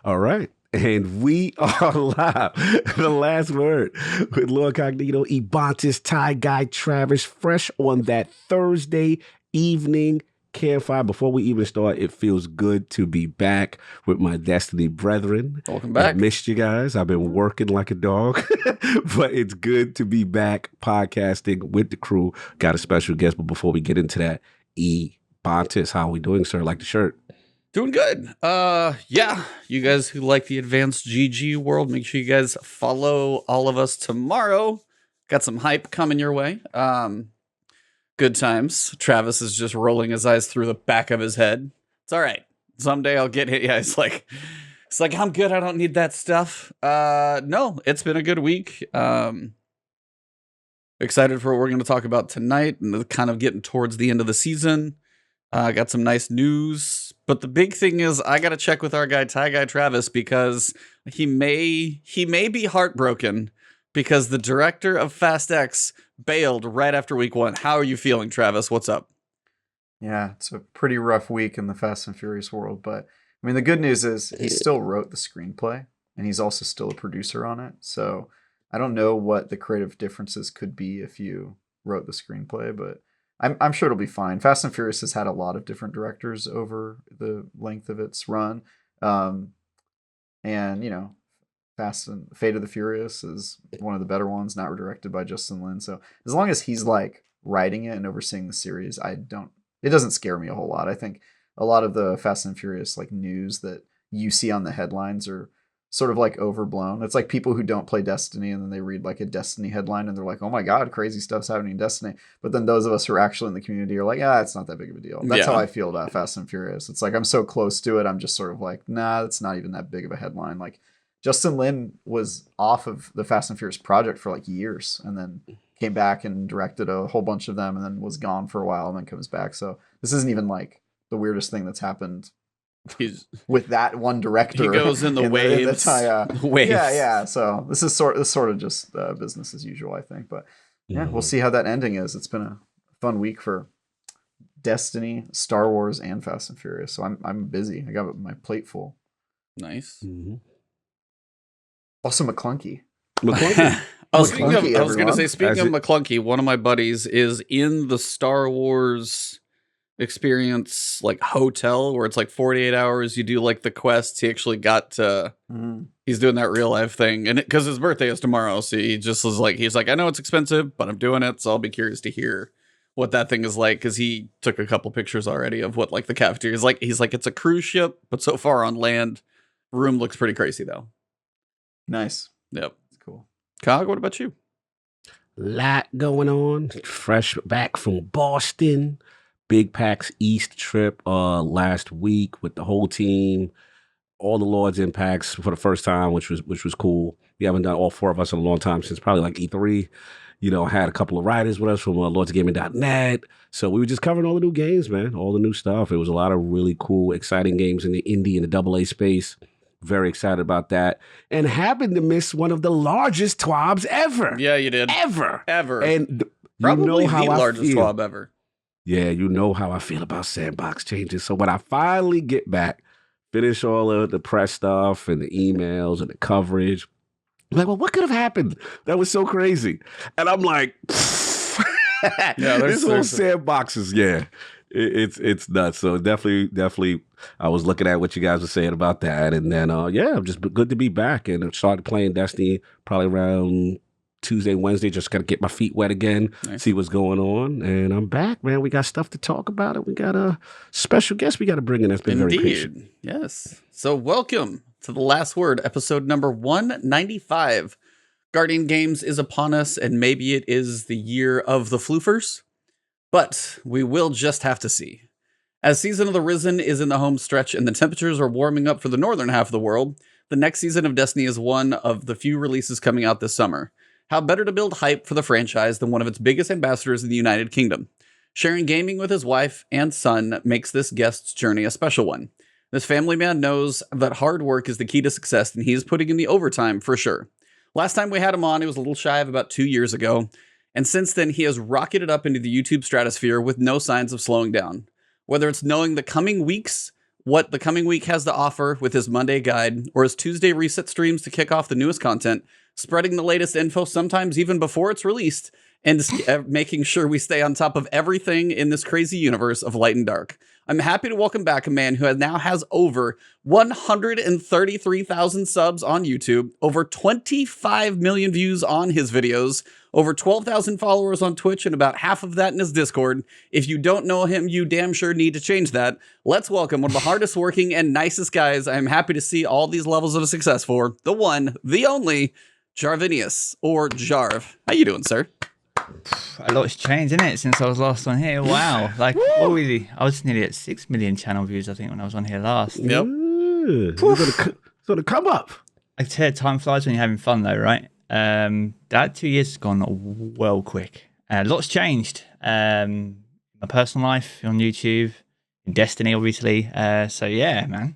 All right. And we are live. The last word with Lord Cognito, Ebontis, Ty Guy, Travis, fresh on that Thursday evening campfire. Before we even start, it feels good to be back with my Destiny brethren. Welcome back. I missed you guys. I've been working like a dog, but it's good to be back podcasting with the crew. Got a special guest, but before we get into that, Ebontis, how are we doing, sir? Like the shirt? Doing good. Yeah, you guys who like the advanced GG world, make sure you guys follow all of us tomorrow. Got some hype coming your way. Good times. Travis is just rolling his eyes through the back of his head. It's all right. Someday I'll get hit. Yeah, it's like I'm good. I don't need that stuff. No, it's been a good week. Excited for what we're going to talk about tonight and kind of getting towards the end of the season. Got some nice news. But the big thing is I got to check with our guy, Ty Guy Travis, because he may be heartbroken because the director of Fast X bailed right after week 1. How are you feeling, Travis? What's up? Yeah, it's a pretty rough week in the Fast and Furious world. But I mean, the good news is he still wrote the screenplay and he's also still a producer on it. So I don't know what the creative differences could be if you wrote the screenplay, but I'm sure it'll be fine. Fast and Furious has had a lot of different directors over the length of its run. And, you know, Fate of the Furious is one of the better ones, not directed by Justin Lin. So as long as he's like writing it and overseeing the series, it doesn't scare me a whole lot. I think a lot of the Fast and Furious like news that you see on the headlines are sort of like overblown. It's like people who don't play Destiny and then they read like a Destiny headline and they're like, oh my God, crazy stuff's happening in Destiny. But then those of us who are actually in the community are like, it's not that big of a deal. That's how I feel about Fast and Furious. It's like, I'm so close to it. I'm just sort of like, nah, it's not even that big of a headline. Like Justin Lin was off of the Fast and Furious project for like years and then came back and directed a whole bunch of them and then was gone for a while and then comes back. So this isn't even like the weirdest thing that's happened with that one director. He goes in the waves. Waves. Yeah. So this is sort of just business as usual, I think. But yeah, we'll see how that ending is. It's been a fun week for Destiny, Star Wars, and Fast and Furious. So I'm busy. I got my plate full. Nice. Mm-hmm. Also McClunky. I was going to say, speaking of McClunky, one of my buddies is in the Star Wars experience like hotel where it's like 48 hours. You do like the quests. He actually got to, he's doing that real life thing. And because his birthday is tomorrow. So he just was like, he's like, I know it's expensive, but I'm doing it. So I'll be curious to hear what that thing is like. Cause he took a couple pictures already of what like the cafeteria is like. He's like, it's a cruise ship, but so far on land. Room looks pretty crazy though. Nice. Yep. That's cool. Cog, what about you? Lot going on. Fresh back from Boston. Big PAX East trip last week with the whole team. All the Lords Impacts for the first time, which was cool. We haven't done all 4 of us in a long time, since probably like E3. You know, had a couple of writers with us from lordsgaming.net. So we were just covering all the new games, man, all the new stuff. It was a lot of really cool, exciting games in the indie and the AA space. Very excited about that. And happened to miss one of the largest TWABs ever. Yeah, you did. Ever. And probably the largest TWAB ever. Yeah, you know how I feel about sandbox changes. So when I finally get back, finish all of the press stuff and the emails and the coverage, I'm like, well, what could have happened? That was so crazy. And I'm like, this whole sandbox is, it's nuts. So definitely, I was looking at what you guys were saying about that. And then, I'm just good to be back. And I started playing Destiny probably around Tuesday, Wednesday, just got to get my feet wet again, see what's going on. And I'm back, man. We got stuff to talk about. And we got a special guest we got to bring in that's been very patient. Yes. So welcome to The Last Word, episode number 195. Guardian Games is upon us, and maybe it is the year of the floofers, but we will just have to see. As Season of the Risen is in the home stretch and the temperatures are warming up for the northern half of the world, the next season of Destiny is one of the few releases coming out this summer. How better to build hype for the franchise than one of its biggest ambassadors in the United Kingdom? Sharing gaming with his wife and son makes this guest's journey a special one. This family man knows that hard work is the key to success, and he is putting in the overtime for sure. Last time we had him on, it was a little shy of about 2 years ago, and since then he has rocketed up into the YouTube stratosphere with no signs of slowing down. Whether it's knowing the coming weeks what the coming week has to offer with his Monday guide or his Tuesday reset streams to kick off the newest content, spreading the latest info sometimes even before it's released, and making sure we stay on top of everything in this crazy universe of light and dark. I'm happy to welcome back a man who now has over 133,000 subs on YouTube, over 25 million views on his videos, over 12,000 followers on Twitch, and about half of that in his Discord. If you don't know him, you damn sure need to change that. Let's welcome one of the hardest working and nicest guys I'm happy to see all these levels of success for, the one, the only, Jarvinius, or Jarv. How you doing, sir? A lot's changed, isn't it, since I was last on here? Wow. Like, what were we? I was nearly at 6 million channel views, I think, when I was on here last. Yep. So to come up. I tell you, time flies when you're having fun, though, right? That 2 years has gone well quick. Lots changed. My personal life on YouTube, in Destiny, obviously. So, yeah, man.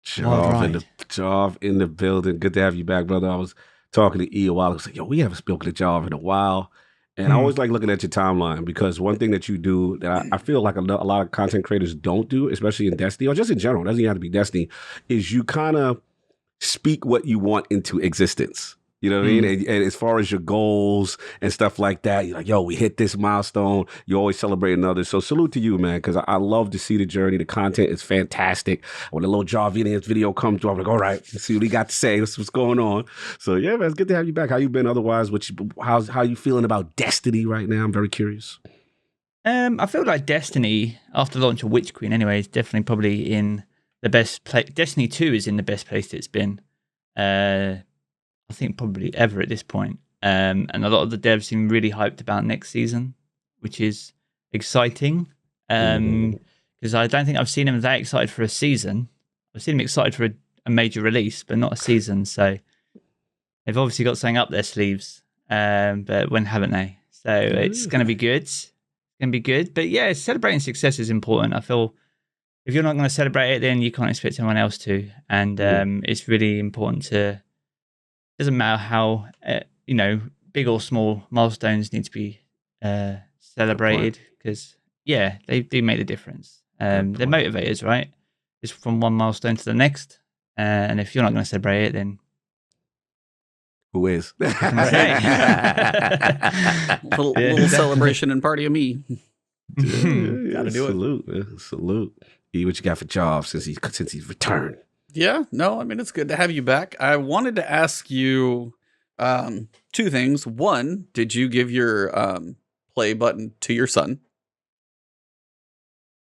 Jarv in the building. Good to have you back, brother. I was talking to E a while ago. I was like, yo, we haven't spoken to Jarv in a while. And I always like looking at your timeline because one thing that you do that I feel like a lot of content creators don't do, especially in Destiny or just in general, it doesn't even have to be Destiny, is you kind of speak what you want into existence. You know what I mean? And as far as your goals and stuff like that, you're like, yo, we hit this milestone. You always celebrating others. So salute to you, man, because I love to see the journey. The content is fantastic. When the little Jarvinius video comes through, I'm like, all right, let's see what he got to say. Let's see what's going on. So yeah, man, it's good to have you back. How you been otherwise? How you feeling about Destiny right now? I'm very curious. I feel like Destiny, after the launch of Witch Queen anyway, is definitely probably in the best place. Destiny 2 is in the best place it's been. I think probably ever at this point. And a lot of the devs seem really hyped about next season, which is exciting. Because I don't think I've seen them that excited for a season. I've seen them excited for a major release, but not a season. So they've obviously got something up their sleeves. But when haven't they? So it's going to be good. It's going to be good. But yeah, celebrating success is important. I feel if you're not going to celebrate it, then you can't expect anyone else to. And it's really important to... Doesn't matter how big or small milestones need to be celebrated because they do make the difference. They're motivators, right? Just from one milestone to the next. And if you're not going to celebrate it, then who is? little celebration and party of me. Gotta do it. Man. Salute. E, what you got for Jarv since he's returned? Yeah, no, I mean, it's good to have you back. I wanted to ask you two things. One, did you give your play button to your son?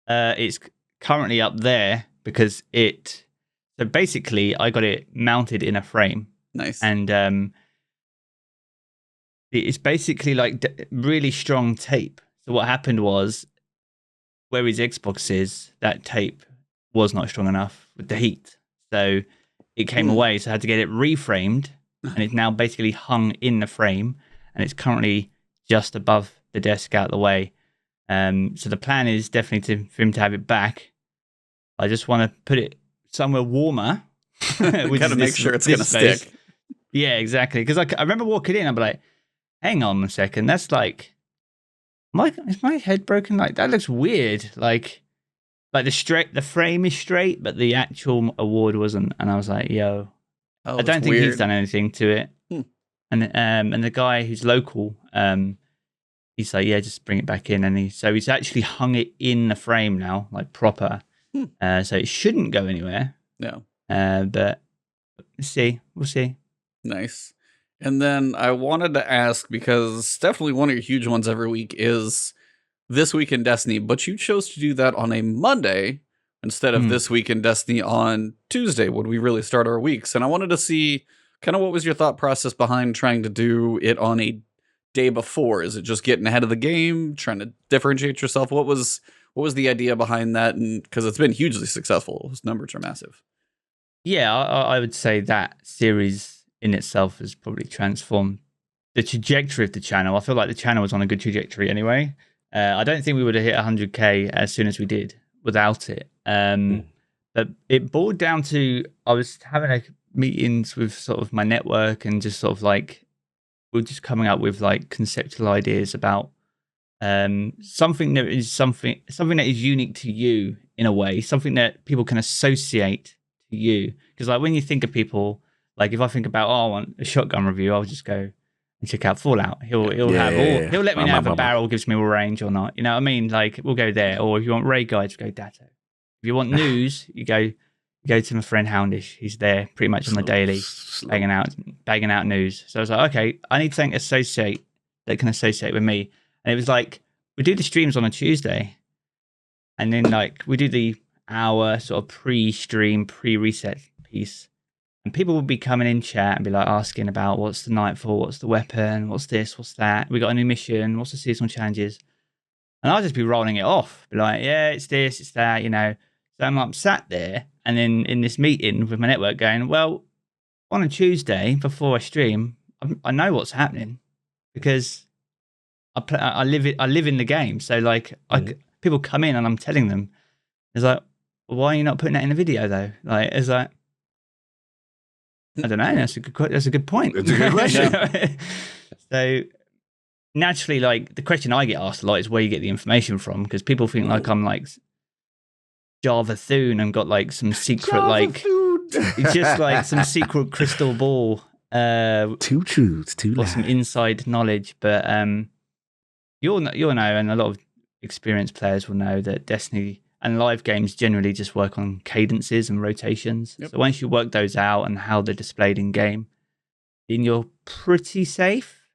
It's currently up there because so basically I got it mounted in a frame. Nice. And it's basically like really strong tape. So what happened was where his Xbox is, that tape was not strong enough with the heat. So it came away, so I had to get it reframed, and it's now basically hung in the frame, and it's currently just above the desk out of the way. So the plan is definitely for him to have it back. I just want to put it somewhere warmer. Got to make sure it's going to stick. Yeah, exactly. Because I remember walking in, I'd be like, hang on a second, that's like, is my head broken? Like, that looks weird. Like the frame is straight, but the actual award wasn't. And I was like, yo, I don't think he's done anything to it. And the guy who's local, he's like, yeah, just bring it back in. And he's actually hung it in the frame now, like proper. So it shouldn't go anywhere. No. But we'll see. Nice. And then I wanted to ask, because definitely one of your huge ones every week is This Week in Destiny, but you chose to do that on a Monday instead of This Week in Destiny on Tuesday when we really start our weeks. And I wanted to see kind of what was your thought process behind trying to do it on a day before? Is it just getting ahead of the game, trying to differentiate yourself? What was the idea behind that? And because it's been hugely successful, those numbers are massive. Yeah, I would say that series in itself has probably transformed the trajectory of the channel. I feel like the channel was on a good trajectory anyway. I don't think we would have hit 100K as soon as we did without it. But it boiled down to, I was having meetings with sort of my network and just sort of like, we're just coming up with like conceptual ideas about something that is unique to you in a way, something that people can associate to you. Because like when you think of people, like if I think about, I want a shotgun review, I'll just go and check out Fallout. He'll he'll let me know if a barrel gives me a range or not. You know what I mean? Like we'll go there. Or if you want raid guides, go Datto. If you want news, you go to my friend Houndish. He's there pretty much on the daily, bagging out news. So I was like, okay, I need something that can associate with me. And it was like, we do the streams on a Tuesday, and then like we do the hour sort of pre-stream, pre-reset piece, and people will be coming in chat and be like asking about what's the Nightfall, what's the weapon, what's this, what's that, we got a new mission, what's the seasonal challenges, and I'll just be rolling it off, be like, yeah, it's this, it's that, you know. So I'm sat there, and then in this meeting with my network, going, well, on a Tuesday before I stream, I know what's happening because I live in the game. So like, people come in and I'm telling them, it's like, well, why are you not putting that in the video though? Like, it's like, I don't know. That's a good point. It's a good question. So naturally, like the question I get asked a lot is where you get the information from, because people think like I'm like Java Thune and got like some secret just like some secret crystal ball. Two truths, two lies. Some inside knowledge, but you'll know, and a lot of experienced players will know that Destiny and live games generally just work on cadences and rotations. Yep. So once you work those out and how they're displayed in game, then you're pretty safe.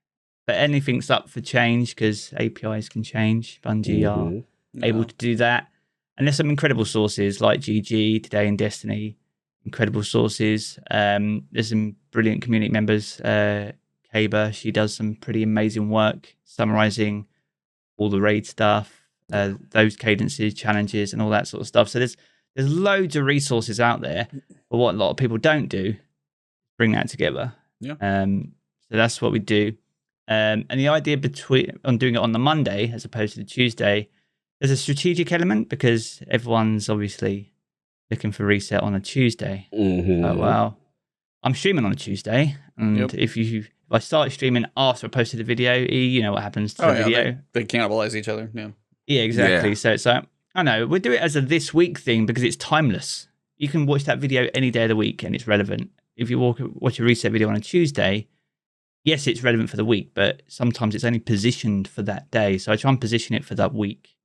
But anything's up for change because APIs can change. Bungie are able to do that. And there's some incredible sources like GG, Today in Destiny, incredible sources. There's some brilliant community members. Kaber, she does some pretty amazing work summarizing all the raid stuff, those cadences, challenges, and all that sort of stuff. So there's loads of resources out there, but what a lot of people don't do, bring that together. Yeah. So that's what we do. And the idea on doing it on the Monday as opposed to the Tuesday, there's a strategic element because everyone's obviously looking for reset on a Tuesday. So, well, I'm streaming on a Tuesday, and if I start streaming after I posted the video, you know what happens to the video. They cannibalize each other. Yeah, exactly. Yeah. So it's like, I know, we'll do it as a this week thing because it's timeless. You can watch that video any day of the week and it's relevant. If you watch a reset video on a Tuesday, yes, it's relevant for the week, but sometimes it's only positioned for that day. So I try and position it for that week.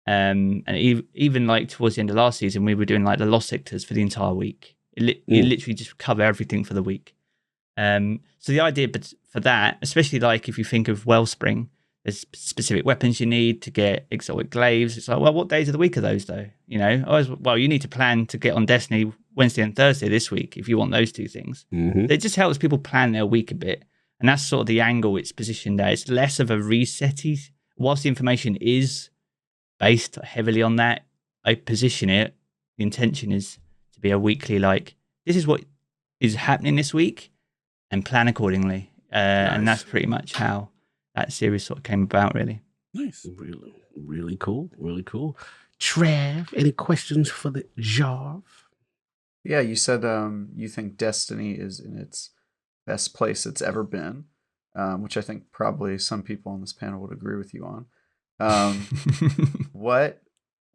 And even like towards the end of last season, we were doing like the lost sectors for the entire week. It literally just cover everything for the week. So the idea for that, especially like if you think of Wellspring, there's specific weapons you need to get exotic glaives. It's like, well, what days of the week are those though? You know, well, you need to plan to get on Destiny Wednesday and Thursday this week if you want those two things. It just helps people plan their week a bit. And that's sort of the angle it's positioned at. It's less of a resetty. Whilst the information is based heavily on that, I position it. The intention is to be a weekly, like, this is what is happening this week and plan accordingly. Nice. And that's pretty much how that series sort of came about, really. Nice. Really, really cool. Really cool. Trav, any questions for the Jarv? Yeah, you said you think Destiny is in its best place it's ever been, which I think probably some people on this panel would agree with you on. What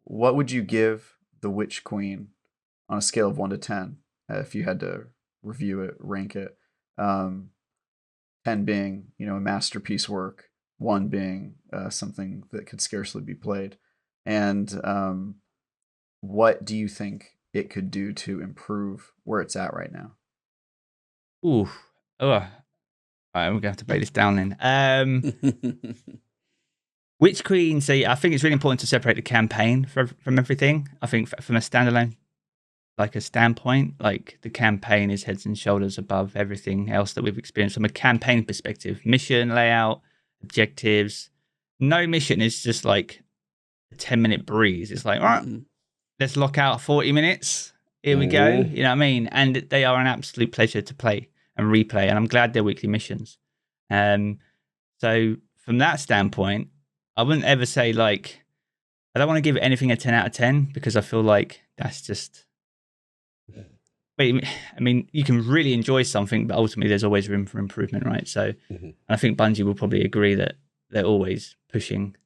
would you give the Witch Queen on a scale of 1 to 10 if you had to review it, rank it? 10 being, a masterpiece work, 1 being something that could scarcely be played. And what do you think it could do to improve where it's at right now? Ooh. Oh. All right, we're going to have to break this down then. Witch Queen, I think it's really important to separate the campaign from everything. I think from a standalone standpoint, like the campaign is heads and shoulders above everything else that we've experienced from a campaign perspective. Mission, layout, objectives. No mission is just like a 10-minute breeze. It's like, all right, let's lock out 40 minutes. Here we go. You know what I mean? And they are an absolute pleasure to play and replay. And I'm glad they're weekly missions. So from that standpoint, I wouldn't ever say I don't want to give anything a 10 out of 10 because I feel like that's just, I mean, you can really enjoy something, but ultimately there's always room for improvement, right? So I think Bungie will probably agree that they're always pushing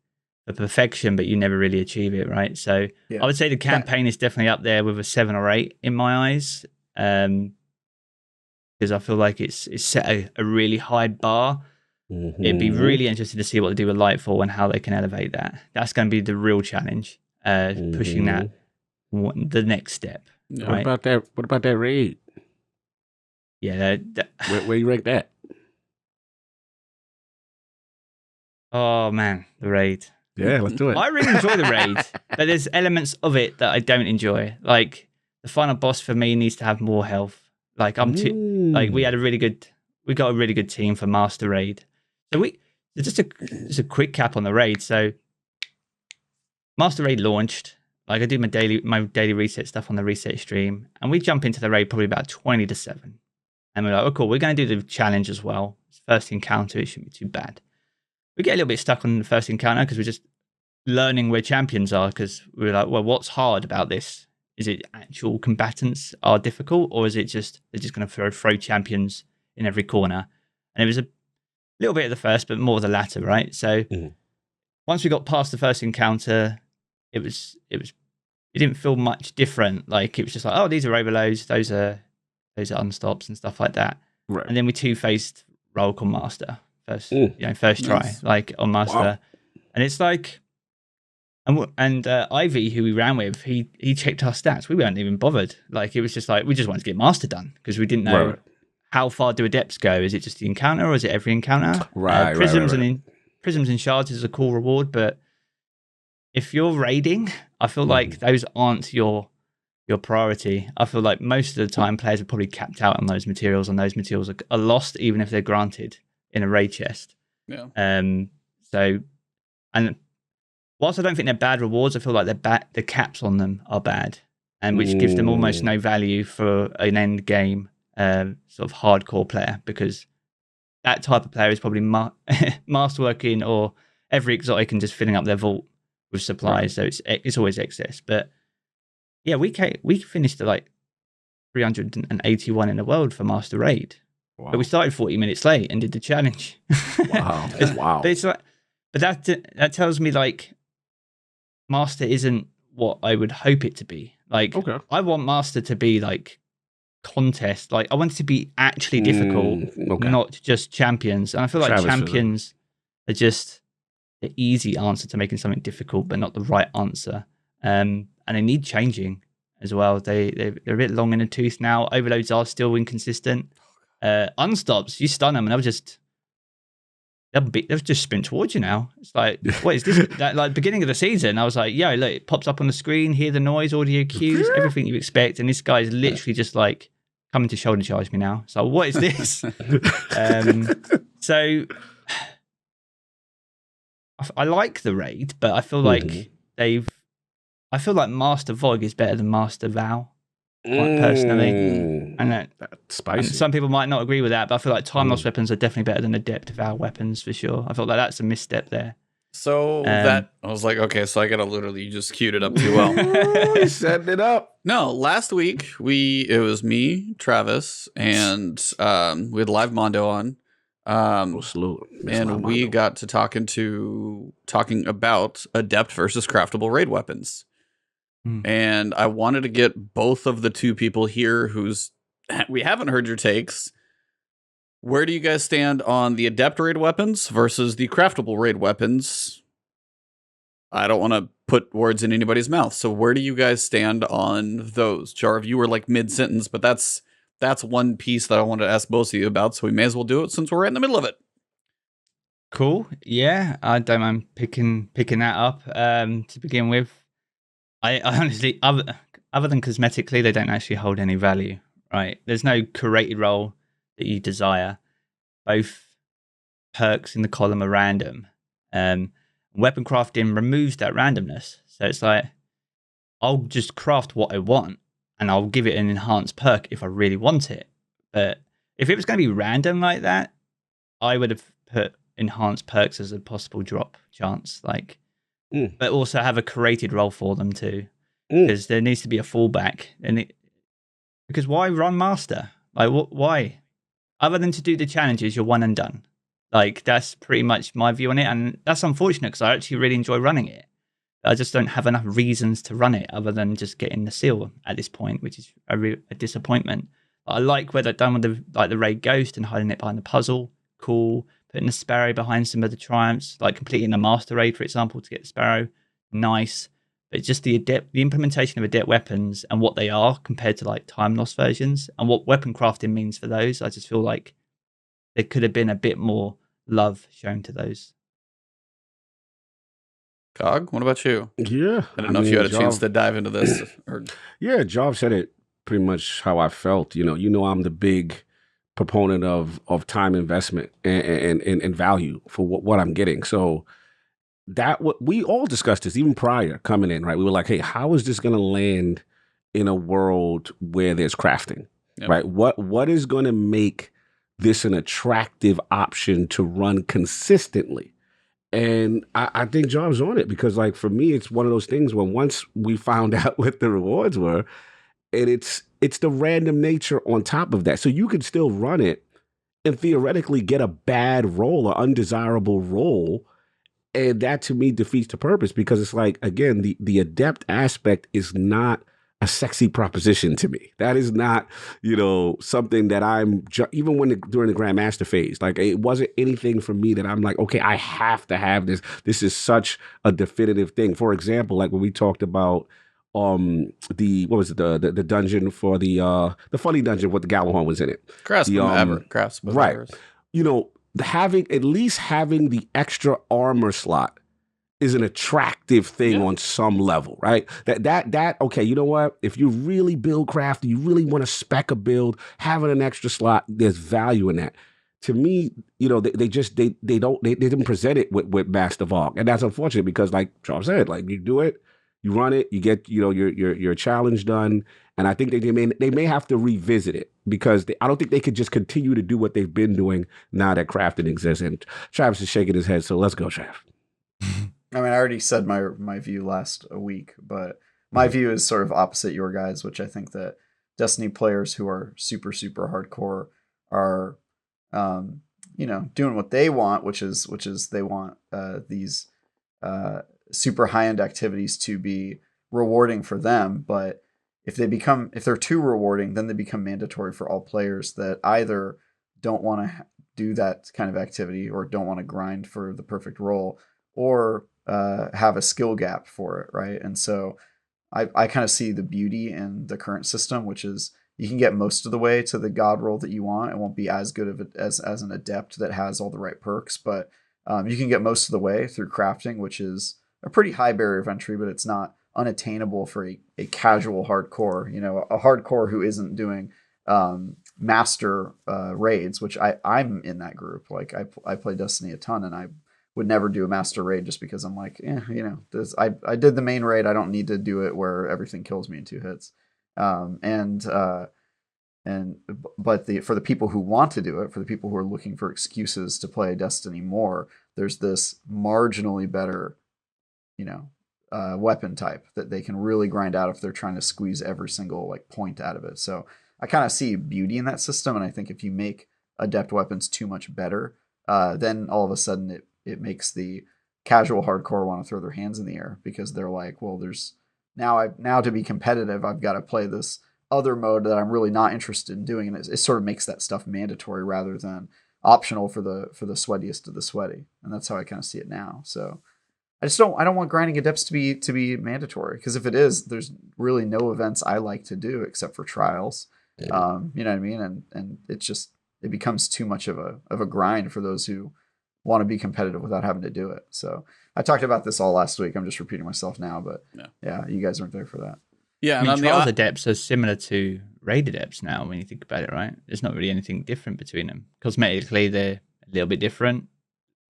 for perfection, but you never really achieve it, right? So Yeah. I would say the campaign is definitely up there with a 7 or 8 in my eyes, because I feel like it's set a really high bar. It'd be really interesting to see what they do with Lightfall and how they can elevate that. That's going to be the real challenge, pushing that the next step. Yeah. Right? What about that raid? Yeah. Where you rank that? Oh man, the raid. Yeah, let's do it. I really enjoy the raid, but there's elements of it that I don't enjoy. Like the final boss for me needs to have more health. Like we got a really good team for Master Raid. So just a quick cap on the raid. So Master Raid launched. Like I do my daily reset stuff on the reset stream, and we jump into the raid probably about 20 to 7. And we're like, oh cool, we're going to do the challenge as well. It's first encounter, it shouldn't be too bad. We get a little bit stuck on the first encounter because we're just learning where champions are, because we're like, well, what's hard about this? Is it actual combatants are difficult, or is it just they're just going to throw champions in every corner? And it was a little bit of the first, but more of the latter, right? So once we got past the first encounter, it didn't feel much different. Like it was just like, oh, these are overloads, those are unstops and stuff like that. Right. And then we two-faced roll call master first try, Nice. like on master. Wow. And it's like, and Ivy, who we ran with, he checked our stats. We weren't even bothered. Like it was just like we just wanted to get master done because we didn't know how far do adepts go. Is it just the encounter, or is it every encounter? Right. Prisms and shards is a cool reward, but if you're raiding, I feel like those aren't your priority. I feel like most of the time players are probably capped out on those materials, and those materials are lost even if they're granted in a raid chest. Yeah. So, and whilst I don't think they're bad rewards, I feel like the caps on them are bad, and which gives them almost no value for an end game sort of hardcore player, because that type of player is probably masterworking or every exotic and just filling up their vault with supplies. So it's always excess. But yeah, we finished at like 381 in the world for Master Raid. Wow. But we started 40 minutes late and did the challenge. Wow. Wow. But it's like, but that tells me like Master isn't what I would hope it to be. Like I want Master to be like contest. Like I want it to be actually difficult, not just champions. And I feel like champions are just the easy answer to making something difficult, but not the right answer. And they need changing as well. They're a bit long in the tooth now. Overloads are still inconsistent. Unstops, you stun them and they'll just sprint towards you now. It's like, what is this? That, like beginning of the season, I was like, yo, look, it pops up on the screen, hear the noise, audio cues, everything you expect, and this guy is literally just like coming to shoulder charge me now. So what is this? So I like the raid, but I feel like I feel like Master Vogue is better than Master Vow, quite personally. And that's spicy. And some people might not agree with that, but I feel like time loss weapons are definitely better than Adept Vow weapons for sure. I felt like that's a misstep there. So that I was like, okay, so I gotta literally you just queued it up too well. Setting it up. No, last week it was me, Travis, and we had Live Mondo on. And we got to talking about Adept versus craftable raid weapons. And I wanted to get both of the two people here we haven't heard your takes. Where do you guys stand on the Adept raid weapons versus the craftable raid weapons? I don't want to put words in anybody's mouth. So where do you guys stand on those? Jarv, you were like mid-sentence, but that's one piece that I wanted to ask both of you about. So we may as well do it since we're right in the middle of it. Cool. Yeah, I don't mind picking that up to begin with. I honestly, other than cosmetically, they don't actually hold any value, right? There's no curated role that you desire. Both perks in the column are random. Weapon crafting removes that randomness. So it's like, I'll just craft what I want and I'll give it an enhanced perk if I really want it. But if it was going to be random like that, I would have put enhanced perks as a possible drop chance. Like, but also have a curated role for them too, because there needs to be a fallback. Because why run master? Like, why? Other than to do the challenges, you're one and done. Like, that's pretty much my view on it, and that's unfortunate because I actually really enjoy running it. I just don't have enough reasons to run it other than just getting the seal at this point, which is a disappointment. I like where they've done with the raid ghost and hiding it behind the puzzle. Cool. Putting the sparrow behind some of the triumphs, like completing the master raid, for example, to get the sparrow. Nice. But just the implementation of adept weapons and what they are compared to like time loss versions and what weapon crafting means for those, I just feel like there could have been a bit more love shown to those. Cog, what about you? Yeah. I don't know if you had a chance to dive into this. Or... Yeah, Jarv said it pretty much how I felt. You know, I'm the big proponent of time investment and value for what I'm getting. So that what we all discussed this even prior coming in, right? We were like, hey, how is this going to land in a world where there's crafting, right? What is going to make this an attractive option to run consistently? And I think Jarv's on it because, like, for me, it's one of those things where once we found out what the rewards were, and it's the random nature on top of that. So you could still run it and theoretically get a bad roll or undesirable roll. And that to me defeats the purpose because it's like, again, the adept aspect is not a sexy proposition to me. That is not, something that I'm, even during the Grandmaster phase, like it wasn't anything for me that I'm like, okay, I have to have this. This is such a definitive thing. For example, like when we talked about the dungeon for the funny dungeon with the Gallahorn was in it. Craftsman, right. Having the extra armor slot is an attractive thing on some level, right? That okay, you know what? If you really build craft, you really want to spec a build, having an extra slot, there's value in that. To me, they didn't present it with Master Vogue. And that's unfortunate because like Charles said, like you do it, you run it, you get, your challenge done. And I think they may have to revisit it because I don't think they could just continue to do what they've been doing now that crafting exists. And Travis is shaking his head, so let's go, Trav. I mean, I already said my view last week, but my view is sort of opposite your guys', which I think that Destiny players who are super, super hardcore are, doing what they want, which is they want these super high-end activities to be rewarding for them. But if they're too rewarding, then they become mandatory for all players that either don't want to do that kind of activity or don't want to grind for the perfect role or have a skill gap for it, right? And so I kind of see the beauty in the current system, which is you can get most of the way to the god roll that you want. It won't be as good of it as an adept that has all the right perks, but you can get most of the way through crafting, which is a pretty high barrier of entry, but it's not unattainable for a casual hardcore, a hardcore who isn't doing master raids, which I'm in that group. Like I play Destiny a ton and I would never do a master raid just because I'm like, I did the main raid. I don't need to do it where everything kills me in 2 hits. But for the people who want to do it, for the people who are looking for excuses to play Destiny more, there's this marginally better, weapon type that they can really grind out if they're trying to squeeze every single point out of it. So I kind of see beauty in that system, and I think if you make adept weapons too much better, then all of a sudden it makes the casual hardcore want to throw their hands in the air because they're like, well, there's now to be competitive, I've got to play this other mode that I'm really not interested in doing, and it sort of makes that stuff mandatory rather than optional for the sweatiest of the sweaty, and that's how I kind of see it now. So I don't want grinding adepts to be mandatory, because if it is, there's really no events I like to do except for trials. You know what I mean? And it becomes too much of a grind for those who want to be competitive without having to do it. So I talked about this all last week. I'm just repeating myself now, but yeah, you guys weren't there for that. Yeah, I mean, trials adepts are similar to raid adepts now when you think about it, right? There's not really anything different between them. Cosmetically, they're a little bit different.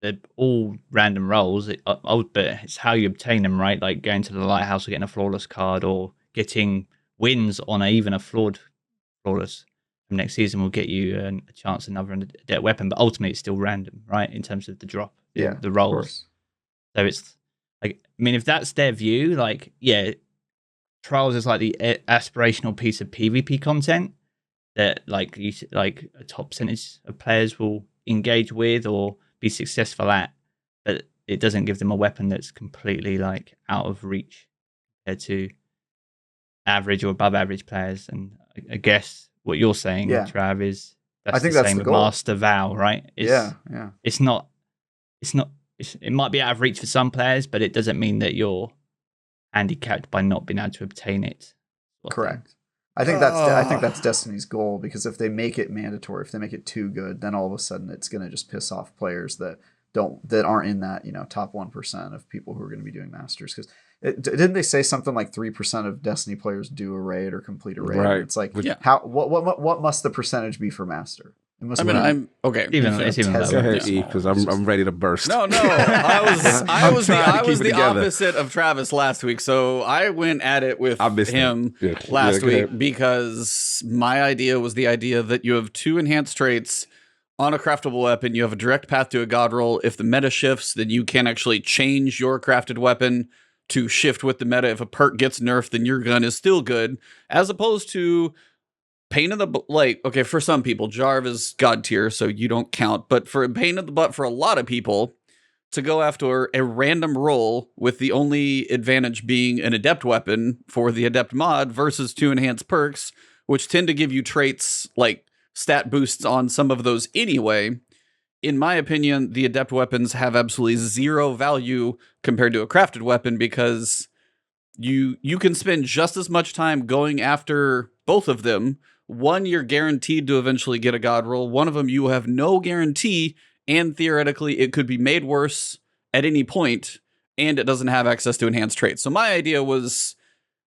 They're all random rolls, but it's how you obtain them, right? Like going to the lighthouse or getting a flawless card or getting wins on even a flawless from next season will get you a chance at another adept weapon, but ultimately it's still random, right? In terms of the drop, the rolls. So it's like, I mean, if that's their view, trials is like the aspirational piece of PvP content that like a top percentage of players will engage with or be successful at, but it doesn't give them a weapon that's completely like out of reach compared to average or above average players. And I guess what you're saying, Yeah. Trav, is I that's think the that's same the with goal. Master Vow, right? Yeah. It's not. It might be out of reach for some players, but it doesn't mean that you're handicapped by not being able to obtain it. Correct. I think that's Destiny's goal, because if they make it mandatory, if they make it too good, then all of a sudden it's going to just piss off players that aren't in that, top 1% of people who are going to be doing masters. Because didn't they say something like 3% of Destiny players do a raid or complete a raid? Right. And it's like, what must the percentage be for master? It must be I'm okay. It's even Tesla. lower. Go ahead, E, because I'm ready to burst. No. I was trying to keep it the together. opposite of Travis last week. So I went at it with I missed him that. Yeah. last Go week ahead. because my idea was the idea that you have 2 enhanced traits on a craftable weapon. You have a direct path to a god roll. If the meta shifts, then you can actually change your crafted weapon to shift with the meta. If a perk gets nerfed, then your gun is still good, as opposed to pain in the okay, for some people, Jarv is god tier, so you don't count. But for pain in the butt for a lot of people to go after a random roll with the only advantage being an adept weapon for the adept mod versus 2 enhanced perks, which tend to give you traits like stat boosts on some of those anyway. In my opinion, the adept weapons have absolutely 0 value compared to a crafted weapon, because you can spend just as much time going after both of them. One, you're guaranteed to eventually get a god roll. One of them, you have no guarantee, and theoretically, it could be made worse at any point, and it doesn't have access to enhanced traits. So my idea was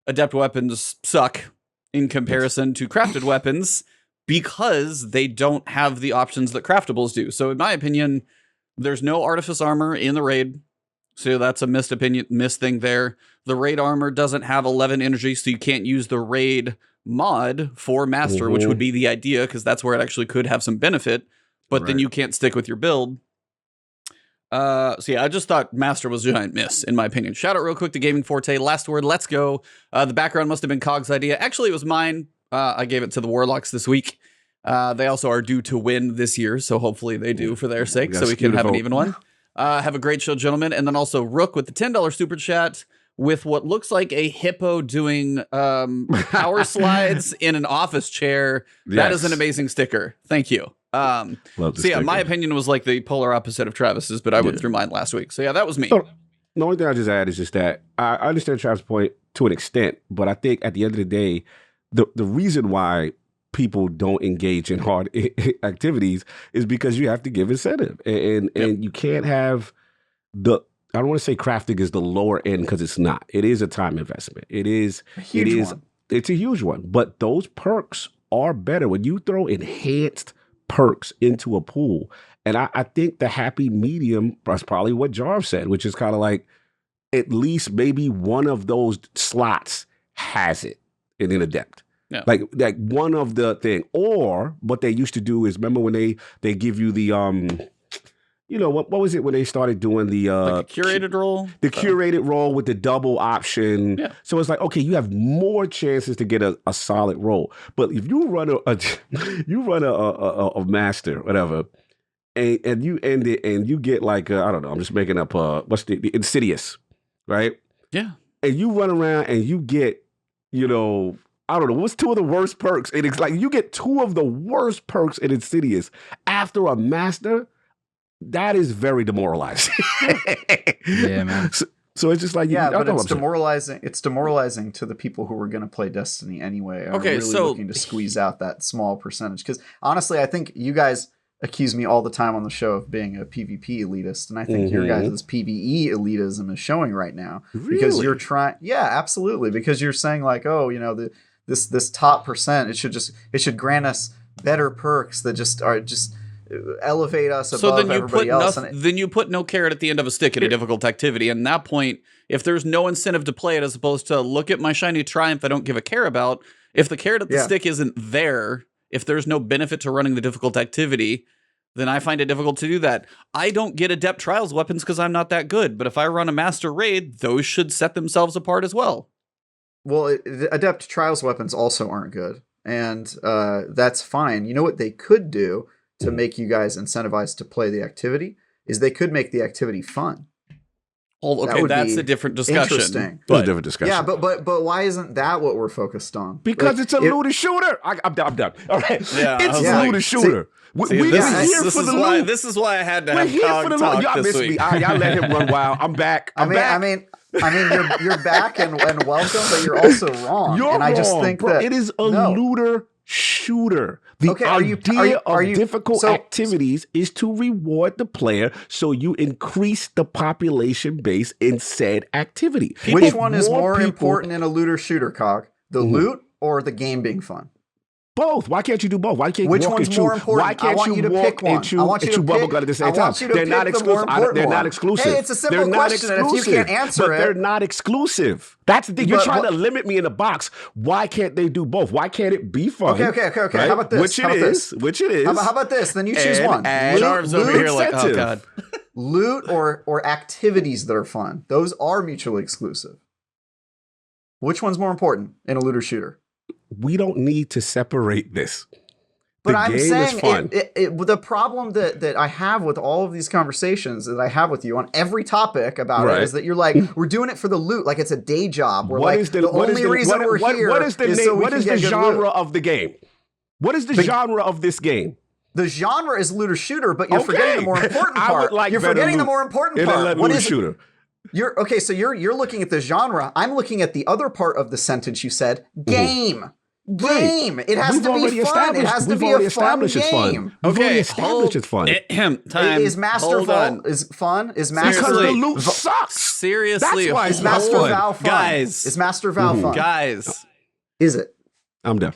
adept weapons suck in comparison to crafted weapons because they don't have the options that craftables do. So in my opinion, there's no artifice armor in the raid. So that's a missed thing there. The raid armor doesn't have 11 energy, so you can't use the raid mod for master, which would be the idea, because that's where it actually could have some benefit, but then you can't stick with your build. So yeah, I just thought master was a giant miss, in my opinion. Shout out real quick to Gaming Forte. Last word, let's go. The background must have been Cog's idea. Actually, it was mine. I gave it to the Warlocks this week. They also are due to win this year, so hopefully they do for their sake, so we can have an even one. Have a great show, gentlemen. And then also Rook with the $10 super chat with what looks like a hippo doing power slides in an office chair. Yes. That is an amazing sticker. Thank you. So yeah, my opinion was like the polar opposite of Travis's, but I went through mine last week. So yeah, that was me. So, the only thing I just add is just that I understand Travis' point to an extent, but I think at the end of the day, the reason why people don't engage in hard activities is because you have to give incentive, and you can't have I don't want to say crafting is the lower end, because it's not. It is a time investment. It's a huge one. But those perks are better when you throw enhanced perks into a pool. And I think the happy medium is probably what Jarv said, which is kind of like at least maybe one of those slots has it in an adept. Yeah. Like one of the thing. Or what they used to do is, remember when they give you the what was it when they started doing the like a curated roll? The curated roll with the double option. Yeah. So it's like, okay, you have more chances to get a solid roll. But if you run a master, whatever, and you end it and you get like I don't know, I'm just making up what's the Insidious, right? Yeah. And you run around and you get, I don't know, what's 2 of the worst perks? And it's like you get 2 of the worst perks in Insidious after a master. That is very demoralizing. Yeah, man. So it's just like, but it's demoralizing. It's demoralizing to the people who were going to play Destiny anyway. Are really looking to squeeze out that small percentage. Because honestly, I think you guys accuse me all the time on the show of being a PvP elitist, and I think your guys' PvE elitism is showing right now. Really? Because you're trying. Yeah, absolutely. Because you're saying like, oh, this top percent, it should grant us better perks that just elevate us above everybody else. Then you put no carrot at the end of a stick in a difficult activity. And at that point, if there's no incentive to play it, as opposed to look at my shiny triumph I don't give a care about, if the carrot at the stick isn't there, if there's no benefit to running the difficult activity, then I find it difficult to do that. I don't get Adept Trials weapons because I'm not that good, but if I run a Master Raid, those should set themselves apart as well. Well, Adept Trials weapons also aren't good, and that's fine. You know what they could do to make you guys incentivized to play the activity is they could make the activity fun. Oh, That okay, would that's be a different discussion. interesting. It's a different discussion. Yeah, but why isn't that what we're focused on? Because Like, it's a looter shooter. I'm done. All right. Yeah, I It's was a like, looter shooter. We're here for the loot. This is why I had to We're have here for the Cog loot. talk Y'all this missed week. me. Y'all let him run wild. I'm back. I mean, you're back and welcome, but you're also wrong. You're and I just wrong, think bro. that It is a no. looter shooter. The Okay, are you- idea are you- of difficult so- activities is to reward the player so you increase the population base in said activity. Which If one is more people- important in a looter shooter, Cog? The loot or the game being fun? Both. Why can't you do both? Why can't Which walk one's and chew? more important? Why can't I want you to walk pick one. and chew, I want you and chew to bubble pick- gum at the I same time? want you to They're pick not the more exclusive. important They're one. not exclusive. Hey, it's a simple They're not question, and if you exclusive, can't answer but it- they're not exclusive. That's the thing. You're But trying what- to limit me in a box. Why can't they do both? Why can't it be fun? Okay. Right? How about this? Which it is. How about this? Then you choose one. And Jarv's over here like, oh incentive. god. Loot or activities that are fun. Those are mutually exclusive. Which one's more important in a looter shooter? We don't need to separate this. But The I'm game is saying fun. the problem that I have with all of these conversations that I have with you on every topic about Right. it is that you're like, we're doing it for the loot, like it's a day job. We're What like, is the only reason we're here what is the is name? so we What can is the get good genre loot. of the game? What is the genre of this game? The genre is looter shooter, but you're Okay. forgetting the more important I part. would like you're better forgetting the loot. more important And then part. let What looter is shooter. You're okay, so you're looking at the genre. I'm looking at the other part of the sentence you said. Game. Game. It has We've to already be fun. It established- has to we've be already a fun established it's fun. game. We've already Okay, established it's fun. Time. Is Master Hold Val on. is fun? Is Master Because the Seriously. loot sucks. Seriously, That's why is it's Master fun. Val fun? Guys. Is Master Val fun? Guys, Is it? I'm done.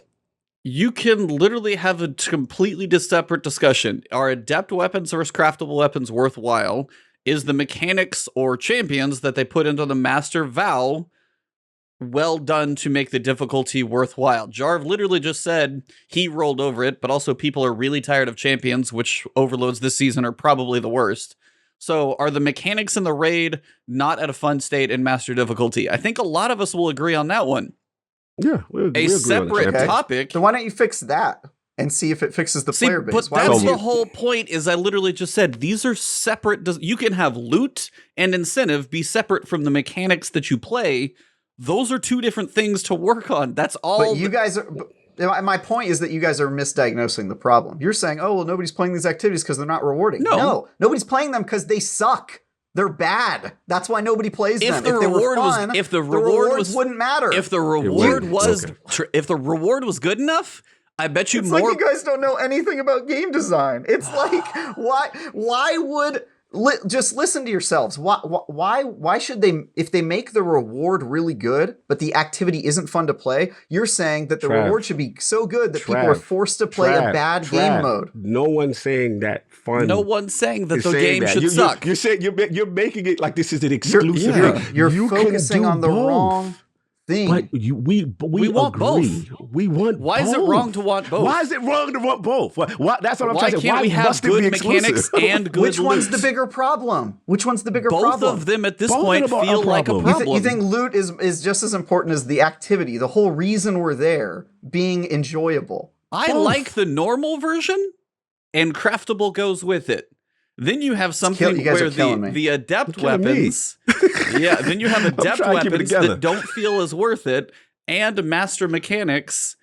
you can literally have a completely separate discussion. Are adept weapons versus craftable weapons worthwhile? Is the mechanics or champions that they put into the Master Val well done to make the difficulty worthwhile? Jarv literally just said he rolled over it, but also people are really tired of champions, which overloads this season are probably the worst. So are the mechanics in the raid not at a fun state in master difficulty? I think a lot of us will agree on that one. Yeah, we A agree on the separate champion. topic. Then why don't you fix that and see if it fixes the See, player base? but Why that's would the whole point. Is I literally just said these are separate. You can have loot and incentive be separate from the mechanics that you play. Those are two different things to work on. That's all. But you guys are. My point is that you guys are misdiagnosing the problem. You're saying, "Oh well, nobody's playing these activities because they're not rewarding." No. Nobody's playing them because they suck. They're bad. That's why nobody plays If them. the they were reward was- fun, if the the reward rewards was- wouldn't matter. if the reward wouldn't. was Okay. if the reward was good enough, I bet you it's more. like you guys don't know anything about game design. It's like why would just listen to yourselves? Why should they, if they make the reward really good, but the activity isn't fun to play? You're saying that the Trav. reward should be so good that people Trav. are forced to play a Trav, bad Trav. game mode. No one's saying that fun. No one's saying that is the saying game that. should suck. You're saying you're making it like this is an exclusive yeah. thing. You're You can focusing do on the both. wrong thing. But we want agree. both. We want. Why is it both. wrong to want both? Why is it wrong to want both? Why, that's what I'm Why trying to say. can't we have must it good be mechanics exclusive? and good Which one's loot? the bigger problem? Which one's the bigger Both problem? of them at this Both of point them are feel like a problems. problem. You think loot is just as important as the activity, the whole reason we're there being enjoyable? I Both. like the normal version, and craftable goes with it. Then you have something you guys are where killing me. the adept killing me. weapons, yeah. Then you have adept trying to keep it weapons together. that don't feel as worth it, and master mechanics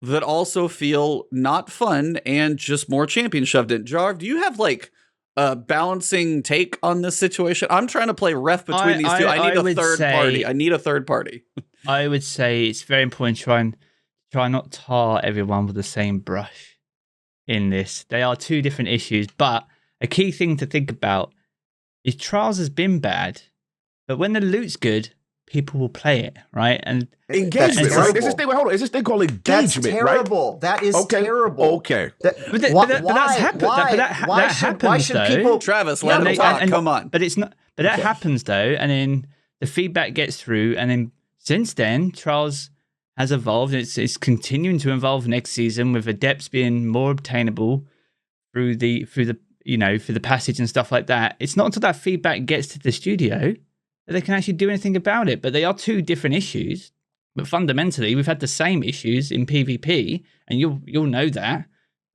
that also feel not fun and just more champion shoved in. Jarv, do you have like a balancing take on this situation? I'm trying to play ref between these two. I need a would third say- party. I need a third party. I would say it's very important to try not tar everyone with the same brush in this. They are two different issues, but a key thing to think about is Trials has been bad, but when the loot's good, people will play it, right? And Engagement, That's right? There's this terrible. thing. Wait, hold on. Is this thing called That's engagement, terrible. That is right? Okay. terrible. Okay. That, But that- why- but that- but that's why- happened- why- but that- why that should- why happens, should though. people? Travis, Yeah, let but him why- talk. Come on. But it's not. But that happens though, and then the feedback gets through, and then since then, Trials has evolved. It's continuing to evolve next season with Adepts being more obtainable through the through the passage and stuff like that. It's not until that feedback gets to the studio that they can actually do anything about it. But they are two different issues. But fundamentally, we've had the same issues in PvP, and you'll know that.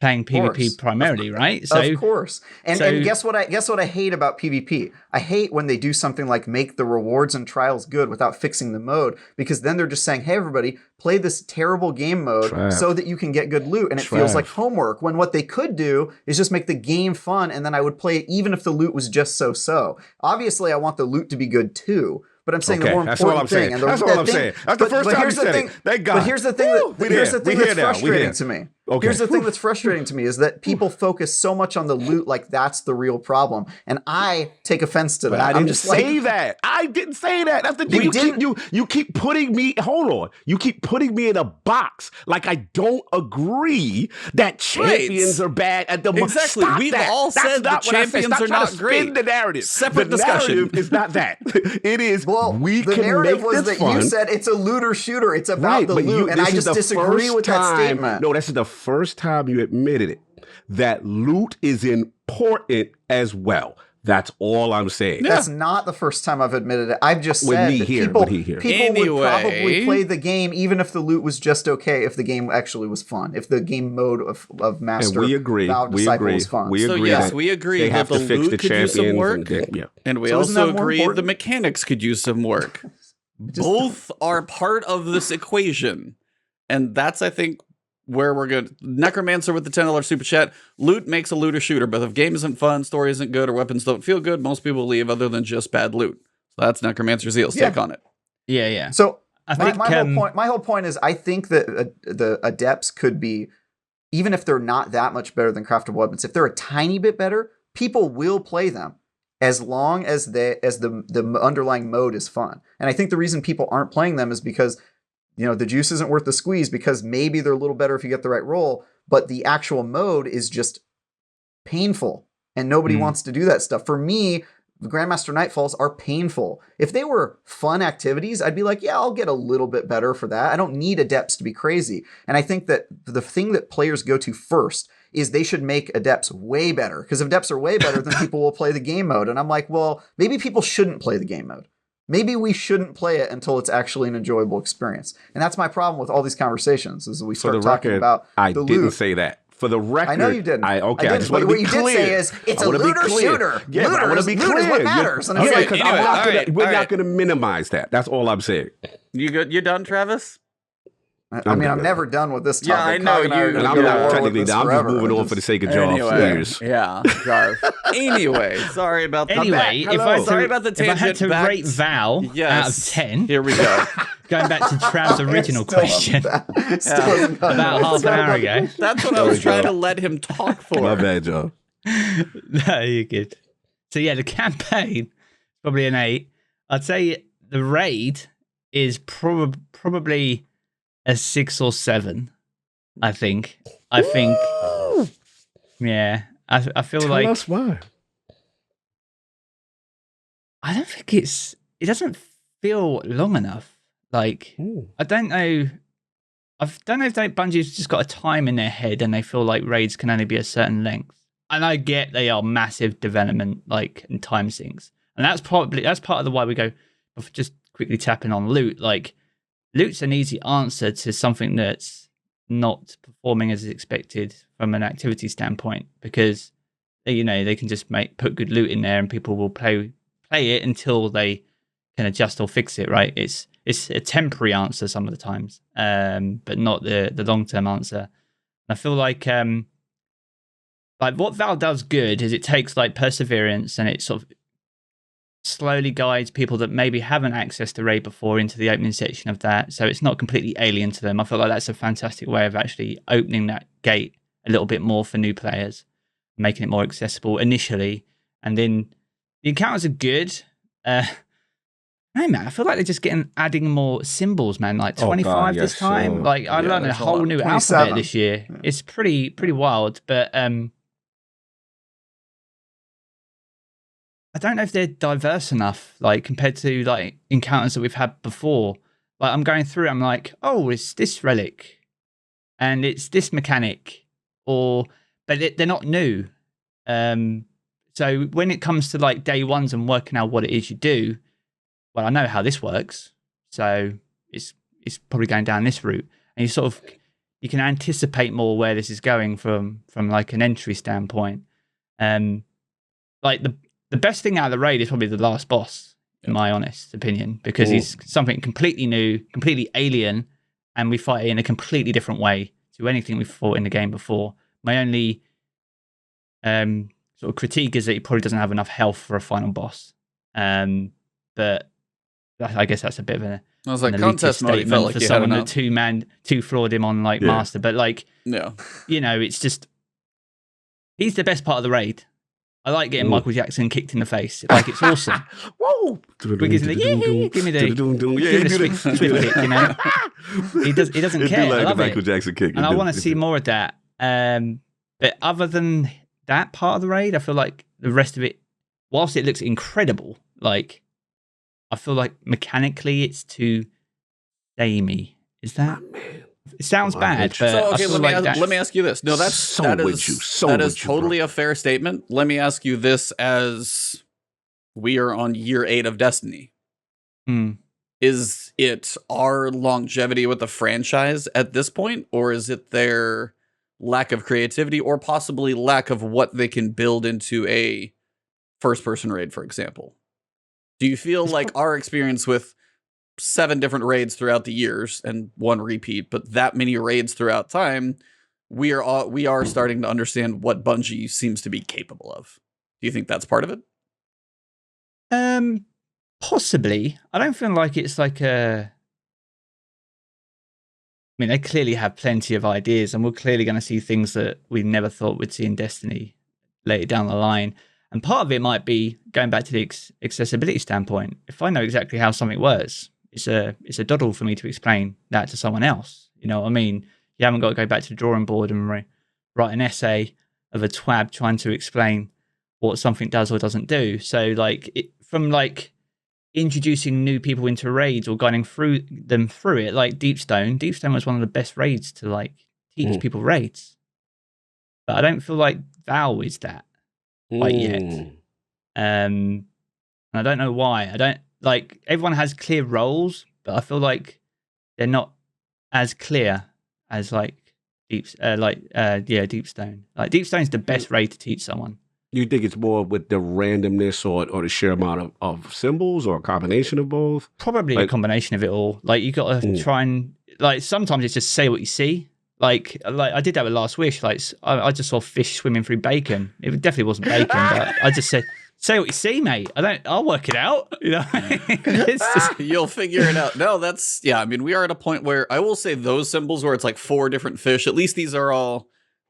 playing PvP course. primarily, right? Of course. And so- guess what I hate about PvP? I hate when they do something like make the rewards and trials good without fixing the mode, because then they're just saying, hey, everybody, play this terrible game mode so that you can get good loot. And it feels like homework, when what they could do is just make the game fun, and then I would play it even if the loot was just so-so. Obviously, I want the loot to be good too. But I'm saying the more important thing, and that's all I'm saying. That's the first time you said it. Thank God. But here's the thing that's frustrating to me. Okay. Here's the thing that's frustrating to me is that people focus so much on the loot like that's the real problem, and I take offense to that. I didn't say that. I didn't say that. That's the thing. You keep putting me. Hold on. You keep putting me in a box. Like I don't agree that champions are bad at the moment. Exactly. We've all said that champions are not great. The narrative. Separate discussion. Narrative is not that. It is. Well, we the can narrative make was this that fun. you said it's a looter shooter. It's about the loot, and I just disagree with that statement. No, this is the first time you admitted it. That loot is important as well. That's all I'm saying. Yeah. That's not the first time I've admitted it. I've just said that people would probably play the game even if the loot was just okay, if the game actually was fun, if the game mode of Master and we agree. Disciple was fun. We agree. So yes, we agree they that have the to fix loot the could use some work, and we also agree the mechanics could use some work. Both are part of this equation, and that's, I think, where we're good. Necromancer with the $10 super chat. Loot makes a looter shooter, but if game isn't fun, story isn't good, or weapons don't feel good, most people leave other than just bad loot. So that's Necromancer Zeal's take on it. Yeah. So I think my whole point is I think that the Adepts could be, even if they're not that much better than craftable weapons, if they're a tiny bit better, people will play them as long as the underlying mode is fun. And I think the reason people aren't playing them is because the juice isn't worth the squeeze, because maybe they're a little better if you get the right roll, but the actual mode is just painful, and nobody wants to do that stuff. For me, the Grandmaster Nightfalls are painful. If they were fun activities, I'd be like, yeah, I'll get a little bit better for that. I don't need Adepts to be crazy. And I think that the thing that players go to first is they should make Adepts way better, because if Adepts are way better, then people will play the game mode. And I'm like, well, maybe people shouldn't play the game mode. Maybe we shouldn't play it until it's actually an enjoyable experience. And that's my problem with all these conversations, is we start talking about I the didn't loot. say that. For the record, I know you didn't. I just want to what be you clear. did say is it's a looter shooter. Yeah, but I want to be clear. Loot is what matters. And it's Okay, like, because we're not going to minimize that. That's all I'm saying. You good? You done, Travis? I mean, I'm never done with this topic. Yeah, I know and you. And I'm not technically done. I'm just moving on for the sake of Jarv. Yeah, Jarv. Anyway, sorry about that. Anyway, sorry about the tangent. If I had to rate Val out of 10, here we go. Going back to Trav's original question about half an hour ago. That's what I was trying to let him talk for. My bad, Joe. No, you're good. So yeah, the campaign probably an 8. I'd say the raid is probably a 6 or 7. I think. Yeah. I feel Tell like. us why. I don't think it doesn't feel long enough. Like, I don't know. I don't know if Bungie's just got a time in their head and they feel like raids can only be a certain length. And I get they are massive development, like, and time sinks. And that's part of the why we go, just quickly tapping on loot. Like, loot's an easy answer to something that's not performing as expected from an activity standpoint, because they can just put good loot in there and people will play it until they can adjust or fix it. Right? It's a temporary answer some of the times, but not the long-term answer. And I feel like what Val does good is it takes like perseverance and it sort of slowly guides people that maybe haven't accessed the raid before into the opening section of that, so it's not completely alien to them. I feel like that's a fantastic way of actually opening that gate a little bit more for new players, making it more accessible initially, and then the encounters are good. No, man, I feel like they're just adding more symbols, man. Like 25 this time. Sure. Like I learned a whole new alphabet this year. Yeah. It's pretty wild, but I don't know if they're diverse enough, like compared to like encounters that we've had before. Like I'm going through, I'm like, oh, it's this relic, and it's this mechanic, but they're not new. So when it comes to like day ones and working out what it is you do, well, I know how this works, so it's probably going down this route, and you sort of you can anticipate more where this is going from like an entry standpoint. Like the best thing out of the raid is probably the last boss, in my honest opinion, because he's something completely new, completely alien, and we fight it in a completely different way to anything we've fought in the game before. My only sort of critique is that he probably doesn't have enough health for a final boss. But I guess that's a bit of a I was like, contest mode, statement felt like for you someone had that two floored him on like master. But like, yeah, you know, it's just he's the best part of the raid. I like getting Michael Jackson kicked in the face. Like, it's awesome. Whoa! Wiggins like, give me the swift kick, you know. He doesn't It care. do like I love the Michael it. Jackson kick. And I want to see more of that. But other than that part of the raid, I feel like the rest of it, whilst it looks incredible, like I feel like mechanically it's too samey. Is that? It sounds bad, but so okay. let Let me ask you this. No, that is totally a fair statement. Let me ask you this: as we are on year 8 of Destiny, is it our longevity with the franchise at this point, or is it their lack of creativity, or possibly lack of what they can build into a first-person raid, for example? Do you feel like our experience with 7 different raids throughout the years and 1 repeat, but that many raids throughout time, we are starting to understand what Bungie seems to be capable of? Do you think that's part of it? Possibly. I don't feel like it's like a. I mean, they clearly have plenty of ideas, and we're clearly going to see things that we never thought we'd see in Destiny later down the line. And part of it might be going back to the accessibility standpoint. If I know exactly how something works, it's a doddle for me to explain that to someone else. You know what I mean? You haven't got to go back to the drawing board and write an essay of a TWAB trying to explain what something does or doesn't do. So like from introducing new people into raids or guiding them through it, like Deepstone was one of the best raids to like teach people raids. But I don't feel like Val is that quite yet. And I don't know why. I don't like everyone has clear roles, but I feel like they're not as clear as like Deepstone. Like Deepstone's the best raid to teach someone. You think it's more with the randomness or the sheer amount of symbols, or a combination of both? Probably a combination of it all. Like you got to try and like sometimes it's just say what you see. Like I did that with Last Wish. Like I just saw fish swimming through bacon. It definitely wasn't bacon, but I just said, "Say what you see, mate. I'll work it out." You know, it's just... You'll figure it out. No, that's I mean, we are at a point where I will say those symbols where it's like 4 different fish. At least these are all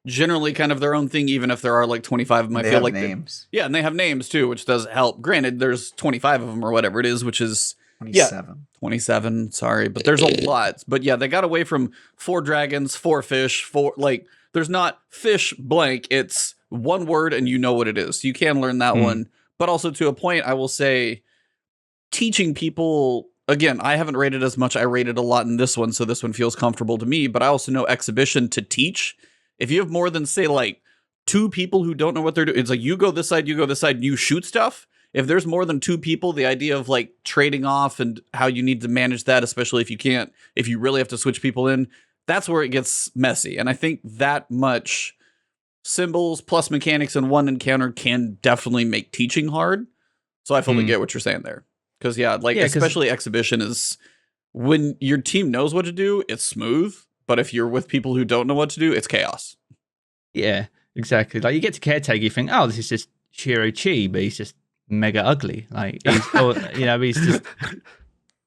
generally kind of their own thing, even if there are like 25 of them. I feel like names. And they have names too, which does help. Granted, there's 25 of them or whatever it is, which is 27. Sorry, but there's a lot. But yeah, they got away from 4 dragons, 4 fish, 4 like. There's not fish blank. It's one word, and you know what it is. You can learn that one, but also to a point, I will say, teaching people. Again, I haven't rated as much. I rated a lot in this one, so this one feels comfortable to me. But I also know exhibition to teach. If you have more than, say, like 2 people who don't know what they're doing, it's like you go this side, and you shoot stuff. If there's more than 2 people, the idea of like trading off and how you need to manage that, especially if you really have to switch people in, that's where it gets messy. And I think that much symbols plus mechanics in one encounter can definitely make teaching hard. So I fully get what you're saying there. Because especially exhibition is when your team knows what to do, it's smooth. But if you're with people who don't know what to do, it's chaos. Yeah, exactly. Like you get to caretaker, you think, oh, this is just Shiro Chi, but he's just mega ugly. Like he's just.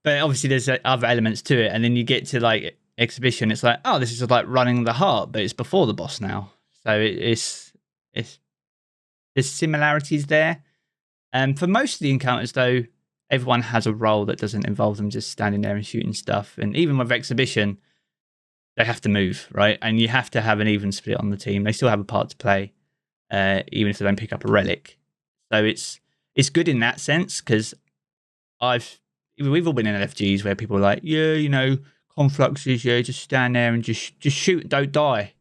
But obviously, there's other elements to it, and then you get to like exhibition. It's like, oh, this is like running the heart, but it's before the boss now. So it's there's similarities there. And for most of the encounters, though, everyone has a role that doesn't involve them just standing there and shooting stuff. And even with exhibition, they have to move, right? And you have to have an even split on the team. They still have a part to play, even if they don't pick up a relic. So it's good in that sense, because we've all been in LFGs where people are like, confluxes, just stand there and just shoot, don't die.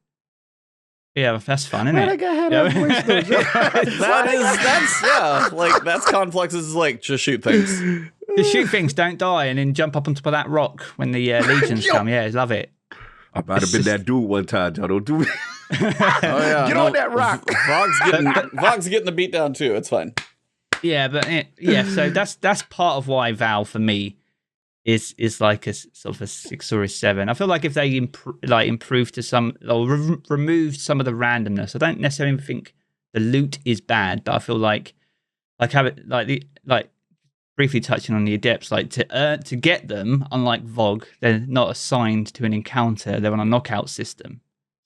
Yeah, that's fun, isn't it? That's confluxes is like just shoot things. Just shoot things, don't die, and then jump up on top of that rock when the legions come. Yeah, love it. I might have been that dude one time, John. Don't do me. Oh yeah, Get on that rock. Vog's getting the beat down too. It's fine. Yeah, but so that's part of why Val for me is like a sort of a 6 or a 7. I feel like if they improved to some or removed some of the randomness, I don't necessarily think the loot is bad, but I feel like have it like briefly touching on the Adepts, like to get them, unlike Vogue, they're not assigned to an encounter; they're on a knockout system.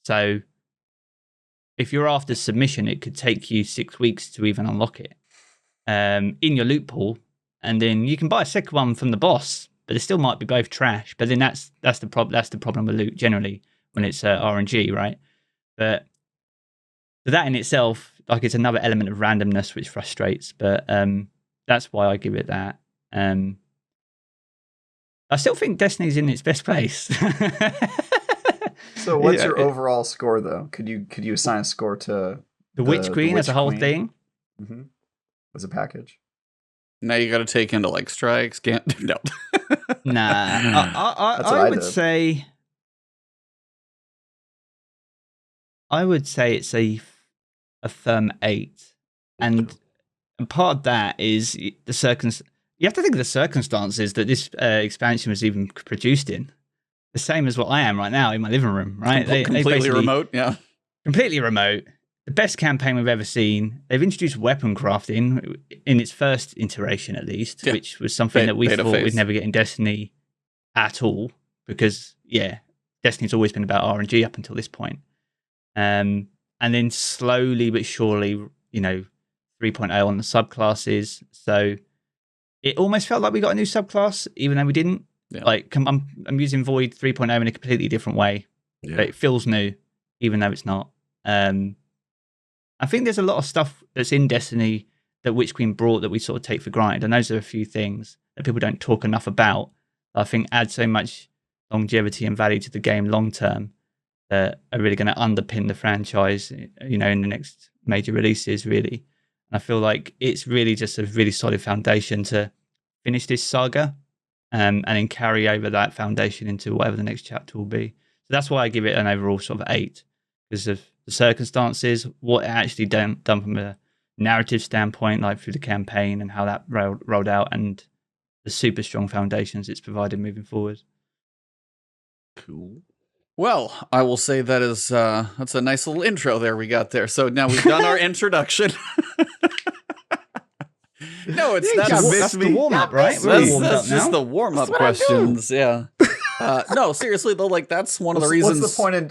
So if you're after submission, it could take you 6 weeks to even unlock it in your loot pool, and then you can buy a second one from the boss, but it still might be both trash. But then that's the problem with loot generally when it's RNG, right? But that in itself, like, it's another element of randomness which frustrates. But that's why I give it that. I still think Destiny's in its best place. So what's your overall score, though? Could you assign a score to the Witch Queen as a whole thing? Mm-hmm. As a package? Now you got to take into like strikes. No. Nah. I would say. I would say it's a firm 8, and part of that is the circumstances. You have to think of the circumstances that this expansion was even produced in. The same as what I am right now in my living room, right? Completely remote, yeah. Completely remote. The best campaign we've ever seen. They've introduced weapon crafting in its first iteration, at least, which was something that we thought we'd never get in Destiny at all. Because, Destiny's always been about RNG up until this point. And then slowly but surely, 3.0 on the subclasses. So it almost felt like we got a new subclass, even though we didn't. Yeah. Like, I'm using Void 3.0 in a completely different way. Yeah. But it feels new, even though it's not. I think there's a lot of stuff that's in Destiny that Witch Queen brought that we sort of take for granted. And those are a few things that people don't talk enough about. That I think add so much longevity and value to the game long term that are really going to underpin the franchise, in the next major releases, really. And I feel like it's really just a really solid foundation to finish this saga and then carry over that foundation into whatever the next chapter will be. So that's why I give it an overall sort of 8, because of the circumstances, what it actually done from a narrative standpoint, like through the campaign and how that rolled out, and the super strong foundations it's provided moving forward. Cool. Well, I will say that's a nice little intro there we got there. So now we've done our introduction. No, that's the warm up, right? That's just the warm up questions. Yeah. No, seriously though, like that's one of the reasons.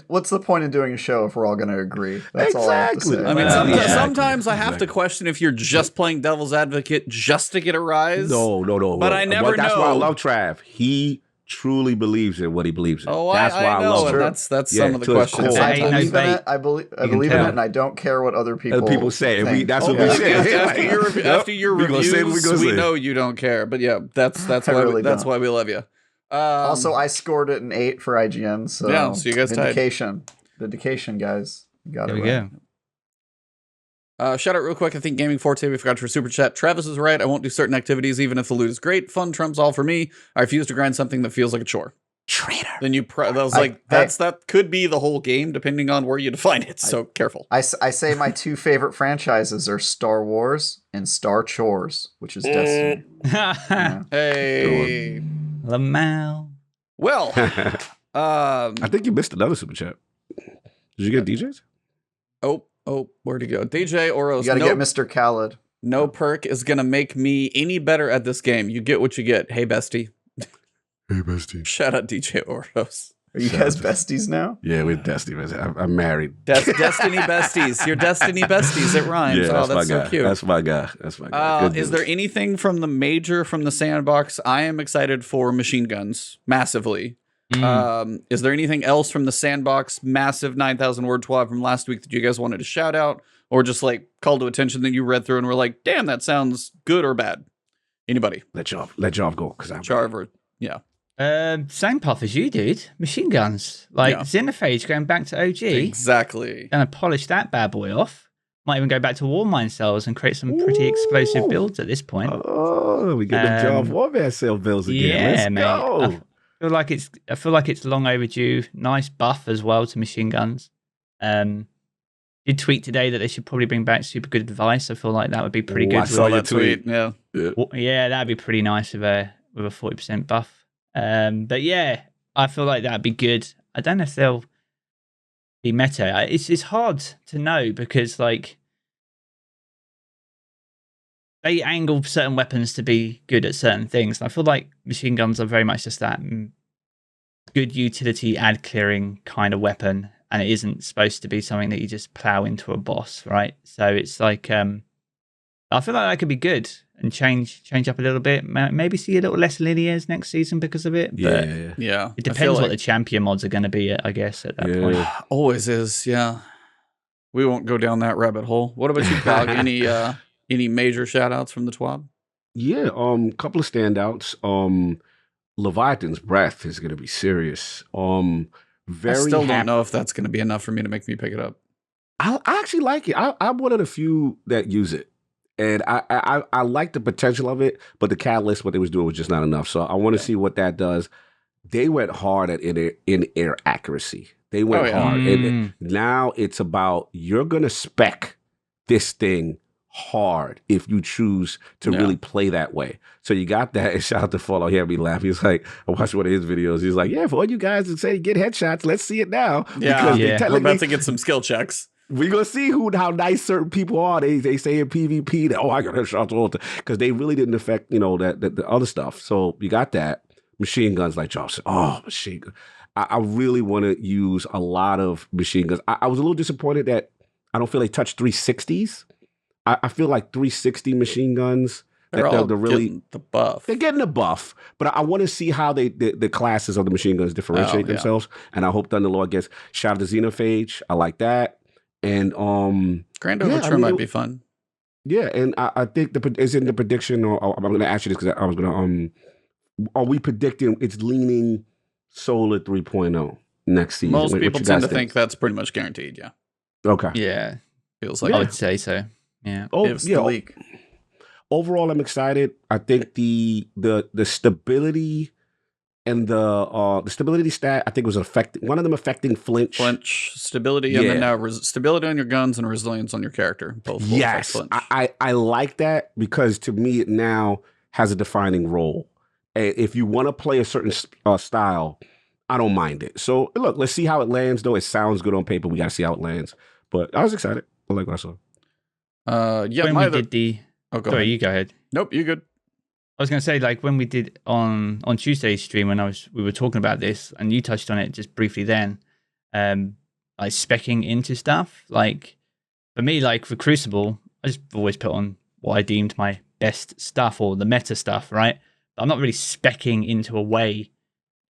What's the point in doing a show if we're all going to agree? That's all I have to say. I mean, sometimes I have to question if you're just playing devil's advocate just to get a rise. No. But I never know. That's why I love Trav. He truly believes in what he believes in. Oh, that's why I know, and that's some of the questions. I believe in it. I believe in it, and I don't care what other people say. That's what we say. After your reviews, we know you don't care. But yeah, that's why we love you. Also, I scored it an 8 for IGN. So you guys vindication, guys. You got it. There we go. Shout out real quick. I think Gaming Forte, we forgot for super chat. Travis is right. I won't do certain activities even if the loot is great. Fun trumps all for me. I refuse to grind something that feels like a chore. Traitor. Then that could be the whole game depending on where you define it. So careful. I say my 2 favorite franchises are Star Wars and Star Chores, which is Destiny. Hey. Lamau. Well, I think you missed another super chat. Did you get DJs? Oh, where'd he go? DJ Oros. You gotta get Mr. Khaled. No perk is gonna make me any better at this game. You get what you get. Hey, bestie. Hey, bestie. Shout out DJ Oros. Are you guys besties now? Yeah, we're Destiny besties. I'm married. Destiny besties. You're Destiny besties. It rhymes. Yeah, that's so cute. That's my guy. Is there anything from the sandbox? I am excited for machine guns massively. Is there anything else from the sandbox massive 9,000 word TWAB from last week that you guys wanted to shout out or just like call to attention that you read through and were like, damn, that sounds good or bad? Anybody? Let Jarv go because I'm Jarv. Yeah. Same path as you, dude. Machine guns, like Xenophage, going back to OG. Exactly. Gonna polish that bad boy off. Might even go back to Warmind cells and create some pretty explosive builds at this point. Oh, we get the Jarv Warmind cell builds again. Yeah, Let's mate. go. I feel like it's long overdue. Nice buff as well to machine guns. Did tweet today that they should probably bring back super good advice. I feel like that would be pretty good. I saw your tweet. Yeah. Yeah, that'd be pretty nice with a 40% buff. But yeah, I feel like that'd be good. I don't know if they'll be meta. It's hard to know because like they angle certain weapons to be good at certain things. And I feel like machine guns are very much just that good utility ad clearing kind of weapon, and it isn't supposed to be something that you just plow into a boss, right? So it's like I feel like that could be good and change up a little bit. Maybe see a little less linears next season because of it. Yeah. It depends what the champion mods are going to be, I guess, at that point. Always is, yeah. We won't go down that rabbit hole. What about you, Cog? Any major shout outs from the TWAB? Yeah, couple of standouts. Leviathan's Breath is gonna be serious. I still don't know if that's gonna be enough for me to make me pick it up. I actually like it. I'm one of the few that use it. And I like the potential of it, but the catalyst, what they was doing was just not enough. So I want to see what that does. They went hard at in-air accuracy. They went hard. And now it's about, you're going to spec this thing hard if you choose to really play that way. So you got that. And shout out to Fallout. He had me laugh. He's like, I watched one of his videos. He's like, yeah, for all you guys that say get headshots, let's see it now. Yeah, we're about to get some skill checks. We're going to see how nice certain people are. They say in PvP that, I got headshots all the time. Because they really didn't affect, the other stuff. So you got that. Machine guns, like Jarv said. Machine gun. I really want to use a lot of machine guns. I was a little disappointed that I don't feel they touched 360s. I feel like 360 machine guns, they're really getting the buff. They're getting the buff, but I want to see how the classes of the machine guns differentiate themselves. And I hope Thunderlord gets shout out to Xenophage. I like that. And Grand Overture might be fun. Yeah, and I think it's in the prediction, or I'm going to ask you this because I was going to. Are we predicting it's leaning Solar 3.0 next season? Most people tend to think that's pretty much guaranteed. Yeah. Okay. Yeah, feels like I would say so. Yeah. The leak. Overall, I'm excited. I think the stability and the stability stat, I think was one of them affecting flinch stability, and then now stability on your guns and resilience on your character. Both. Yes, I like that because to me it now has a defining role. If you want to play a certain style, I don't mind it. So look, let's see how it lands. Though it sounds good on paper, we got to see how it lands. But I was excited. I like what I saw. When we did the. Oh, go sorry, ahead. you go ahead. Nope, you good. I was going to say, like when we did on Tuesday's stream when we were talking about this, and you touched on it just briefly then, like specking into stuff. Like for me, like for Crucible, I just always put on what I deemed my best stuff or the meta stuff, right? But I'm not really specking into a way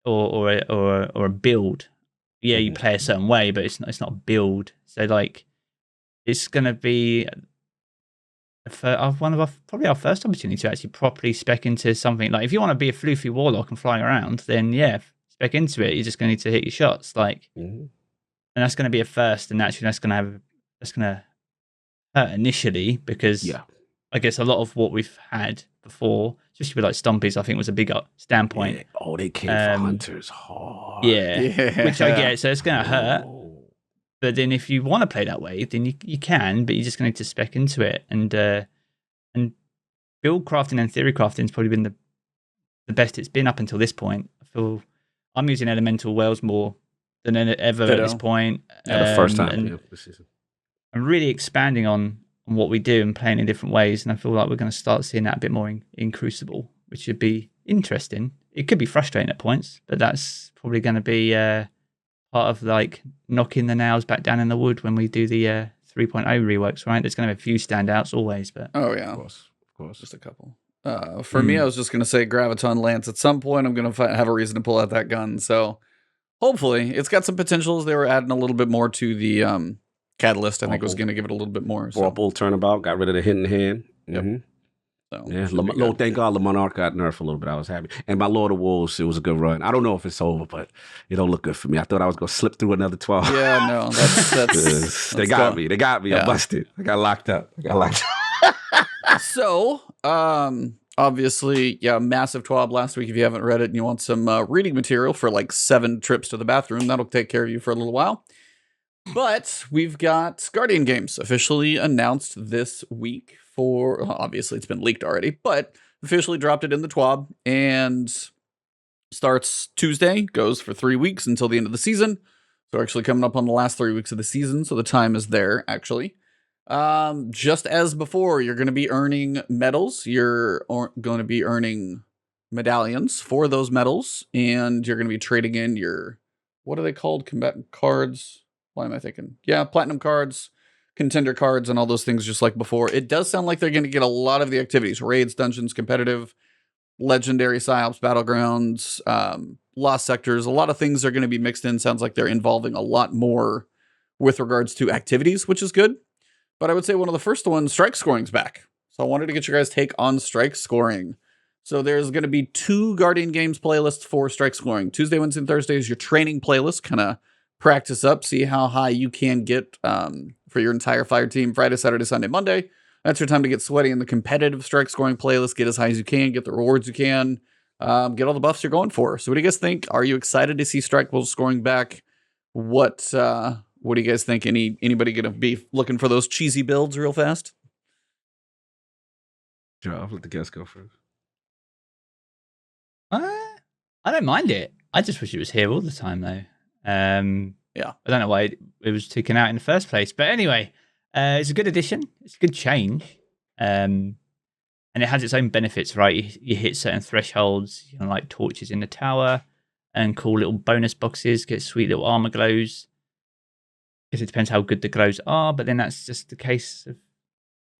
or a build. Yeah, you play a certain way, but it's not a build. So like, it's going to be probably our first opportunity to actually properly spec into something. Like if you want to be a floofy warlock and flying around, then yeah, spec into it. You're just going to need to hit your shots, like, and that's going to be a first. And naturally, that's going to hurt initially because I guess a lot of what we've had before, especially with like Stompies, I think was a big standpoint. Yeah. Oh, they came for Hunters hard. Yeah, which I get. So it's going to hurt. But then if you want to play that way, then you can, but you're just going to need to spec into it. And build crafting and theory crafting has probably been the best it's been up until this point. I feel I'm using elemental wells more than ever at this point. Yeah, the first time this season. I'm really expanding on what we do and playing in different ways. And I feel like we're going to start seeing that a bit more in Crucible, which should be interesting. It could be frustrating at points, but that's probably going to be part of like knocking the nails back down in the wood when we do the 3.0 reworks, right? There's going to be a few standouts always, but of course, just a couple. For me, I was just going to say Graviton Lance. At some point, I'm going to have a reason to pull out that gun. So hopefully, it's got some potentials. They were adding a little bit more to the catalyst. I think was going to give it a little bit more. Vorpal turnabout, got rid of the hidden hand. Yep. So, yeah, thank God Monarch got nerfed a little bit. I was happy. And my Lord of Wolves, it was a good run. I don't know if it's over, but it don't look good for me. I thought I was going to slip through another 12. Yeah, no, that's they got me. They got me. I busted. I got locked up. So, Obviously, yeah, massive TWAB last week. If you haven't read it and you want some reading material for like 7 trips to the bathroom, that'll take care of you for a little while. But we've got Guardian Games officially announced this week for, obviously it's been leaked already, but officially dropped it in the TWAB and starts Tuesday, goes for 3 weeks until the end of the season. So actually coming up on the last 3 weeks of the season, so the time is there actually. Just as before, you're going to be earning medals. You're going to be earning medallions for those medals, and you're going to be trading in your, what are they called? Combatant cards. Why am I thinking? Yeah, platinum cards, contender cards, and all those things just like before. It does sound like they're going to get a lot of the activities, raids, dungeons, competitive, legendary psyops, battlegrounds, lost sectors. A lot of things are going to be mixed in. Sounds like they're involving a lot more with regards to activities, which is good. But I would say one of the first ones, strike scoring's back. So I wanted to get your guys' take on strike scoring. So there's going to be 2 Guardian Games playlists for strike scoring. Tuesday, Wednesday, and Thursday is your training playlist. Kind of practice up, see how high you can get for your entire fire team. Friday, Saturday, Sunday, Monday. That's your time to get sweaty in the competitive strike scoring playlist. Get as high as you can. Get the rewards you can. Get all the buffs you're going for. So what do you guys think? Are you excited to see strike scoring back? What do you guys think? Anybody gonna be looking for those cheesy builds real fast? Jarv, let the guest go first. I don't mind it. I just wish it was here all the time, though. Yeah. I don't know why it was taken out in the first place. But anyway, it's a good addition. It's a good change. And it has its own benefits, right? You hit certain thresholds, you know, like torches in the tower and cool little bonus boxes, get sweet little armor glows. Because it depends how good the glows are, but then that's just the case of,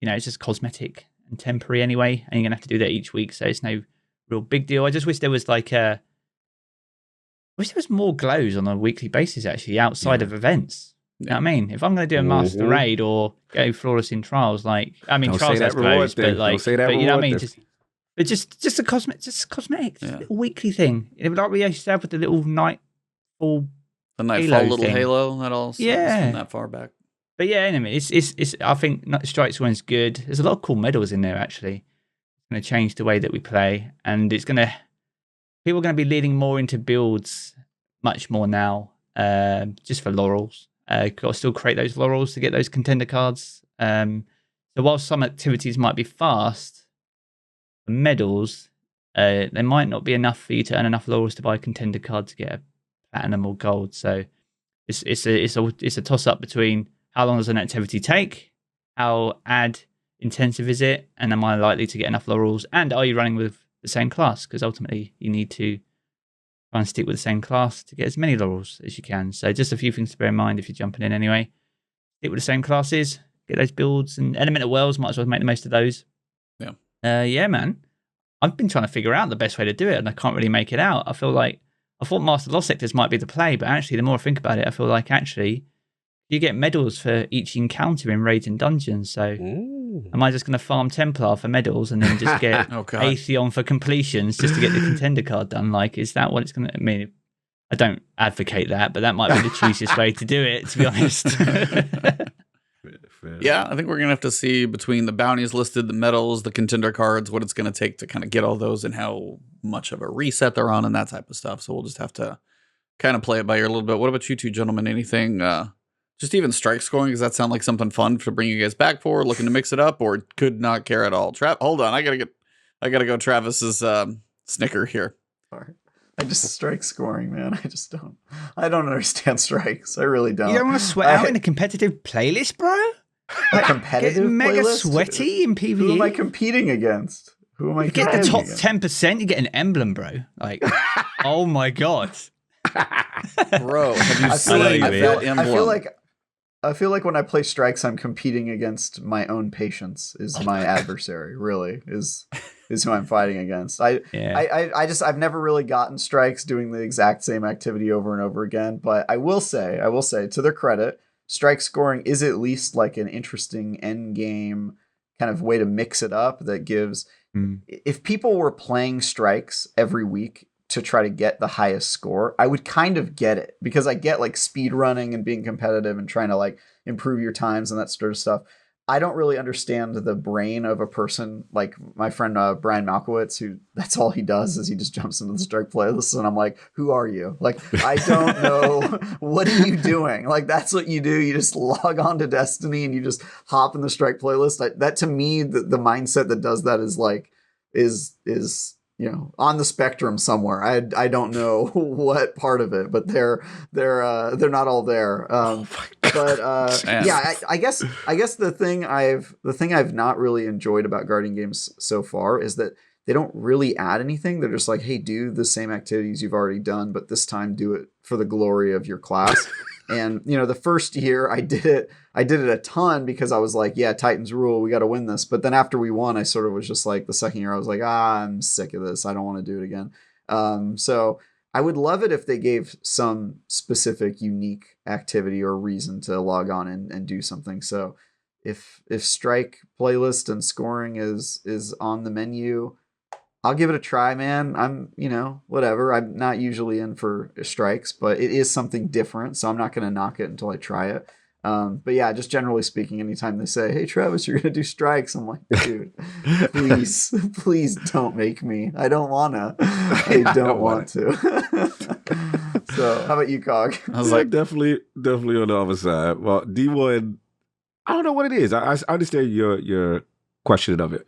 you know, it's just cosmetic and temporary anyway, and you're going to have to do that each week, so it's no real big deal. I just wish there was more glows on a weekly basis, actually, outside of events. You know what I mean? If I'm going to do a master raid or go flawless in trials, like, I mean, Don't trials say that has glows, reward but like, Don't say that but you know what I reward mean? Just a cosmetic, just a little weekly thing. Like we used to have with the little Nightfall. The Nightfall little thing. Halo, that all from that far back. But yeah, anyway, it's. I think Strike Scoring's good. There's a lot of cool medals in there, actually. It's going to change the way that we play, and it's going to. People are going to be leading more into builds much more now, just for laurels. Got to still create those laurels to get those contender cards. So while some activities might be fast, the medals, they might not be enough for you to earn enough laurels to buy a contender card to get a platinum or gold. So it's a toss up between how long does an activity take, how ad intensive is it, and am I likely to get enough laurels, and are you running with the same class? Because ultimately you need to try and stick with the same class to get as many laurels as you can. So just a few things to bear in mind if you're jumping in anyway. Stick with the same classes, get those builds, and elemental wells, might as well make the most of those. Yeah, man. I've been trying to figure out the best way to do it, and I can't really make it out. I thought Master Lost Sectors might be the play, but actually, the more I think about it, I feel like actually you get medals for each encounter in raids and dungeons. So am I just going to farm Templar for medals and then just get Atheon for completions just to get the contender card done? Like, is that what it's going to... I mean, I don't advocate that, but that might be the cheesiest way to do it, to be honest. Yeah, I think we're going to have to see between the bounties listed, the medals, the contender cards, what it's going to take to kind of get all those and how much of a reset they're on and that type of stuff. So we'll just have to kind of play it by ear a little bit. What about you two gentlemen? Anything, just even strike scoring? Does that sound like something fun to bring you guys back for, looking to mix it up, or could not care at all? Hold on. I gotta go Travis's snicker here. Sorry. I just strike scoring, man. I don't understand strikes. I really don't. You don't want to sweat out in a competitive playlist, bro? A competitive Get mega playlist? Sweaty in PvE. Who am I competing against? You get the top 10%, you get an emblem, bro. Like, oh my god. Bro, have you seen that emblem? I feel like when I play strikes, I'm competing against my own patience. Is my adversary really is who I'm fighting against? I've never really gotten strikes doing the exact same activity over and over again. But I will say, to their credit, strike scoring is at least like an interesting end game kind of way to mix it up. That gives, if people were playing strikes every week to try to get the highest score, I would kind of get it, because I get like speed running and being competitive and trying to like improve your times and that sort of stuff. I don't really understand the brain of a person like my friend Brian Malkowitz, who that's all he does is he just jumps into the strike playlist, and I'm like, who are you? Like, I don't know. What are you doing? Like, that's what you do. You just log on to Destiny and you just hop in the strike playlist. That to me, the mindset that does that is like is on the spectrum somewhere. I don't know what part of it, but they're not all there. But I guess the thing I've not really enjoyed about guardian games so far is that they don't really add anything. They're just like, hey, do the same activities you've already done, but this time do it for the glory of your class. And the first year I did it a ton because I was like, yeah, Titans rule, we got to win this. But then after we won, I sort of was just like, the second year I was like, I'm sick of this. I don't want to do it again. So I would love it if they gave some specific unique activity or reason to log on and do something. So if strike playlist and scoring is on the menu, I'll give it a try, man. I'm, whatever. I'm not usually in for strikes, but it is something different. So I'm not going to knock it until I try it. But yeah, just generally speaking, anytime they say, hey, Travis, you're going to do strikes, I'm like, dude, please don't make me. I don't want to. I don't want to. So how about you, Cog? I was like, definitely on the other side. Well, D1, I don't know what it is. I understand your question of it.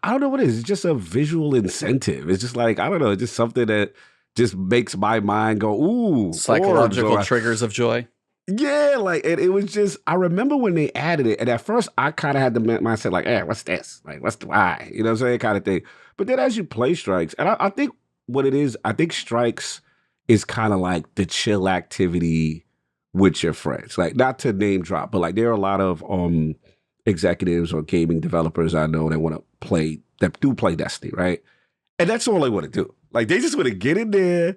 I don't know what it is. It's just a visual incentive. It's just like, I don't know, it's just something that just makes my mind go, ooh. Psychological triggers of joy. Yeah, like it was just, I remember when they added it, and at first I kind of had the mindset like, what's this? Like, what's the why? You know what I'm saying? Kind of thing. But then as you play strikes, and I think what it is, I think strikes is kind of like the chill activity with your friends. Like, not to name drop, but like there are a lot of executives or gaming developers I know that want to play, that do play Destiny, right? And that's all they want to do. Like, they just want to get in there,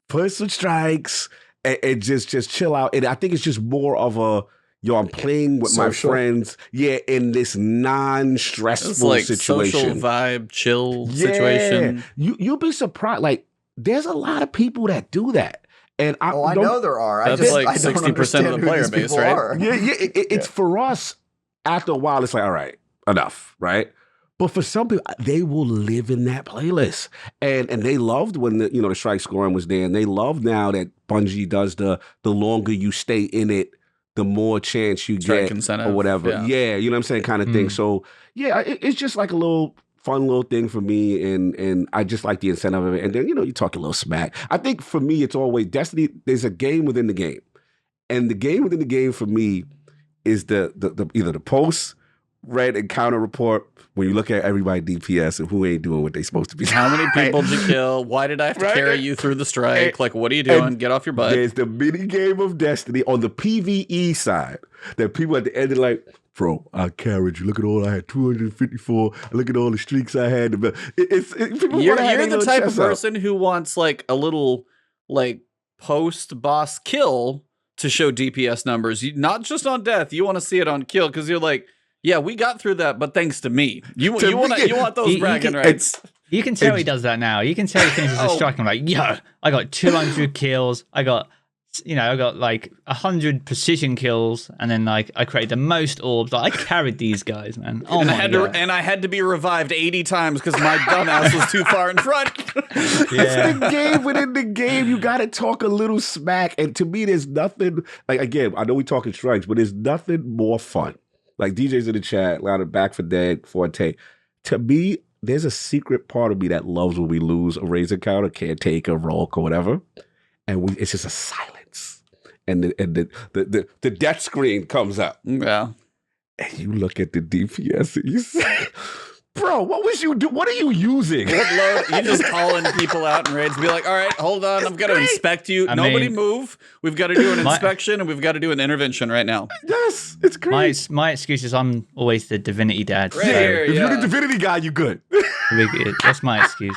put some strikes, and just chill out. And I think it's just more of a, I'm playing with my friends, in this non-stressful like situation. Social vibe, chill situation. You'll be surprised. Like, there's a lot of people that do that. And I know there are. That's like 60% of the player base, right? It's for us. After a while, it's like, all right, enough, right? But for some people, they will live in that playlist. And they loved when the strike scoring was there. And they love now that Bungie does the longer you stay in it, the more chance you strike get incentive, or whatever. Yeah, you know what I'm saying? Kind of thing. So, yeah, it's just like a little fun little thing for me. And I just like the incentive of it. And then, you talk a little smack. I think for me, it's always Destiny. There's a game within the game. And the game within the game for me is the either the post, red encounter report when you look at everybody DPS and who ain't doing what they supposed to be. How many people did you kill? Why did I have to carry you through the strike? Like, what are you doing? Get off your butt. There's the mini game of Destiny on the PvE side that people at the end are like, bro, I carried you. Look at all I had, 254. Look at all the streaks I had. You're the type of person who wants like a little like post boss kill to show DPS numbers. Not just on death. You want to see it on kill because you're like, yeah, we got through that, but thanks to me. You want those bragging rights. You can tell he does that now. You can tell he finishes a strike and like, yo, I got 200 kills. I got like 100 precision kills, and then like I created the most orbs. Like, I carried these guys, man. Oh and my God. I had to be revived 80 times because my dumbass was too far in front. It's the game within the game. You got to talk a little smack, and to me, there's nothing. Like, again, I know we're talking strikes, but there's nothing more fun. Like DJs in the chat, a lot of Back for Dead, Forte. To me, there's a secret part of me that loves when we lose a razor counter, caretaker, roll, or whatever, and it's just a silence, and the death screen comes up. Yeah, and you look at the DPS and you say, bro, what was you do? What are you using? You just calling people out in raids and be like, all right, hold on, I'm going to inspect you. Nobody move. We've got to do an inspection and we've got to do an intervention right now. Yes, it's great. My excuse is I'm always the divinity dad. Right here, if you're the divinity guy, you're good. That's my excuse.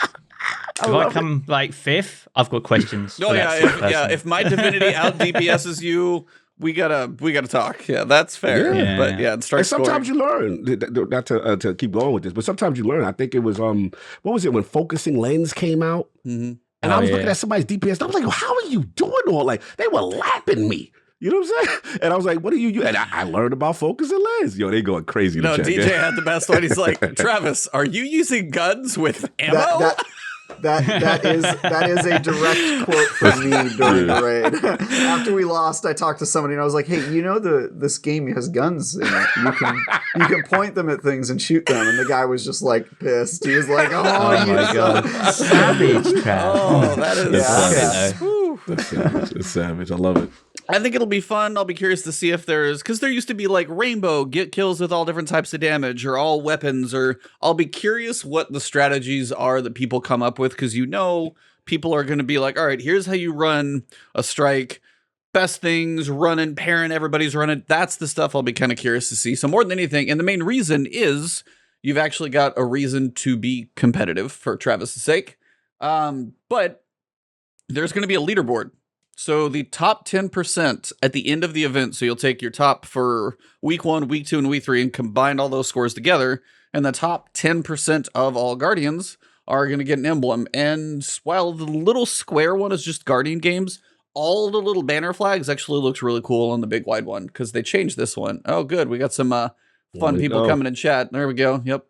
If I come like fifth, I've got questions. Oh yeah, if my divinity out DPSs you, we gotta talk. Yeah, that's fair. Yeah. But yeah, and sometimes you learn. Not to keep going with this, but sometimes you learn. I think it was what was it when Focusing Lens came out? Mm-hmm. And I was looking at somebody's DPS. And I was like, how are you doing all? Like, they were lapping me. You know what I'm saying? And I was like, what are you? And I learned about Focusing is. Yo, they going crazy in No, the chat. DJ had the best one. He's like, Travis, are you using guns with ammo? That is a direct quote from me during the raid. After we lost, I talked to somebody and I was like, "Hey, you know this game has guns in it. You can point them at things and shoot them." And the guy was just like pissed. He was like, "Oh my god, savage, Trav. Oh, that is That's savage. It's savage. I love it. I think it'll be fun. I'll be curious to see if because there used to be like rainbow, get kills with all different types of damage or all weapons, or I'll be curious what the strategies are that people come up with, because people are going to be like, all right, here's how you run a strike. Best things, running, parent, everybody's running. That's the stuff I'll be kind of curious to see. So more than anything, and the main reason is you've actually got a reason to be competitive for Travis's sake. But there's going to be a leaderboard. So the top 10% at the end of the event, so you'll take your top for week 1, week 2, and week 3 and combine all those scores together, and the top 10% of all Guardians are going to get an emblem. And while the little square one is just Guardian games, all the little banner flags actually looks really cool on the big wide one, because they changed this one. Oh, good. We got some fun people coming in chat. There we go. Yep.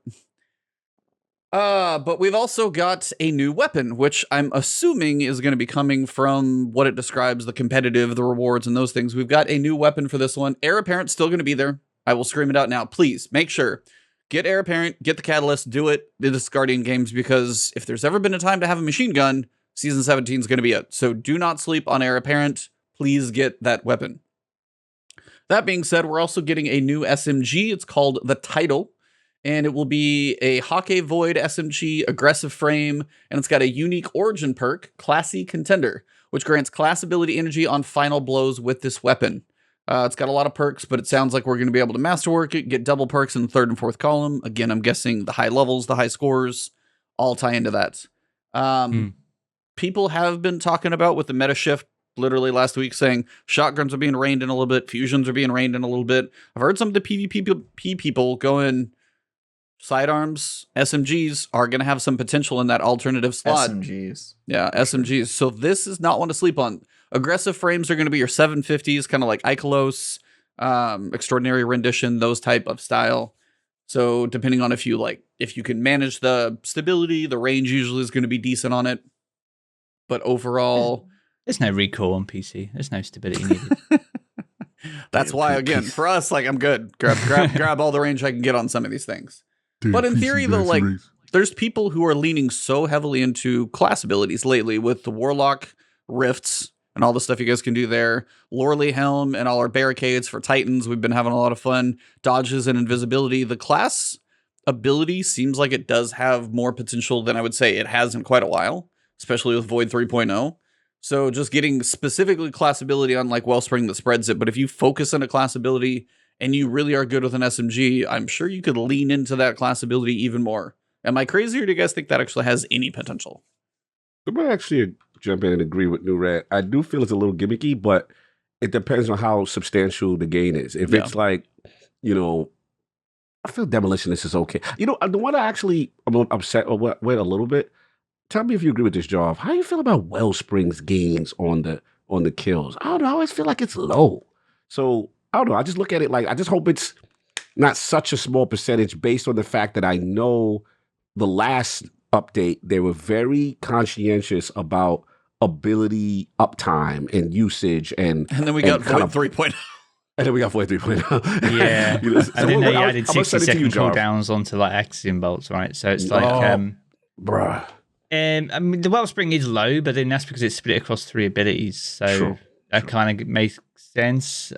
But we've also got a new weapon, which I'm assuming is going to be coming from what it describes, the competitive, the rewards, and those things. We've got a new weapon for this one. Heir Apparent's still going to be there. I will scream it out now. Please, make sure. Get Heir Apparent, get the Catalyst, do it in this Guardian games, because if there's ever been a time to have a machine gun, Season 17 is going to be it. So do not sleep on Heir Apparent. Please get that weapon. That being said, we're also getting a new SMG. It's called the Title. And it will be a Hawkeye Void SMG, aggressive frame, and it's got a unique origin perk, Classy Contender, which grants class ability energy on final blows with this weapon. It's got a lot of perks, but it sounds like we're going to be able to masterwork it, get double perks in the 3rd and 4th column. Again, I'm guessing the high levels, the high scores, all tie into that. People have been talking about with the meta shift literally last week saying shotguns are being reined in a little bit, fusions are being reined in a little bit. I've heard some of the PvP people going, sidearms, SMGs are going to have some potential in that alternative slot. SMGs. Yeah, SMGs. So this is not one to sleep on. Aggressive frames are going to be your 750s, kind of like Ikelos, Extraordinary Rendition, those type of style. So depending on if you can manage the stability, the range usually is going to be decent on it. But overall, there's no recoil on PC. There's no stability needed. That's why, again, for us, like, I'm good. Grab all the range I can get on some of these things. Dude, but in theory, though, like, race. there's people who are leaning so heavily into class abilities lately with the Warlock Rifts and all the stuff you guys can do there. Loreley Helm and all our barricades for Titans. We've been having a lot of fun. Dodges and invisibility. The class ability seems like it does have more potential than I would say it has in quite a while, especially with Void 3.0. So just getting specifically class ability on like Wellspring that spreads it. But if you focus on a class ability and you really are good with an SMG, I'm sure you could lean into that class ability even more. Am I crazy, or do you guys think that actually has any potential? I might actually jump in and agree with New Red. I do feel it's a little gimmicky, but it depends on how substantial the gain is. If it's like, I feel Demolitionist is okay. The one I actually I'm upset with a little bit. Tell me if you agree with this, Jarv. How do you feel about Wellspring's gains on the kills? I don't know. I always feel like it's low. So I don't know. I just look at it like I just hope it's not such a small percentage based on the fact that I know the last update, they were very conscientious about ability uptime and usage. And then we got Void 3.0. And then we got Void 3.0. Yeah. I didn't know you added 60-second cooldowns onto like Axiom bolts, right? So it's like... bruh. I mean, the Wellspring is low, but then that's because it's split across 3 abilities. So that kind of makes sense.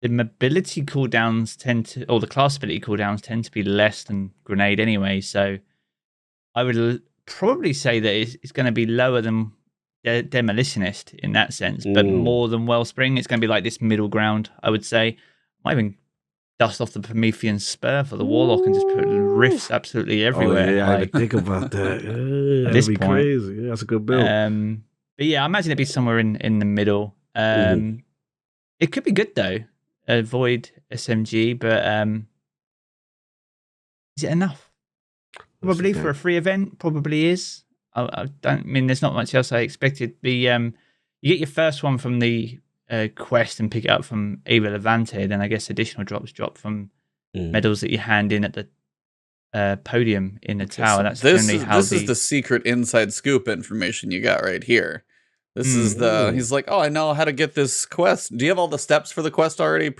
The mobility cooldowns or the class ability cooldowns tend to be less than Grenade anyway. So I would probably say that it's going to be lower than Demolitionist in that sense, but more than Wellspring. It's going to be like this middle ground, I would say. Might even dust off the Promethean Spur for the Warlock and just put rifts absolutely everywhere. Oh, yeah, I didn't think about that. At this be point, crazy. Yeah, that's a good build. But yeah, I imagine it'd be somewhere in the middle. It could be good though. Void SMG, but is it enough? Probably for a free event, probably is. I don't mean there's not much else I expected. You get your first one from the a quest and pick it up from either Levante, then I guess additional drops drop from medals that you hand in at the podium in the tower. So That's this generally is how this is the secret inside scoop information you got right here. This is the he's like, oh, I know how to get this quest. Do you have all the steps for the quest already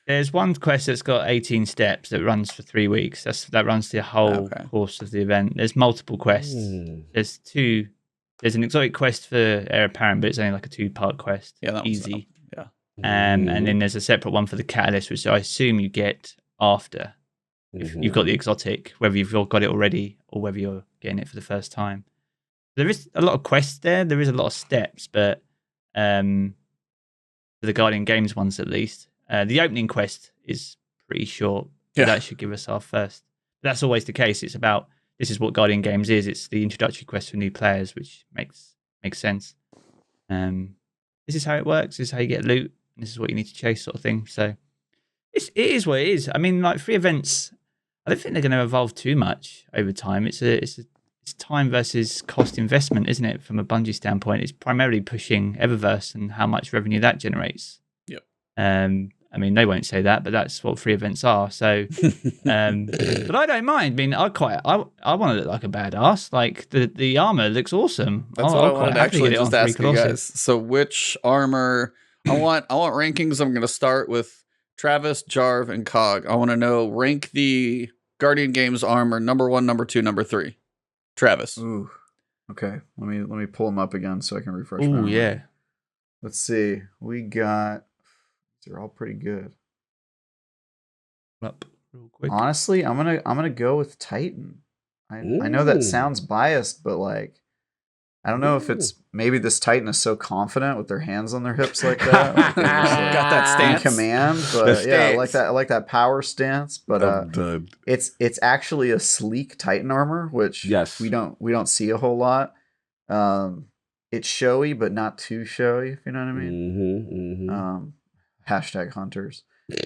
There's one quest that's got 18 steps that runs for 3 weeks. That runs the whole course of the event. There's multiple quests. There's two. There's an exotic quest for Heir Apparent, but it's only like a 2-part quest. Yeah, that easy. Yeah. And then there's a separate one for the Catalyst, which I assume you get after if you've got the exotic, whether you've got it already or whether you're getting it for the first time. There is a lot of quests there. There is a lot of steps, but for the Guardian Games ones at least, the opening quest is pretty short. So that should give us our first. That's always the case. It's about this is what Guardian Games is. It's the introductory quest for new players, which makes sense. This is how it works. This is how you get loot. And this is what you need to chase, sort of thing. So it is what it is. I mean, like free events, I don't think they're going to evolve too much over time. It's time versus cost investment, isn't it? From a Bungie standpoint, it's primarily pushing Eververse and how much revenue that generates. Yep. I mean, they won't say that, but that's what free events are. So, but I don't mind. I mean, I want to look like a badass. Like the armor looks awesome. That's what I wanted to actually just ask you guys. So, which armor? I want rankings. I'm going to start with Travis, Jarv, and Cog. I want to know rank the Guardian Games armor number 1, number 2, number 3. Travis. Ooh. Okay. Let me pull them up again so I can refresh. Ooh, yeah. Let's see. We got. They're all pretty good. Up real quick. Honestly, I'm gonna go with Titan. I know that sounds biased, but like, I don't know if it's maybe this Titan is so confident with their hands on their hips like that. Like got that stance. In command, but yeah, I like that power stance. But it's actually a sleek Titan armor, which we don't see a whole lot. It's showy, but not too showy, if you know what I mean. Hashtag hunters.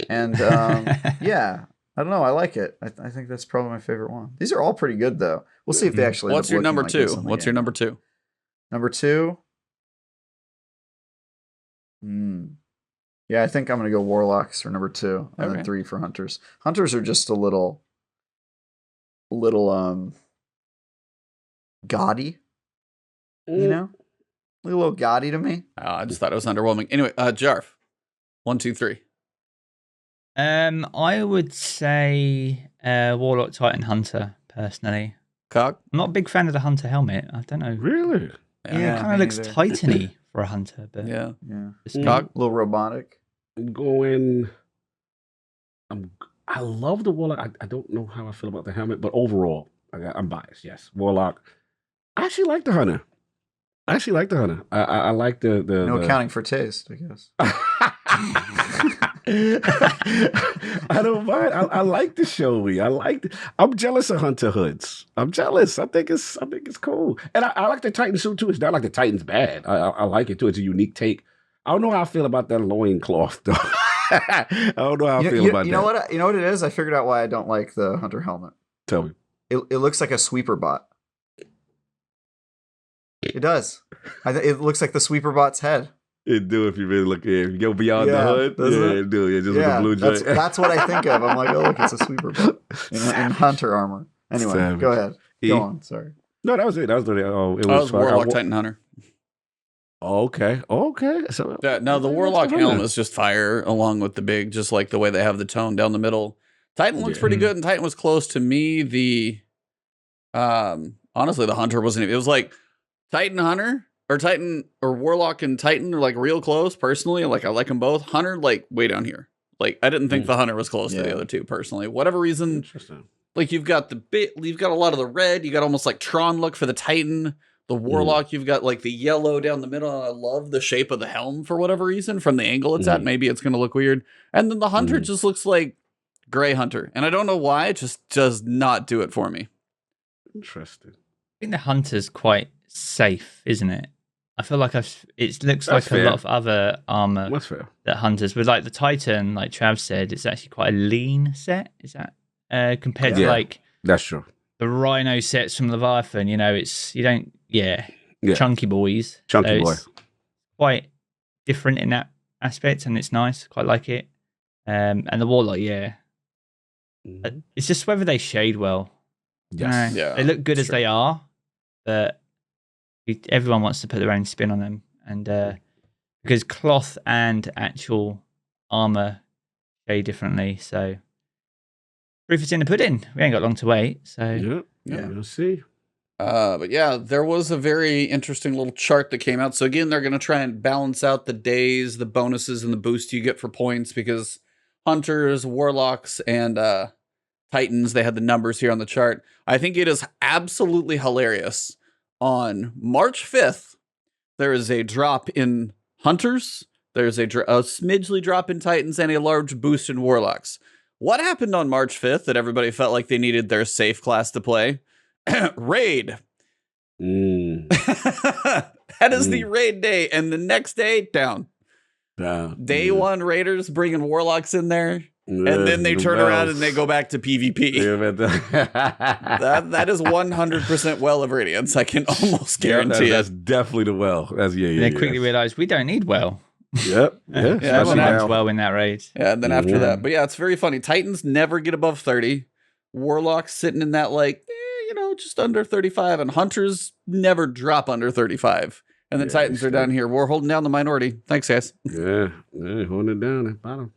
And yeah, I don't know. I like it. I think that's probably my favorite one. These are all pretty good, though. We'll see if they actually. What's your number 2? What's your number 2? Number 2. Yeah, I think I'm gonna go Warlocks for number 2, and then 3 for Hunters. Hunters are just a little gaudy. You know, a little gaudy to me. I just thought it was underwhelming. Anyway, Jarv. 1, 2, 3. I would say Warlock, Titan, Hunter. Personally, Cog. I'm not a big fan of the Hunter helmet. I don't know. Really? Yeah, it kind of looks Titany for a Hunter, but yeah. Cog, a little robotic. Going. I love the Warlock. I don't know how I feel about the helmet, but overall, I'm biased. Yes, Warlock. I actually like the Hunter. I like the no accounting for taste, I guess. I don't mind. I like the showy. I'm jealous of Hunter hoods. I'm jealous. I think it's cool, and I like the Titan suit too. It's not like the Titan's bad. I like it too. It's a unique take. I don't know how I feel about that loincloth though. I don't know how I feel about that. You know what it is? I figured out why I don't like the Hunter helmet. Tell me. It looks like a sweeper bot. It does. It looks like the sweeper bot's head. It do if you really look. If you go beyond the hood, it do. Yeah, just with the blue joint. That's what I think of. I'm like, oh look, it's a sweeper bot in Hunter armor. Anyway, go ahead. Go on. Sorry. No, that was it. That was it. Oh, it was Warlock, Titan, Hunter. Okay. So no, the Warlock helm is just fire, along with the big, just like the way they have the tone down the middle. Titan looks pretty good, and Titan was close to me. Honestly, the Hunter wasn't. It was like Titan, Hunter, or Titan, or Warlock and Titan are like real close. Personally, like I like them both. Hunter, like way down here. Like I didn't think the Hunter was close to the other two. Personally, whatever reason. Interesting. Like you've got you've got a lot of the red. You got almost like Tron look for the Titan. The Warlock, you've got like the yellow down the middle. I love the shape of the helm for whatever reason. From the angle it's at, maybe it's going to look weird. And then the Hunter just looks like Gray Hunter. And I don't know why, it just does not do it for me. Interesting. I think the Hunter's quite safe, isn't it? I feel like it looks like a lot of other armor that Hunters, but like the Titan, like Trav said, it's actually quite a lean set. Is that compared to like that's true. The Rhino sets from Leviathan? You know, chunky boys. Chunky boy. Quite different in that aspect, and it's nice. Quite like it. And the Warlock, yeah. It's just whether they shade well. Yes. Yeah, They look good as sure. they are, but everyone wants to put their own spin on them, and because cloth and actual armor shade differently, so proof is in the pudding. We ain't got long to wait, so Yeah. We'll see. But yeah, there was a very interesting little chart that came out. So again, they're going to try and balance out the days, the bonuses, and the boost you get for points, because hunters, warlocks, and titans, they had the numbers here on the chart. I think it is absolutely hilarious. On March 5th, there is a drop in hunters, there's a smidgely drop in titans, and a large boost in warlocks. What happened on March 5th that everybody felt like they needed their safe class to play? Raid. That is the raid day, and the next day, down. Day one raiders bringing warlocks in there, and then they turn around and they go back to PvP. that is 100% well of Radiance. I can almost guarantee that's it. definitely the well. That's they quickly realized we don't need well. Yep. Yeah. Everyone now. runs well in that raid. Yeah, and then after that, but yeah, it's very funny. Titans never get above 30. Warlocks sitting in that just under 35, and hunters never drop under 35. And the Titans are down here. We're holding down the minority. Thanks, guys. Yeah, holding it down at bottom.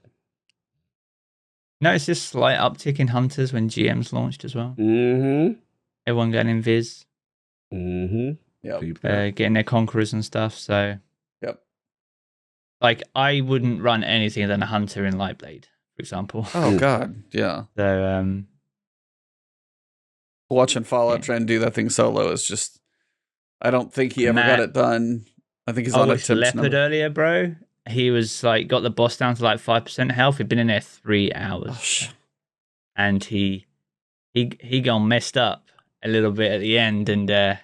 Notice this slight uptick in hunters when GMs launched as well. Mm-hmm. Everyone going in Viz. Mm-hmm. Yeah. Getting their conquerors and stuff. So, yep. Like, I wouldn't run anything than a hunter in Lightblade, for example. Oh God, yeah. So, watching Fallout try and do that thing solo is just, I don't think he ever got it done. I think he's on a Leopard earlier, bro. He was like got the boss down to like 5% health. He'd been in there 3 hours, and he got messed up a little bit at the end and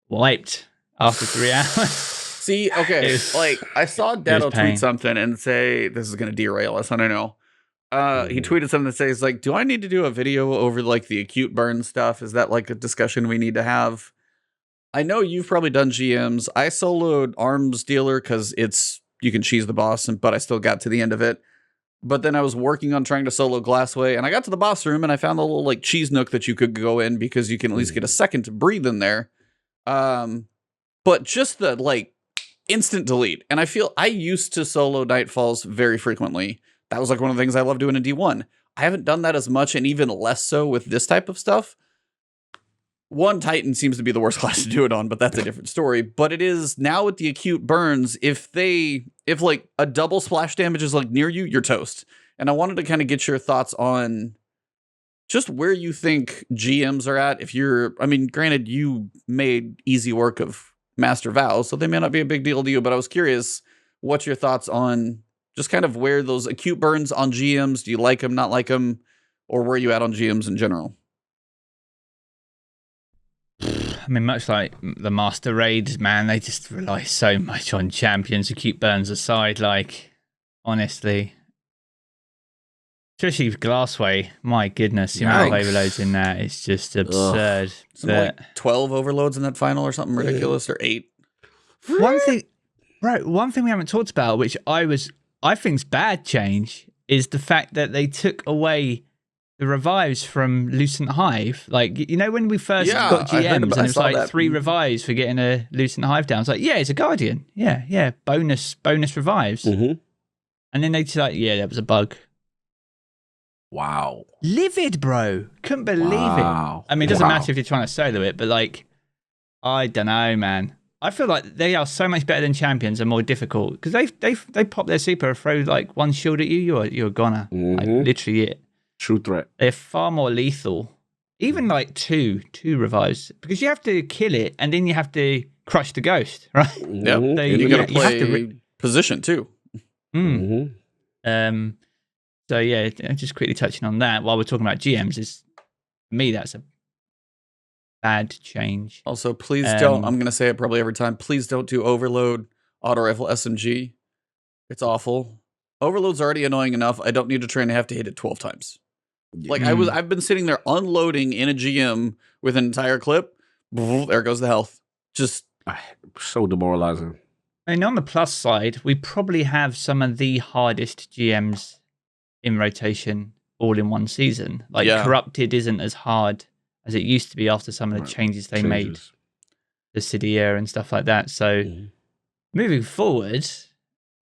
wiped after 3 hours. See, okay, I saw Datto tweet something and say, this is going to derail us, I don't know. He tweeted something that says, like, do I need to do a video over like the acute burn stuff? Is that like a discussion we need to have? I know you've probably done GMs. I soloed Arms Dealer because you can cheese the boss, but I still got to the end of it. But then I was working on trying to solo Glassway, and I got to the boss room, and I found a little like cheese nook that you could go in because you can at least get a second to breathe in there. But just the like instant delete. And I used to solo Nightfalls very frequently. That was like one of the things I love doing in D1. I haven't done that as much, and even less so with this type of stuff. One Titan seems to be the worst class to do it on, but that's a different story. But it is now with the acute burns, if like a double splash damage is like near you, you're toast. And I wanted to kind of get your thoughts on just where you think GMs are at. Granted, you made easy work of Master Vows, so they may not be a big deal to you, but I was curious what's your thoughts on just kind of where those acute burns on GMs, do you like them, not like them, or where are you at on GMs in general? I mean, much like the Master Raids, man, they just rely so much on champions. Acute burns aside, like, honestly. Especially Glassway, my goodness, the amount of overloads in that is just absurd. Like 12 overloads in that final or something ridiculous, or 8. One thing we haven't talked about, which I think's bad change, is the fact that they took away the revives from Lucent Hive. Like, you know, when we first got GMs and it was like 3 revives for getting a Lucent Hive down. It's like, yeah, it's a Guardian. Yeah. Bonus revives. Mm-hmm. And then they just like, yeah, that was a bug. Wow. Livid, bro. Couldn't believe it. I mean, it doesn't matter if you're trying to solo it, but like, I don't know, man. I feel like they are so much better than champions and more difficult because they pop their super, throw like 1 shield at you, you're a goner. Like, literally it. True threat. They're far more lethal. Even like two revives, because you have to kill it and then you have to crush the ghost, right? Yep. So you got to play position too. So yeah, just quickly touching on that while we're talking about GMs, is for me that's a bad change. Also, please don't. I'm gonna say it probably every time. Please don't do overload auto rifle SMG. It's awful. Overload's already annoying enough. I don't need to try and have to hit it 12 times. Like I've been sitting there unloading in a GM with an entire clip. There goes the health. Just so demoralizing. And on the plus side, we probably have some of the hardest GMs in rotation all in one season. Like Yeah. Corrupted isn't as hard as it used to be after some of the Right. changes they made Changes. to Cydia and stuff like that. So Mhm. moving forward,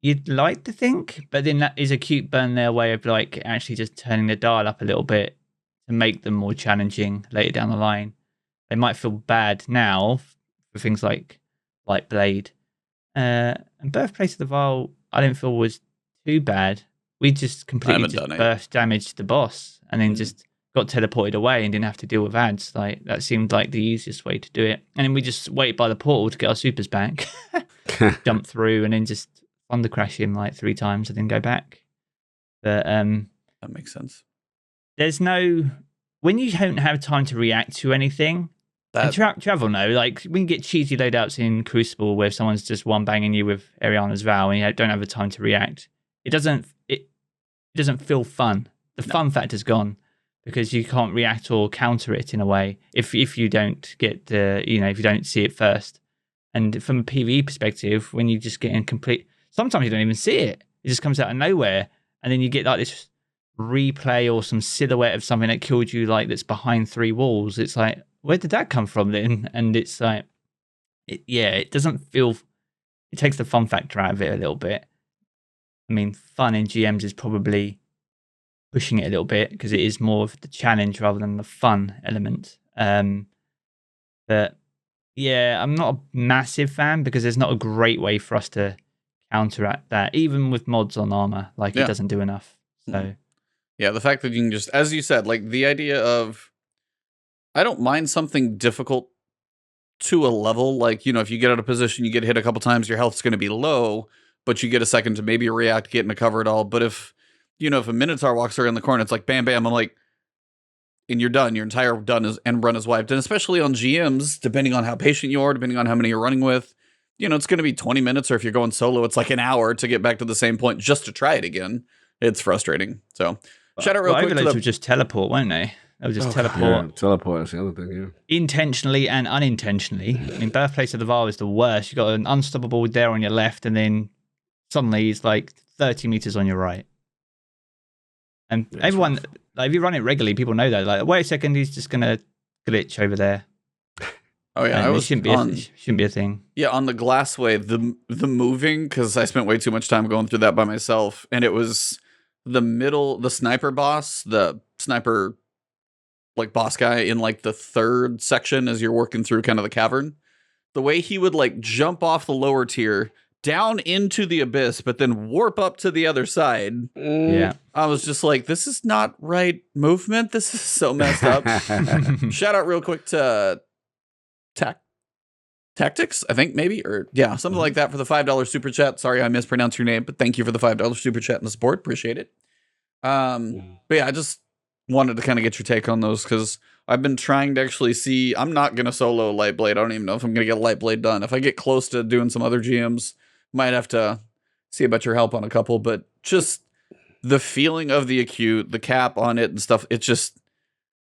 you'd like to think, but then that is a cute burn their way of like actually just turning the dial up a little bit to make them more challenging later down the line. They might feel bad now for things like Blade. And Birthplace of the Vile, I didn't feel was too bad. We just completely haven't just done it. burst damaged the boss and then Mhm. just got teleported away and didn't have to deal with ads. Like that seemed like the easiest way to do it. And then we just waited by the portal to get our supers back, jump through, and then just thunder crash him like 3 times and then go back. But That makes sense. there's no when you don't have time to react to anything. And travel, no. Like, we can get cheesy loadouts in Crucible where someone's just one banging you with Ariana's Vow and you don't have the time to react. It doesn't feel fun. The fun factor's gone because you can't react or counter it in a way if you don't get if you don't see it first. And from a PvE perspective, when you just get in sometimes you don't even see it. It just comes out of nowhere, and then you get like this replay or some silhouette of something that killed you, like that's behind 3 walls. It's like, where did that come from then? And it's like, it doesn't feel. It takes the fun factor out of it a little bit. I mean, fun in GMs is probably pushing it a little bit because it is more of the challenge rather than the fun element. But yeah, I'm not a massive fan because there's not a great way for us to counteract that, even with mods on armor. Like, it doesn't do enough. So yeah, the fact that you can just, as you said, like the idea of, I don't mind something difficult to a level. Like, if you get out of position, you get hit a couple times, your health's going to be low, but you get a second to maybe react, get into cover it all. But if a Minotaur walks around the corner, it's like, bam, bam, I'm like, and you're done. Your entire end run is wiped. And especially on GMs, depending on how patient you are, depending on how many you're running with, it's going to be 20 minutes, or if you're going solo, it's like an hour to get back to the same point just to try it again. It's frustrating. So, shout out real quick to overloads would just teleport, won't they? They'll just teleport. Yeah, teleport is the other thing, yeah. Intentionally and unintentionally. I mean, Birthplace of the Vile is the worst. You've got an unstoppable there on your left, and then suddenly it's like 30 meters on your right. And everyone, like, if you run it regularly, people know that. Like, wait a second, he's just going to glitch over there. Oh, yeah. It shouldn't be a thing. Yeah, on the Glassway, the moving, because I spent way too much time going through that by myself, and it was the sniper boss, the sniper like boss guy in like the 3rd section as you're working through kind of the cavern. The way he would like jump off the lower tier down into the abyss, but then warp up to the other side. Yeah. I was just like, this is not right movement. This is so messed up. Shout out real quick to Tactics, I think, maybe, or yeah, something like that, for the $5 super chat. Sorry, I mispronounced your name, but thank you for the $5 super chat and the support. Appreciate it. But yeah, I just wanted to kind of get your take on those, because I've been trying to actually see. I'm not going to solo Lightblade. I don't even know if I'm going to get Lightblade done. If I get close to doing some other GMs, might have to see about your help on a couple, but just the feeling of the acute, the cap on it and stuff, it's just,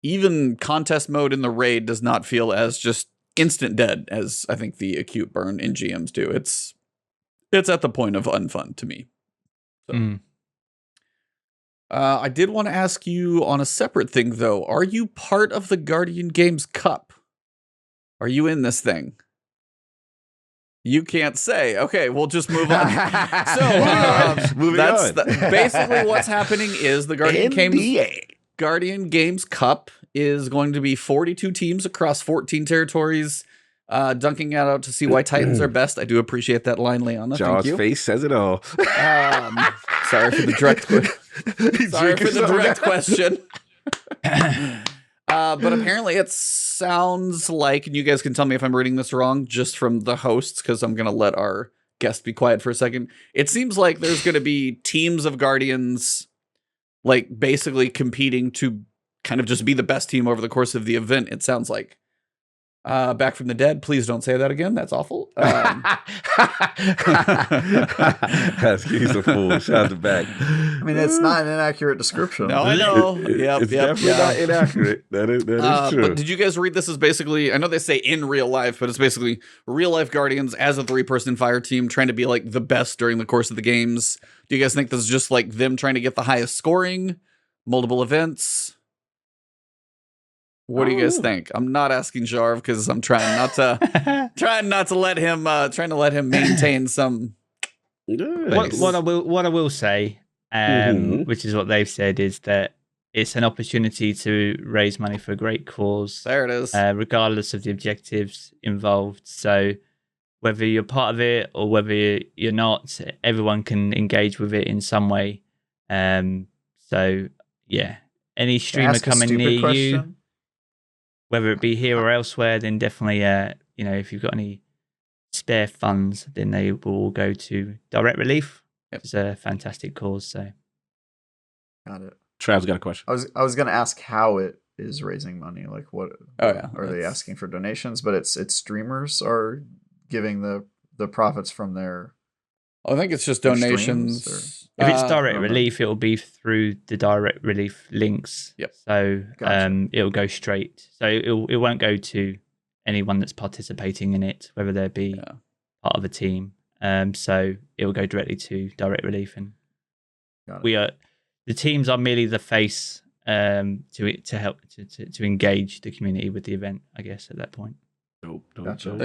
even contest mode in the raid does not feel as just instant dead as I think the acute burn in GMs do. It's at the point of unfun to me. So. I did want to ask you on a separate thing, though. Are you part of the Guardian Games Cup? Are you in this thing? You can't say. Okay, we'll just move on. So moving on. Basically what's happening is the Guardian Games Cup is going to be 42 teams across 14 territories, dunking it out to see why Titans are best. I do appreciate that line, Leona. Thank you. Jarv's face says it all. Sorry for the direct question. But apparently it sounds like, and you guys can tell me if I'm reading this wrong, just from the hosts, because I'm going to let our guest be quiet for a second. It seems like there's going to be teams of Guardians, like, basically competing to kind of just be the best team over the course of the event, it sounds like. Back from the dead. Please don't say that again. That's awful. He's a fool. Shout out to Back. I mean, it's not an inaccurate description. No, I know. It's definitely not inaccurate. That is true. But did you guys read this as basically, I know they say in real life, but it's basically real life Guardians as a 3-person fire team trying to be like the best during the course of the games. Do you guys think this is just like them trying to get the highest scoring, multiple events? What do you guys think? I'm not asking Jarv because I'm trying not to let him maintain some. What I will say, which is what they've said, is that it's an opportunity to raise money for a great cause. There it is. Regardless of the objectives involved. So whether you're part of it or whether you're not, everyone can engage with it in some way. So yeah, any streamer coming near you, whether it be here or elsewhere, then definitely, if you've got any spare funds, then they will all go to direct relief. Yep. It's a fantastic cause. So, Got it. Trav's got a question. I was going to ask how it is raising money. Like, what? Oh yeah, are they asking for donations? But it's streamers are giving the profits from their. I think it's just donations. If it's direct relief, it'll be through the direct relief links. Yep. So Gotcha. it'll go straight. So it won't go to anyone that's participating in it, whether they be part of a team. So it will go directly to direct relief, and the teams are merely the face to help to engage the community with the event, I guess, at that point. Gotcha.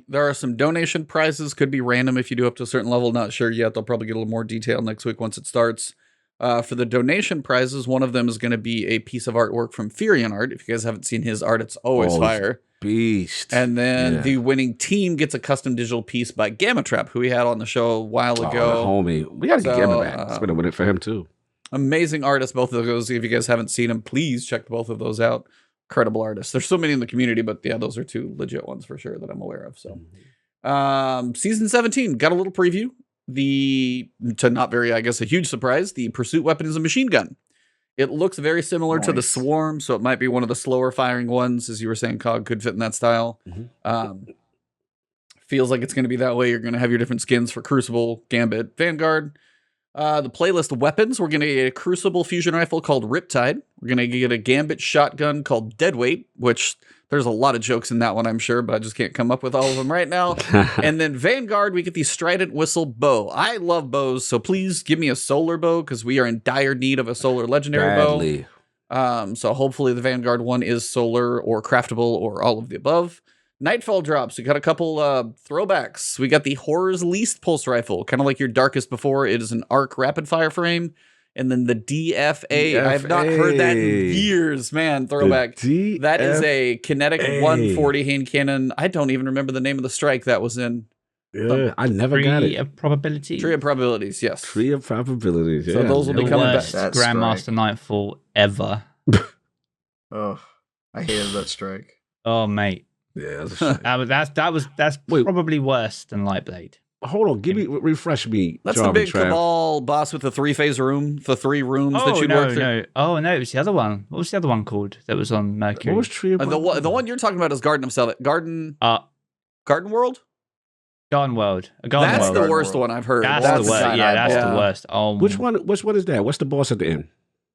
There are some donation prizes. Could be random if you do up to a certain level. Not sure yet. They'll probably get a little more detail next week once it starts. For the donation prizes, one of them is going to be a piece of artwork from Furion Art. If you guys haven't seen his art, it's always fire. Beast. And then the winning team gets a custom digital piece by Gamma Trap, who we had on the show a while ago. Homie, we got to get Gamma back. It's been a minute for him too. Amazing artists, both of those. If you guys haven't seen them, please check both of those out. Incredible artists. There's so many in the community, but yeah, those are two legit ones for sure that I'm aware of. So, season 17 got a little preview. A huge surprise. The pursuit weapon is a machine gun. It looks very similar to the Swarm, so it might be one of the slower firing ones, as you were saying. Cog could fit in that style. Feels like it's going to be that way. You're going to have your different skins for Crucible, Gambit, Vanguard. The playlist weapons, we're going to get a Crucible fusion rifle called Riptide. We're going to get a Gambit shotgun called Deadweight, which there's a lot of jokes in that one, I'm sure, but I just can't come up with all of them right now. And then Vanguard, we get the Strident Whistle bow. I love bows, so please give me a solar bow because we are in dire need of a solar legendary bow. So hopefully the Vanguard one is solar or craftable or all of the above. Nightfall drops. We got a couple throwbacks. We got the Horror's Least pulse rifle, kind of like your Darkest Before. It is an arc rapid fire frame. And then the DFA. I've not heard that in years, man. Throwback. That is a kinetic 140 hand cannon. I don't even remember the name of the strike that was in. Yeah, I never got it. Tree of Probability. Tree of Probabilities, yes. Tree of Probabilities, yeah. So those will be coming back. Grandmaster Nightfall ever. Oh, I hated that strike. Oh, mate. Yeah, that's probably worse than Lightblade. Hold on, refresh me. That's the big Cabal boss with the 3-phase room, the 3 rooms that you work through. It was the other one. What was the other one called that was on Mercury? What was Tree of the one you're talking about is Garden World? Garden World. That's the worst one I've heard. That's the worst. Yeah, that's the worst. Oh, which one is that? What's the boss at the end?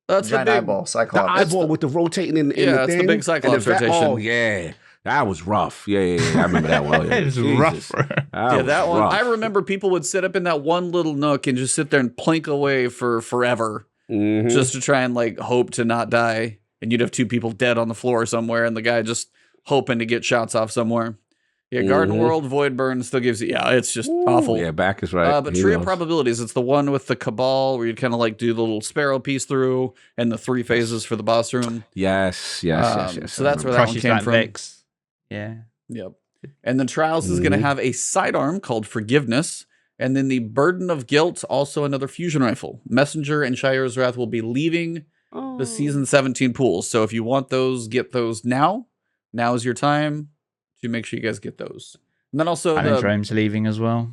That's the giant eyeball, Cyclops. The eyeball with the rotating in the thing. Yeah, it's the big Cyclops rotation. Oh yeah. That was rough. Yeah. I remember that one. Yeah. It was rough. That one. I remember people would sit up in that one little nook and just sit there and plink away for forever, just to try and like hope to not die. And you'd have 2 people dead on the floor somewhere, and the guy just hoping to get shots off somewhere. Yeah, Garden World, Void Burn still gives you. Yeah, it's just awful. Yeah, Back is right. But Tree of Probabilities, it's the one with the Cabal where you kind of like do the little sparrow piece through, and the 3 phases for the boss room. Yes. So that's where that one came from. Vex. Yeah. Yep. And then Trials is going to have a sidearm called Forgiveness. And then the Burden of Guilt, also another fusion rifle. Messenger and Shire's Wrath will be leaving the Season 17 pools. So if you want those, get those now. Now is your time to make sure you guys get those. And then also Palindrome's leaving as well.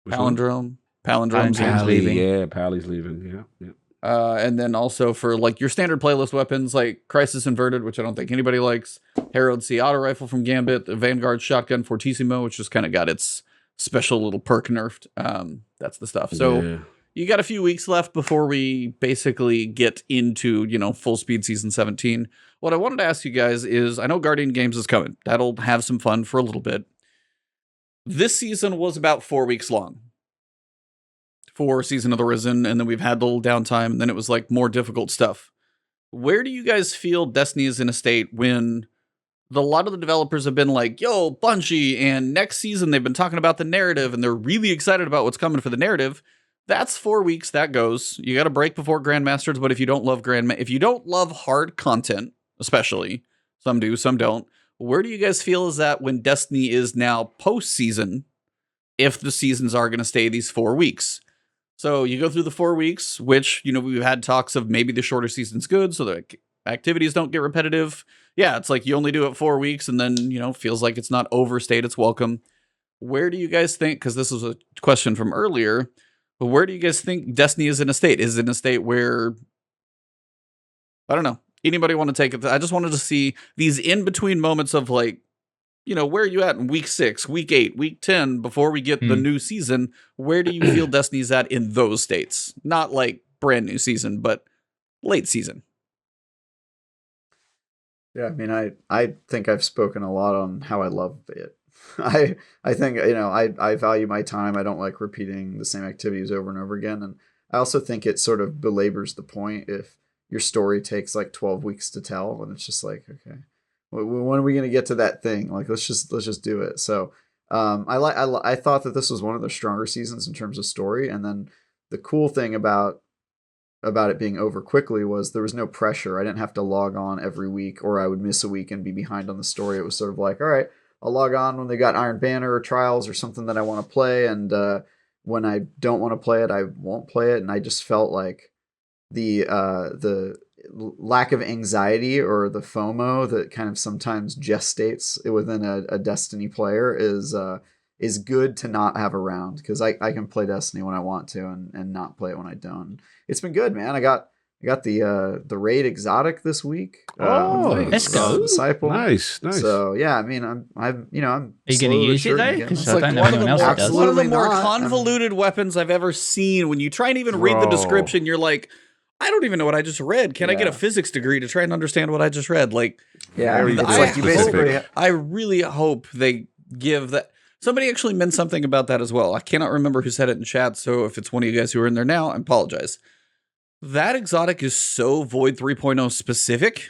Palindrome's leaving. Yeah, Pally's leaving. Yeah. And then also for like your standard playlist weapons like Crisis Inverted, which I don't think anybody likes, Herald C auto rifle from Gambit, the Vanguard shotgun Fortissimo, which just kind of got its special little perk nerfed. That's the stuff. So you got a few weeks left before we basically get into, full speed season 17. What I wanted to ask you guys is, I know Guardian Games is coming. That'll have some fun for a little bit. This season was about 4 weeks long. For Season of the Risen, and then we've had a little downtime, and then it was like more difficult stuff. Where do you guys feel Destiny is in a state when a lot of the developers have been like, yo, Bungie, and next season they've been talking about the narrative, and they're really excited about what's coming for the narrative. That's 4 weeks, that goes. You got a break before Grandmasters, but if you don't love hard content, especially, some do, some don't, where do you guys feel is that when Destiny is now post-season, if the seasons are going to stay these 4 weeks? So you go through the 4 weeks, which, we've had talks of maybe the shorter season's good, so the activities don't get repetitive. Yeah, it's like you only do it 4 weeks, and then, feels like it's not overstayed its welcome. Where do you guys think, because this was a question from earlier, but where do you guys think Destiny is in a state? Is it in a state where, I don't know, anybody want to take it? I just wanted to see these in-between moments of like, where are you at in week 6, week 8, week 10 before we get the new season? Where do you feel Destiny's at in those states? Not like brand new season, but late season. Yeah, I mean, I think I've spoken a lot on how I love it. I think, I value my time. I don't like repeating the same activities over and over again. And I also think it sort of belabors the point if your story takes like 12 weeks to tell, and it's just like, okay, when are we going to get to that thing? Like, let's just do it. So I thought that this was one of the stronger seasons in terms of story. And then the cool thing about it being over quickly was there was no pressure. I didn't have to log on every week, or I would miss a week and be behind on the story. It was sort of like, all right, I'll log on when they got Iron Banner or Trials or something that I want to play. And when I don't want to play it, I won't play it. And I just felt like the lack of anxiety or the FOMO that kind of sometimes gestates within a Destiny player is good to not have around, because I can play Destiny when I want to and not play it when I don't. It's been good, man. I got the raid exotic this week. Let's go. Disciple. Nice. So yeah, I mean, I'm Are you going to use it though? Because I don't know anyone else that does. One of the more not. convoluted weapons I've ever seen. When you try and even read the description, you're like, I don't even know what I just read. Can I get a physics degree to try and understand what I just read? Like, yeah, it's like you basically. I really hope they give that. Somebody actually meant something about that as well. I cannot remember who said it in chat, so if it's one of you guys who are in there now, I apologize. That exotic is so Void 3.0 specific.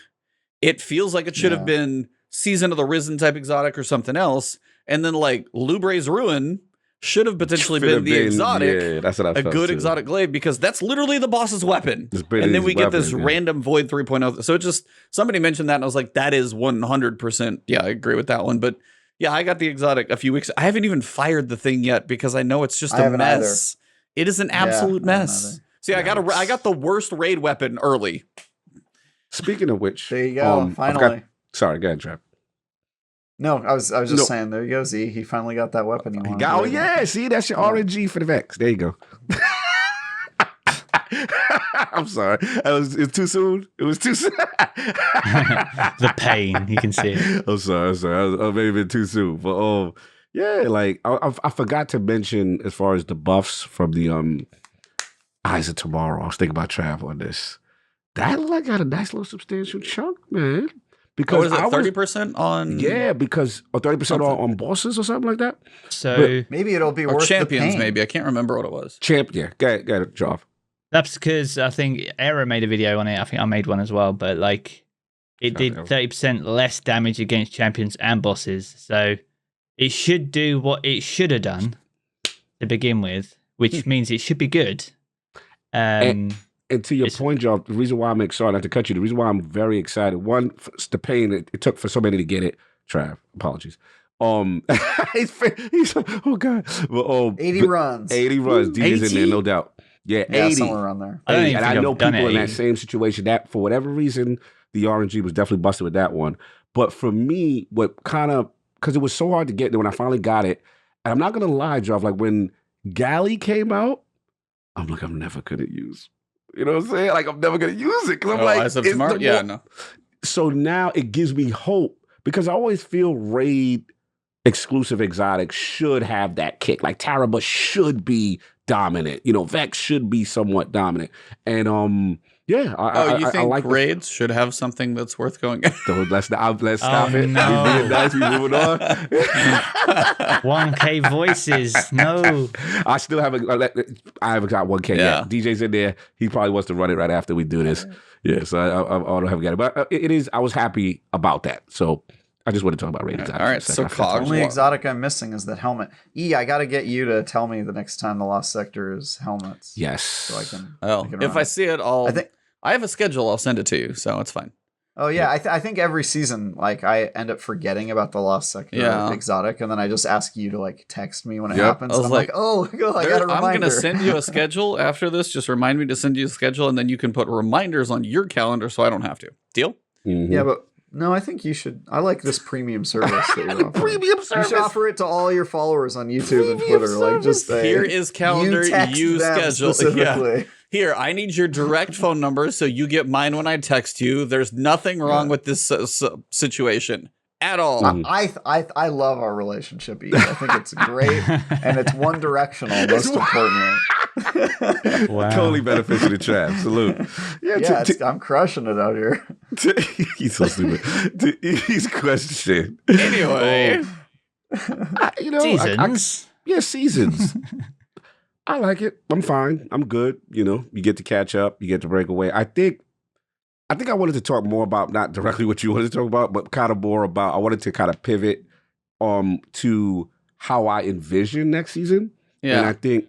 It feels like it should have been Season of the Risen type exotic or something else. And then like Labrie's Ruin should have potentially been the exotic. Yeah, that's what I felt, a good exotic glaive, because that's literally the boss's weapon. And then we get this random Void 3.0. So it just, somebody mentioned that and I was like, that is 100%. Yeah, I agree with that one. But yeah, I got the exotic a few weeks. I haven't even fired the thing yet because I know it's just a mess. It is an absolute mess. See, I got the worst raid weapon early. Speaking of which, there you go. Finally. Sorry, go ahead, Trev. No, I was just saying. There you go, Z. He finally got that weapon he wanted. Oh yeah, see, that's your RNG for the Vex. There you go. I'm sorry. It's too soon. It was too soon. The pain, you can see it. I'm sorry. I may have been too soon, but yeah, like I forgot to mention as far as the buffs from the Eyes of Tomorrow. I was thinking about Trav on this. That like got a nice little substantial chunk, man. Because what is it, 30% on? Yeah, because or 30% on bosses or something like that. So but maybe it'll be worth champions. The pain. Maybe I can't remember what it was. Yeah, got it, Jarv. That's because I think Era made a video on it. I think I made one as well, but like it did 30% less damage against champions and bosses. So it should do what it should have done to begin with, which means it should be good. And to your point, Jarv, the reason why I'm excited, not to cut you, the reason why I'm very excited, one, it's the pain it took for so many to get it. Trav, apologies. He's oh god, well, 80 runs. 80 runs. DJ's in there, no doubt. Yeah, 80. Somewhere around there. And I know people in that same situation that for whatever reason, the RNG was definitely busted with that one. But for me, what kind of, because it was so hard to get there when I finally got it, and I'm not going to lie, Jarv, like when Galley came out, I'm like, I'm never going to use You know what I'm saying? Like, I'm never going to use it because I'm Oh, like, as of it's tomorrow? the Yeah, more- no. So now it gives me hope because I always feel raid exclusive exotics should have that kick. Like Taraba should be dominant. You know, Vex should be somewhat dominant. And yeah, You I think like raids should have something that's worth going after? let's stop it. no. We being nice. We moving on. 1K voices. No. I still haven't. I haven't got 1K Yeah. yet. DJ's in there. He probably wants to run it right after we do this. Yeah, so I don't have got it, but it is. I was happy about that. So I just want to talk about raid exotics. All right, for a second. so Cogs, Only what- exotic I'm missing is that helmet. I got to get you to tell me the next time the Lost Sector is helmets. Yes. So I can. Oh, can if run I it. see it, I have a schedule. I'll send it to you, so it's fine. Oh yeah, I think every season, like I end up forgetting about the Lost Sector Yeah. exotic, and then I just ask you to like text me when it Yep. happens. I was And I'm like, like, oh, I got a reminder. I'm gonna send you a schedule after this. Just remind me to send you a schedule, and then you can put reminders on your calendar, so I don't have to. Deal? Mhm. Yeah, but no, I think you should. I like this premium service that you're offering. Premium You service. should offer it to all your followers on YouTube and Premium Twitter. Like, just Here is calendar. text You them schedule. Yeah. specifically. Here, I need your direct phone number, so you get mine when I text you. There's nothing wrong with this situation at all. I love our relationship, Ian. I think it's great, and it's one directional. Most importantly, Wow. Totally beneficial to Trav. Salute. yeah, I'm crushing it out here. He's so stupid. To E's question. Anyway, You know, Seasons. yeah, seasons. I like it. I'm fine. I'm good. You know, you get to catch up. You get to break away. I think I wanted to talk more about not directly what you wanted to talk about, but kind of more about. I wanted to kind of pivot to how I envision next season. And I yeah. think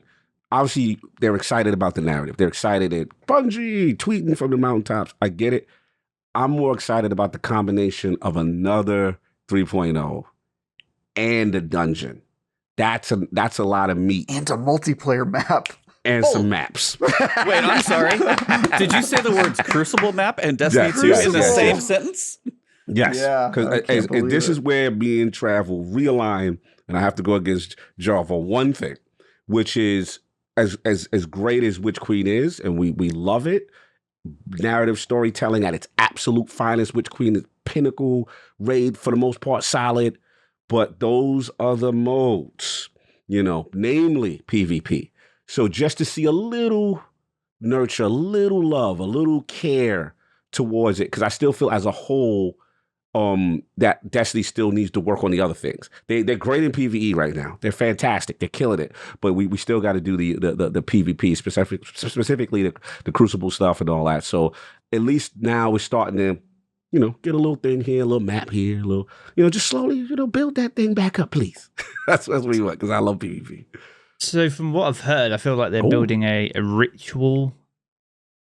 obviously they're excited about the narrative. They're excited at Bungie tweeting from the mountaintops. I get it. I'm more excited about the combination of another 3.0 and a dungeon. That's a lot of meat And a multiplayer map. and some maps. Wait, I'm sorry. Did you say the words Crucible map and Destiny Yes, 2 yes, in the yes, same yes. sentence? Yes, Yeah, I because can't believe this it. is where me and Travel realign, and I have to go against Jarv for one thing, which is as great as Witch Queen is, and we love it. Narrative storytelling at its absolute finest. Witch Queen is pinnacle. Raid for the most part solid, but those other modes, you know, namely PvP. So just to see a little nurture, a little love, a little care towards it, because I still feel as a whole that Destiny still needs to work on the other things. They're great in PvE right now. They're fantastic. They're killing it. But we still got to do the PvP, specifically the Crucible stuff and all that. So at least now we're starting to, you know, get a little thing here, a little map here, a little, you know, just slowly, you know, build that thing back up, please. That's what we want, because I love PvP. So from what I've heard, I feel like they're Oh. building a ritual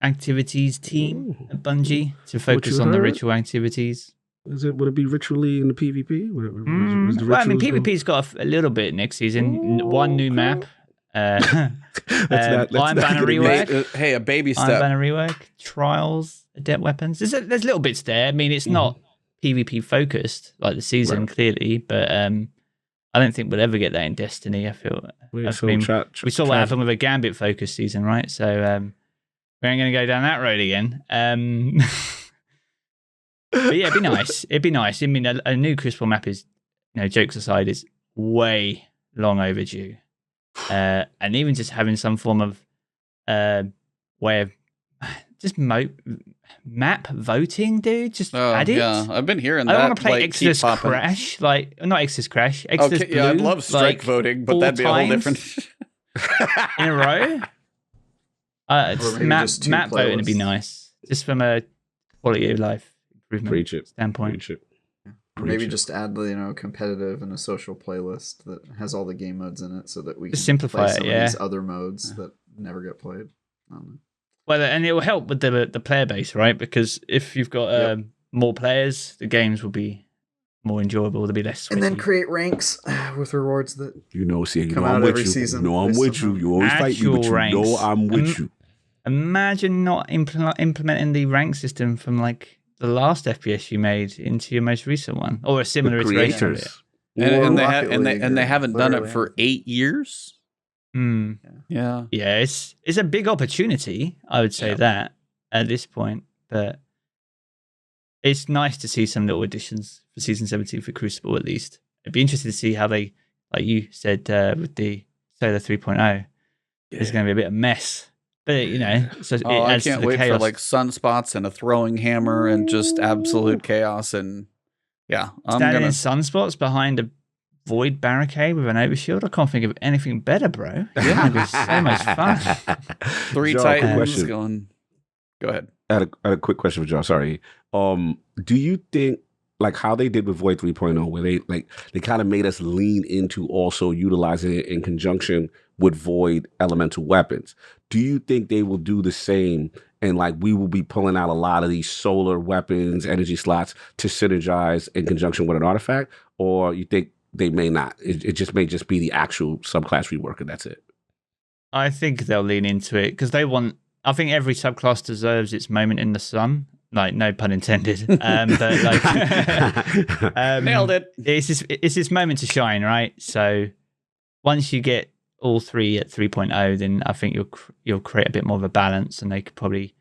activities team at Bungie to focus you on the heard? ritual activities. Would it be ritually in the PvP? Well, I mean, PvP's got a little bit next season. One new map. Iron Banner rework. Hey, a baby Iron step. Banner rework. Trials. Adept weapons. There's little bits there. I mean, it's not PvP focused like the season, Right. clearly, but I don't think we'll ever get that in Destiny. I feel. Yeah, I so mean, we saw what Trav- happened with a Gambit focused season, right? So we ain't going to go down that road again. But yeah, it'd be nice. It'd be nice. I mean, a new Crucible map is, you know, jokes aside, is way long overdue. And even just having some form of way of just map voting, dude. Just Oh, add it. yeah. I've been hearing I that. don't want to play like, Exodus keep popping. Crash, like not Exodus Crash. Exodus Okay, yeah, I'd Blue, love strike like, voting, but 4 that'd be a whole times different. in a row. Just maybe map just 2 map voting would be playlists. nice, just from a quality of life improvement Preach it. standpoint. Preach it. Maybe Preach it. just add, you know, competitive and a social playlist that has all the game modes in it, so that we can Just simplify play it, some yeah. of these other modes that never get played. I don't know. Well, and it will help with the player base, right? Because if you've got Yep. more players, the games will be more enjoyable. There'll be less. And then switchy. create ranks with rewards that You know, see, you Come know out I'm with every you. season You know I'm based with on you. You always fight me, but actual you ranks. know I'm with you. Imagine not implementing the rank system from like the last FPS you made into your most recent one, or a similar The iteration of it. creators. and, Or and they Rocket League and they or haven't done it literally for 8 years. Mm. Yeah. Yeah, it's a big opportunity, I would say that at this point, but it's nice to see some little additions for season 17 for Crucible at least. It'd be interesting to see how they, like you said, with the Solar 3.0, there's going to be a bit of mess. But, so it I adds can't to the wait chaos. for like sunspots and a throwing hammer and just absolute chaos. And I'm Standing in gonna. sunspots behind a void barricade with an overshield. I can't think of anything better, bro. Yeah, it'd be so much fun. 3 Joe, quick Titans question. going. Go ahead. I had a quick question for John. Sorry. Do you think like how they did with Void 3.0, where they kind of made us lean into also utilizing it in conjunction with Void elemental weapons? Do you think they will do the same and like we will be pulling out a lot of these solar weapons, energy slots to synergize in conjunction with an artifact, or you think they may not? It just may just be the actual subclass rework and that's it. I think they'll lean into it because I think every subclass deserves its moment in the sun. Like, no pun intended. But like, Nailed it. It's this moment to shine, right? So once you get all three at 3.0, then I think you'll create a bit more of a balance, and they could probably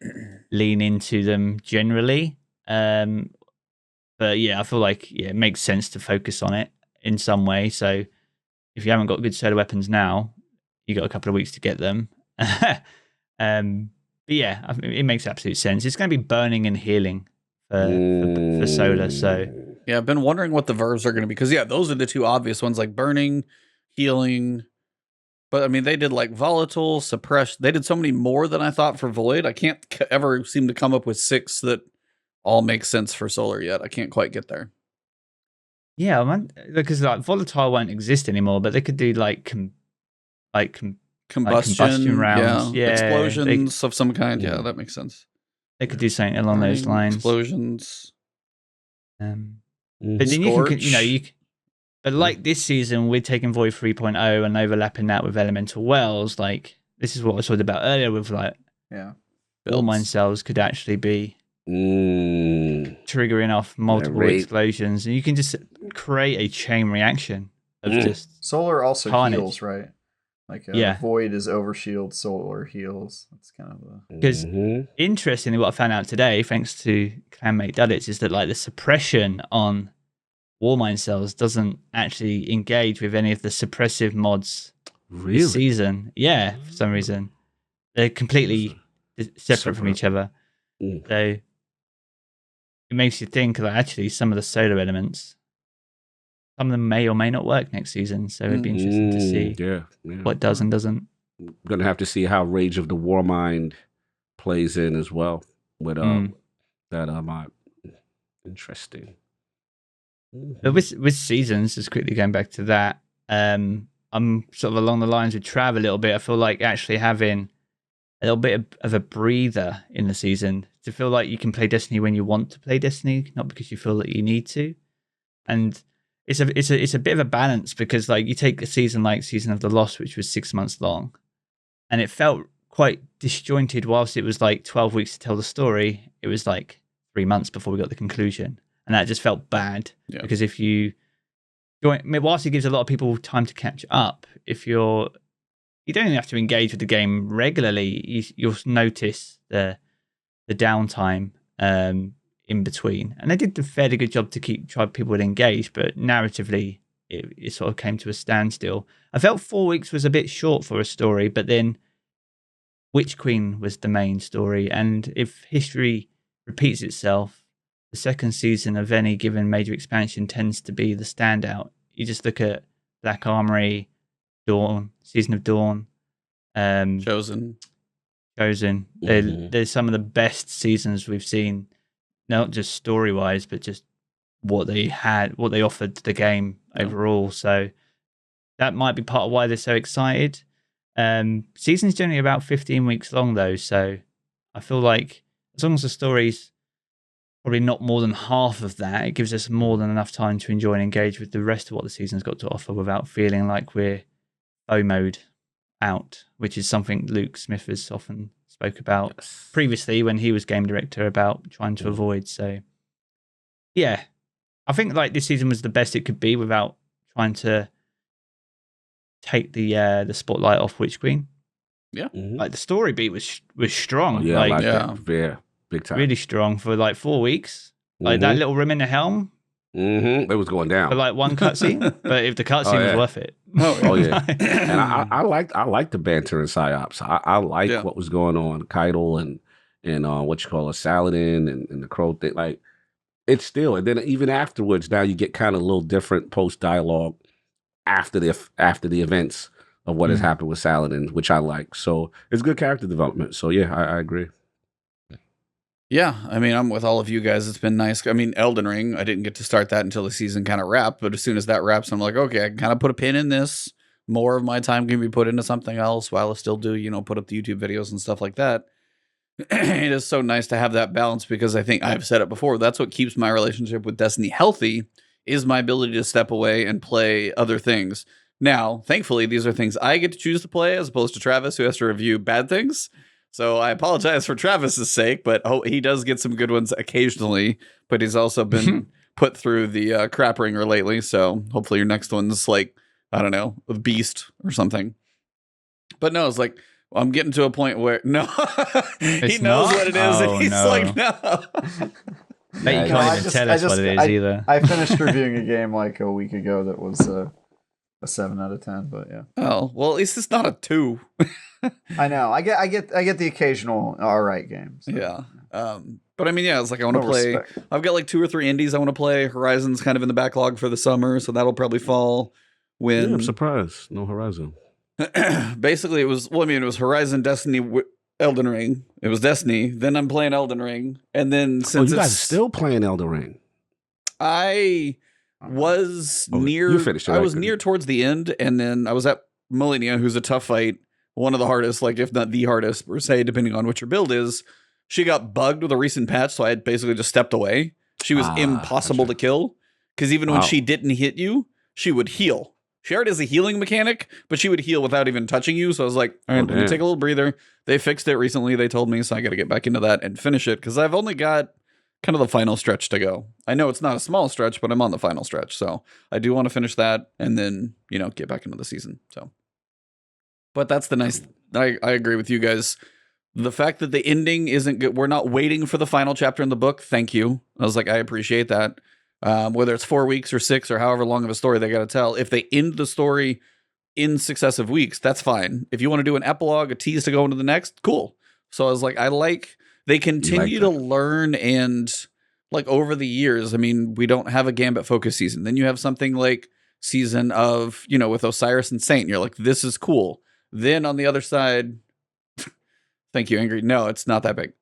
lean into them generally. But yeah, I feel like it makes sense to focus on it in some way. So if you haven't got good solar weapons now, you got a couple of weeks to get them. But yeah, I mean, it makes absolute sense. It's going to be burning and healing for solar. So yeah, I've been wondering what the verbs are going to be because those are the two obvious ones, like burning, healing. But I mean, they did like volatile, suppress. They did so many more than I thought for void. I can't ever seem to come up with 6 that all make sense for solar yet. I can't quite get there. Yeah, man, because like volatile won't exist anymore, but they could do combustion rounds, explosions of some kind. Yeah, that makes sense. They could do something along those lines. Explosions. But then you can, but like this season, we're taking Void 3.0 and overlapping that with Elemental Wells. Like this is what I was talking about earlier with like, all mine cells could actually be triggering off multiple explosions, and you can just create a chain reaction of just solar also carnage. Heals, right? Like Void is overshield, solar heals. That's kind of the because interestingly, what I found out today, thanks to clanmate Adepts, is that like the suppression on Warmind cells doesn't actually engage with any of the suppressive mods this season. Yeah, for some reason they're completely separate from each other. So it makes you think that actually some of the solar elements, some of them may or may not work next season. So it'd be interesting to see what does and doesn't. We're going to have to see how Rage of the Warmind plays in as well with that interesting. But with seasons, just quickly going back to that, I'm sort of along the lines with Trav a little bit. I feel like actually having a little bit of a breather in the season to feel like you can play Destiny when you want to play Destiny, not because you feel that you need to. And it's a bit of a balance because like you take a season like Season of the Lost, which was 6 months long, and it felt quite disjointed. Whilst it was like 12 weeks to tell the story, it was like 3 months before we got the conclusion, and that just felt bad because if you join, whilst it gives a lot of people time to catch up, if you don't even have to engage with the game regularly, you'll notice the downtime in between. And they did a fairly good job to try people to engage, but narratively, it sort of came to a standstill. I felt 4 weeks was a bit short for a story, but then Witch Queen was the main story. And if history repeats itself, the second season of any given major expansion tends to be the standout. You just look at Black Armory, Dawn, Season of Dawn, Chosen. They're some of the best seasons we've seen, not just story wise, but just what they offered to the game overall. So that might be part of why they're so excited. Season's generally about 15 weeks long though, so I feel like as long as the story's probably not more than half of that, it gives us more than enough time to enjoy and engage with the rest of what the season's got to offer without feeling like we're FOMO'd out, which is something Luke Smith has often spoke about previously when he was game director about trying to avoid. So yeah, I think like this season was the best it could be without trying to take the spotlight off Witch Queen. Mhm. Like the story beat was strong. Yeah, I like yeah. that. Yeah, big time. Really strong for like 4 weeks. Like that little room in the helm It was going down. for like one cutscene, but if the cutscene was yeah. worth it. Oh yeah, and I liked the banter in Psyops. I like Yeah. what was going on, Keitel and what you call a Saladin and the Crow thing. Like it's still, and then even afterwards, now you get kind of a little different post dialogue after the events of what has happened with Saladin, which I like. So it's good character development. So yeah, I agree. Yeah, I mean, I'm with all of you guys. It's been nice. I mean, Elden Ring, I didn't get to start that until the season kind of wrapped. But as soon as that wraps, I'm like, okay, I can kind of put a pin in this. More of my time can be put into something else while I still do, put up the YouTube videos and stuff like that. It is so nice to have that balance because I think I've said it before. That's what keeps my relationship with Destiny healthy is my ability to step away and play other things. Now, thankfully, these are things I get to choose to play as opposed to Travis, who has to review bad things. So I apologize for Travis's sake, but he does get some good ones occasionally. But he's also been put through the crap ringer lately. So hopefully your next one's like, I don't know, a beast or something. But no, it's like, I'm getting to a point where, no, he knows what it is. Oh, and he's no. like, no. But you can't even tell us what it is either. I finished reviewing a game like a week ago that was a 7 out of 10, but yeah. Oh, well, at least it's not a 2. I know. I get the occasional all right game. So. Yeah. But I mean, yeah, it's like I want to No play. respect. I've got like 2 or 3 indies I want to play. Horizon's kind of in the backlog for the summer, so that'll probably fall when. Yeah, I'm surprised. No Horizon. Basically, it was Horizon, Destiny, Elden Ring. It was Destiny. Then I'm playing Elden Ring, and then since you guys it's are still playing Elden Ring. I was near. You finished it, I right? was near towards the end, and then I was at Millennia, who's a tough fight, one of the hardest, like if not the hardest per se, depending on what your build is. She got bugged with a recent patch, so I had basically just stepped away. She was impossible to kill because even when she didn't hit you, she would heal. She already has a healing mechanic, but she would heal without even touching you. So I was like, all right, let me take a little breather. They fixed it recently. They told me, so I got to get back into that and finish it because I've only got kind of the final stretch to go. I know it's not a small stretch, but I'm on the final stretch. So I do want to finish that and then, get back into the season. So, but that's the nice, I agree with you guys. The fact that the ending isn't good, we're not waiting for the final chapter in the book. Thank you. I was like, I appreciate that. Whether it's 4 weeks or 6 or however long of a story they got to tell, if they end the story in successive weeks, that's fine. If you want to do an epilogue, a tease to go into the next, cool. So I was like, they continue to learn and like over the years. I mean, we don't have a Gambit focus season. Then you have something like season of, with Osiris and Saint. You're like, this is cool. Then on the other side, thank you, Angry. No, it's not that big.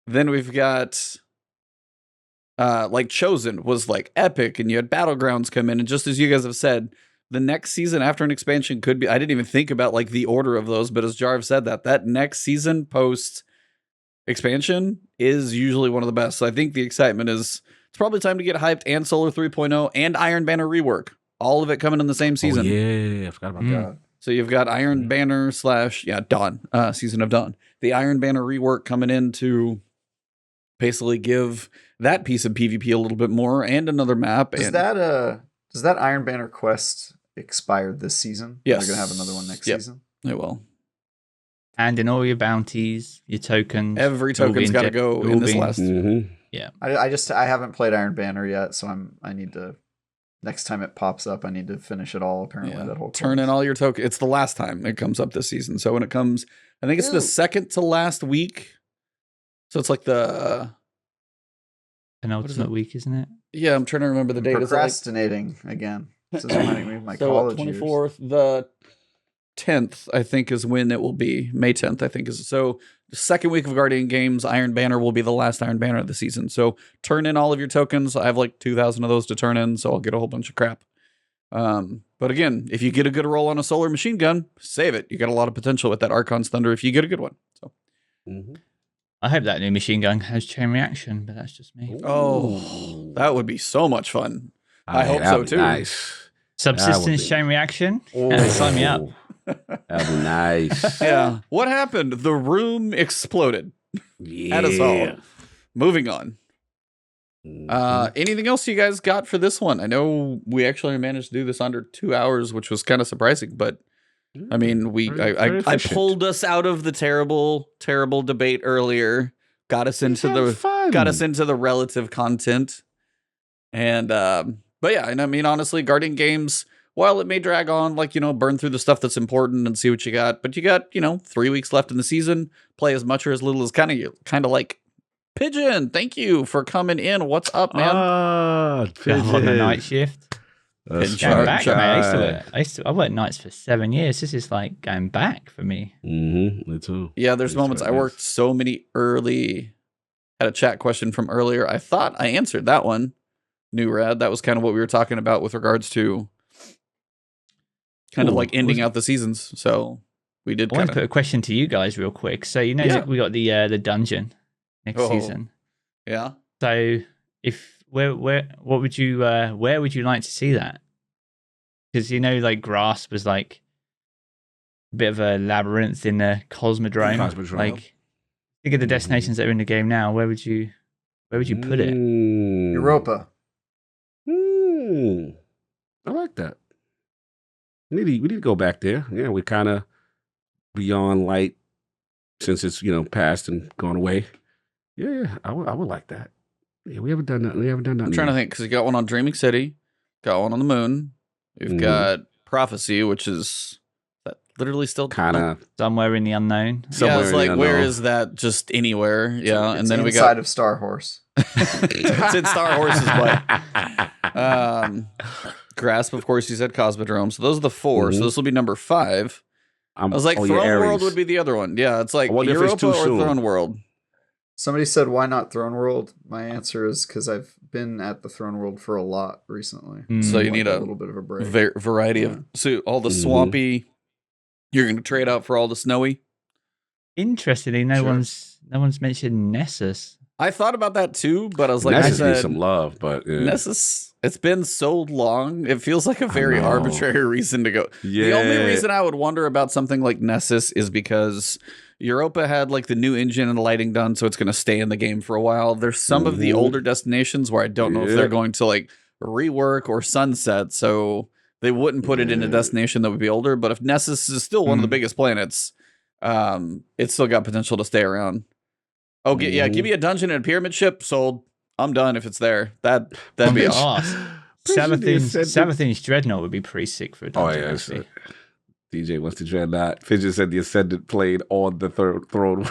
Then we've got like Chosen was like epic, and you had Battlegrounds come in, and just as you guys have said, the next season after an expansion could be. I didn't even think about like the order of those, but as Jarv said, that next season post expansion is usually one of the best. So I think the excitement is it's probably time to get hyped. And Solar 3.0 and Iron Banner rework, all of it coming in the same season. Oh, yeah, I forgot about that. So you've got Iron Banner / Dawn, Season of Dawn. The Iron Banner rework coming in to basically give that piece of PvP a little bit more and another map. Does that Iron Banner quest expire this season? Yes. They're gonna have another one next season. It will. And in all your bounties, your tokens. Every token's got to go in this last. Mm-hmm. Yeah. I haven't played Iron Banner yet, so I need to. Next time it pops up, I need to finish it all. Apparently, that whole turn in all your tokens. It's the last time it comes up this season. So when it comes, I think it's the second to last week. So it's like the penultimate week, isn't it? Yeah, I'm trying to remember the date. Procrastinating again. This is reminding me of my college 24th, years. the 10th, I think, is when it will be. May 10th, I think is. So the second week of Guardian Games, Iron Banner will be the last Iron Banner of the season. So turn in all of your tokens. I have like 2,000 of those to turn in, so I'll get a whole bunch of crap. But again, if you get a good roll on a solar machine gun, save it. You got a lot of potential with that Archon's Thunder if you get a good one. So. I hope that new machine gun has chain reaction, but that's just me. Oh, that would be so much fun. I hope so too. Nice. Subsistence chain reaction. Sign me up. That'd be nice. Yeah. What happened? The room exploded. Yeah. At us all. Moving on. Anything else you guys got for this one? I know we actually managed to do this under 2 hours, which was kind of surprising, but I mean, I pulled us out of the terrible debate earlier, got us into the relative content, and but yeah, and I mean, honestly, guarding games, while it may drag on, like, burn through the stuff that's important and see what you got, but you got 3 weeks left in the season. Play as much or as little as kind of like. Pigeon, thank you for coming in. What's up, man? Pigeon. On a night shift. Going back, mate. I worked nights for 7 years. This is like going back for me. Me too. Yeah, there's moments I worked so many early. Had a chat question from earlier. I thought I answered that one. New Rad. That was kind of what we were talking about with regards to kind of like ending out the seasons. So we did. I want to put a question to you guys real quick. So we got the dungeon next season. Yeah. So where would you like to see that? Because like Grass was like a bit of a labyrinth in the Cosmodrome. Like, think of the destinations that are in the game now. Where would you put it? Europa. I like that. We need to go back there. Yeah, we're kind of beyond light since it's passed and gone away. Yeah, I would like that. Yeah, we haven't done that. I'm trying to think, because you got one on Dreaming City, got one on the moon. We've got Prophecy, which is that literally still kind of somewhere in the unknown. Yeah, it's like, where is that? Just anywhere. Yeah, and then we got inside of Star Horse. It's in Star Horse's butt. Grasp, of course, you said Cosmodrome. So those are the 4. So this will be number 5. I was like, Throne World would be the other one. Yeah, it's like Europa or Throne World. Somebody said, why not Throne World? My answer is because I've been at the Throne World for a lot recently. So you need a little bit of a break. Variety of... So all the swampy, you're going to trade out for all the snowy? Interestingly, no one's mentioned Nessus. I thought about that too, but I was like... Nessus needs some love, but... Yeah. Nessus, it's been so long. It feels like a very arbitrary reason to go. Yeah. The only reason I would wonder about something like Nessus is because... Europa had like the new engine and the lighting done, so it's going to stay in the game for a while. There's some of the older destinations where I don't know if they're going to like rework or sunset, so they wouldn't put it in a destination that would be older. But if Nessus is still one of the biggest planets, it's still got potential to stay around. Oh, give me a dungeon and a pyramid ship. Sold. I'm done if it's there. That'd be awesome. Savathun's Dreadnought would be pretty sick for a dungeon. Oh, yeah. DJ wants to Dreadnought. Fidget said the Ascendant played on the Throne World.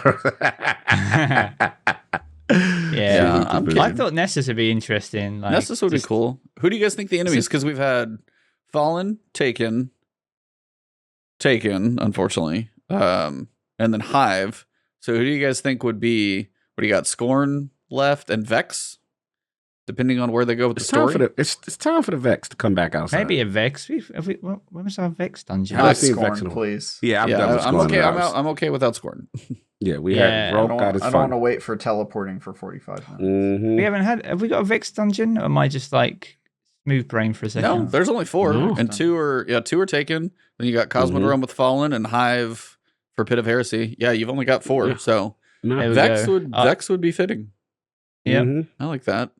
I thought Nessus would be interesting. Like, Nessus would be cool. Who do you guys think the enemies? Because we've had Fallen, Taken, unfortunately, and then Hive. So who do you guys think would be? What do you got? Scorn left and Vex? Depending on where they go with the story. It's time for the Vex to come back outside. Maybe a Vex. When was our Vex dungeon? I've seen Scorn, please. Yeah, I'm okay. I'm okay without Scorn. Yeah, we had Rogue got his I don't want to wait for teleporting for 45 minutes. Have we got a Vex dungeon? Or am I just like smooth brain for a second? No, there's only 4. And 2 are taken. Then you got Cosmodrome with Fallen and Hive for Pit of Heresy. Yeah, you've only got 4. So Vex would be fitting. Yeah, I like that.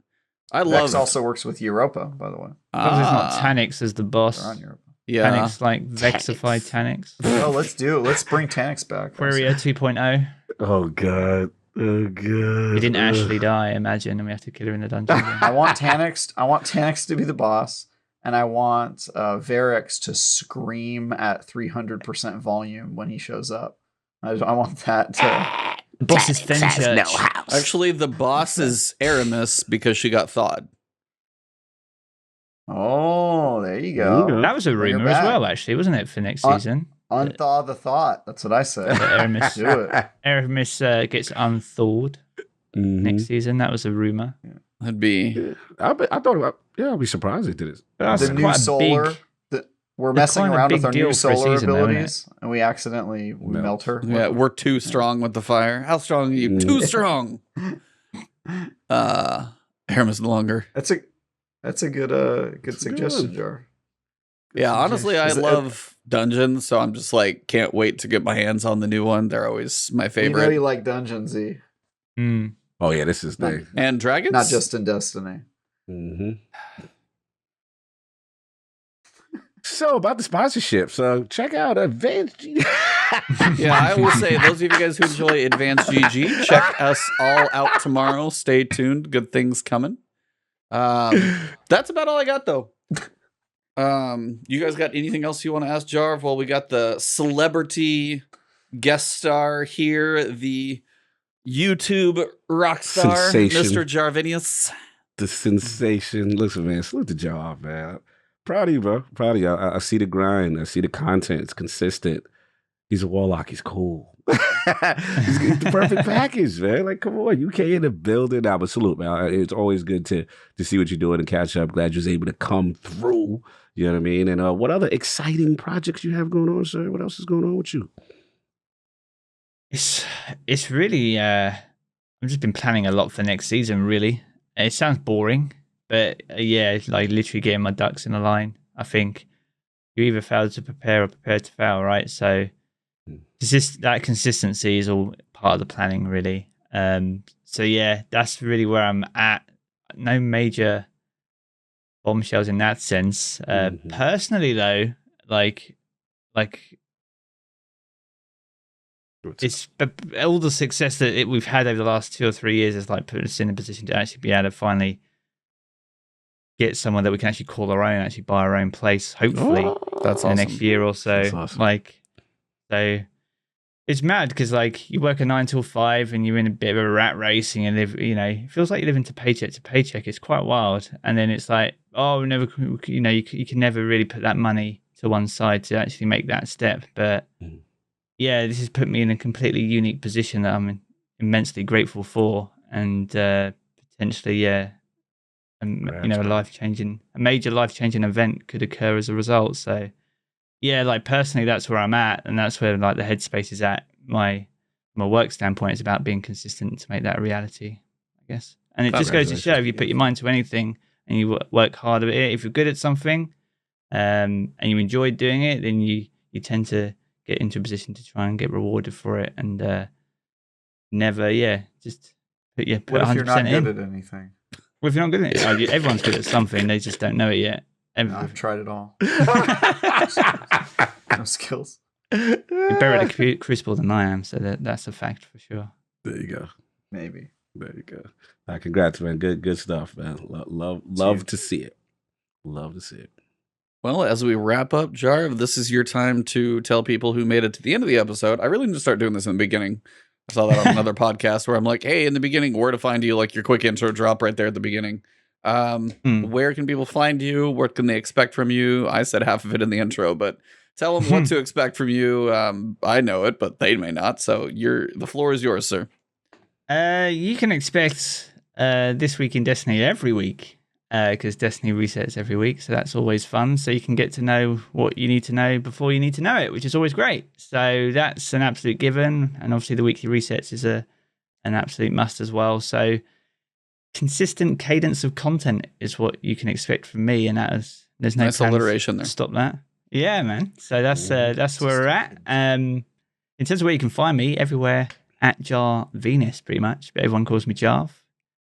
Vex also works with Europa, by the way. Because it's not Tanix as the boss. On Europa. Yeah. Tanix, like Vexified Tanix. Oh, let's bring Tanix back. Queria 2.0. Oh, God. He didn't actually die, imagine, and we have to kill her in the dungeon again. I want Tanix to be the boss, and I want Varix to scream at 300% volume when he shows up. I want that to... The boss is Fenchurch. No house. Actually, the boss is Aramis because she got thawed. Oh, there you go. That was a rumor as well, actually, wasn't it, for next season? Unthaw the thought. That's what I said. Aramis, do it. Aramis gets unthawed next season. That was a rumor. Yeah. That'd be... I thought about... Yeah, I'd be surprised they did it. The new solar... We're messing around with our new solar abilities, and we accidentally melt her. Yeah, we're too strong with the fire. How strong are you? Too strong. Aramis no longer. That's a good suggestion, Jar. Yeah, honestly, I love dungeons, so I'm just like can't wait to get my hands on the new one. They're always my favorite. You know you like dungeons, Z. Oh yeah, this is the And dragons? Not just in Destiny. hmm So about the sponsorship, so check out Advanced. Yeah, I will say, those of you guys who enjoy Advanced GG, check us all out tomorrow. Stay tuned. Good things coming. That's about all I got, though. You guys got anything else you want to ask Jarv? Well, we got the celebrity guest star here, the YouTube rock star, Sensation. Mr. Jarvinius. The sensation. Listen, man, salute the job, man. Proud of you, bro. Proud of you. I see the grind. I see the content. It's consistent. He's a warlock. He's cool. He's the perfect package, man. Like, come on, UK in the building. Nah, but salute, man. It's always good to see what you're doing and catch up. Glad you was able to come through. You know what I mean? And what other exciting projects you have going on, sir? What else is going on with you? It's really I've just been planning a lot for next season. Really, it sounds boring, but yeah, it's like literally getting my ducks in a line. I think you either fail to prepare or prepare to fail, right? So it's just that consistency is all part of the planning, really. So yeah, that's really where I'm at. No major bombshells in that sense. Personally, though, like it's all the success that we've had over the last 2 or 3 years has like put us in a position to actually be able to finally get someone that we can actually call our own, actually buy our own place, hopefully That's in awesome. the next year or so. That's awesome. Like, so it's mad because like you work a 9 till 5 and you're in a bit of a rat race and you live, you know, it feels like you're living to paycheck. It's quite wild. And then it's like, oh, never, you know, you can never really put that money to one side to actually make that step. But yeah, this has put me in a completely unique position that I'm immensely grateful for, and potentially, yeah, you know, a major life-changing event could occur as a result. So, yeah, like personally, that's where I'm at, and that's where like the headspace is at. My work standpoint is about being consistent to make that a reality, I guess. And it just goes to show, if you put your mind to anything and you work hard at it, if you're good at something, and you enjoy doing it, then you tend to get into a position to try and get rewarded for it, and never, just put 100% What if you're not in. good at anything? Well, if you're not good at it, everyone's good at something. They just don't know it yet. No, I've tried it all. No skills. You're better at the Crucible than I am, so that's a fact for sure. There you go. Maybe. There you go. Congrats, man. Good stuff, man. Love to see it. Love to see it. Well, as we wrap up, Jarv, this is your time to tell people who made it to the end of the episode. I really need to start doing this in the beginning. I saw that on another podcast where I'm like, hey, in the beginning, where to find you, like your quick intro drop right there at the beginning. Where can people find you? What can they expect from you? I said half of it in the intro, but tell them what to expect from you. I know it, but they may not. So the floor is yours, sir. You can expect This Week in Destiny every week, because Destiny resets every week, so that's always fun. So you can get to know what you need to know before you need to know it, which is always great. So that's an absolute given, and obviously the weekly resets is an absolute must as well. So consistent cadence of content is what you can expect from me, and there's no nice alliteration there. Stop that. Yeah, man. So that's where we're at. In terms of where you can find me, everywhere at Jarvinus, pretty much. But everyone calls me Jarv.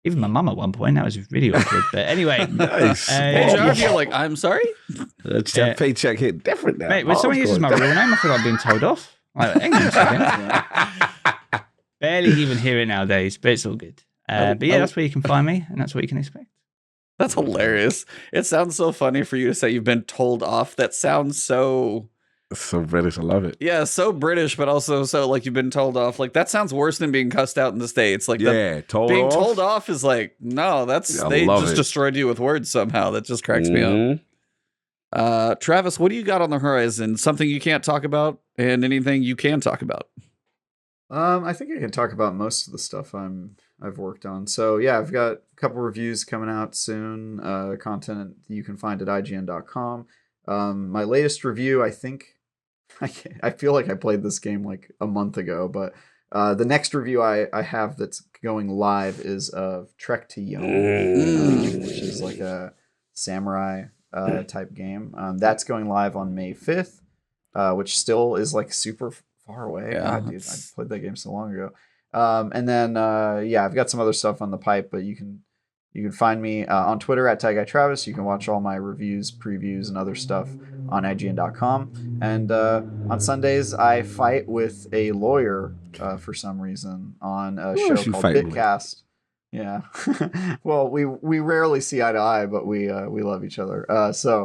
Even my mum at one point. That was really awkward. But anyway. Nice. Hey, Jarv, you're like, I'm sorry? That paycheck hit different now. Mate, when someone uses my real name, I feel like I'm being told off. Like, hang on a second. Barely even hear it nowadays, but it's all good. But yeah, that's where you can find me, and that's what you can expect. That's hilarious. It sounds so funny for you to say you've been told off. That sounds so British. I love it. Yeah, so British, but also so like you've been told off. Like that sounds worse than being cussed out in the States. Like being told off is like, no, they just destroyed you with words somehow. That just cracks me up. Travis, what do you got on the horizon? Something you can't talk about and anything you can talk about? I think I can talk about most of the stuff I've worked on. So yeah, I've got a couple reviews coming out soon. Content you can find at IGN.com. My latest review, I think, I feel like I played this game like a month ago, but the next review I have that's going live is of Trek to Young, which is like a samurai type game. That's going live on May 5th, which still is like super far away. Yeah, God, dude, I played that game so long ago. And then I've got some other stuff on the pipe, but you can find me on Twitter at TagGuyTravis. You can watch all my reviews, previews, and other stuff on IGN.com. And on Sundays, I fight with a lawyer for some reason on a show called Bitcast. Yeah. Well, we rarely see eye to eye, but we love each other. So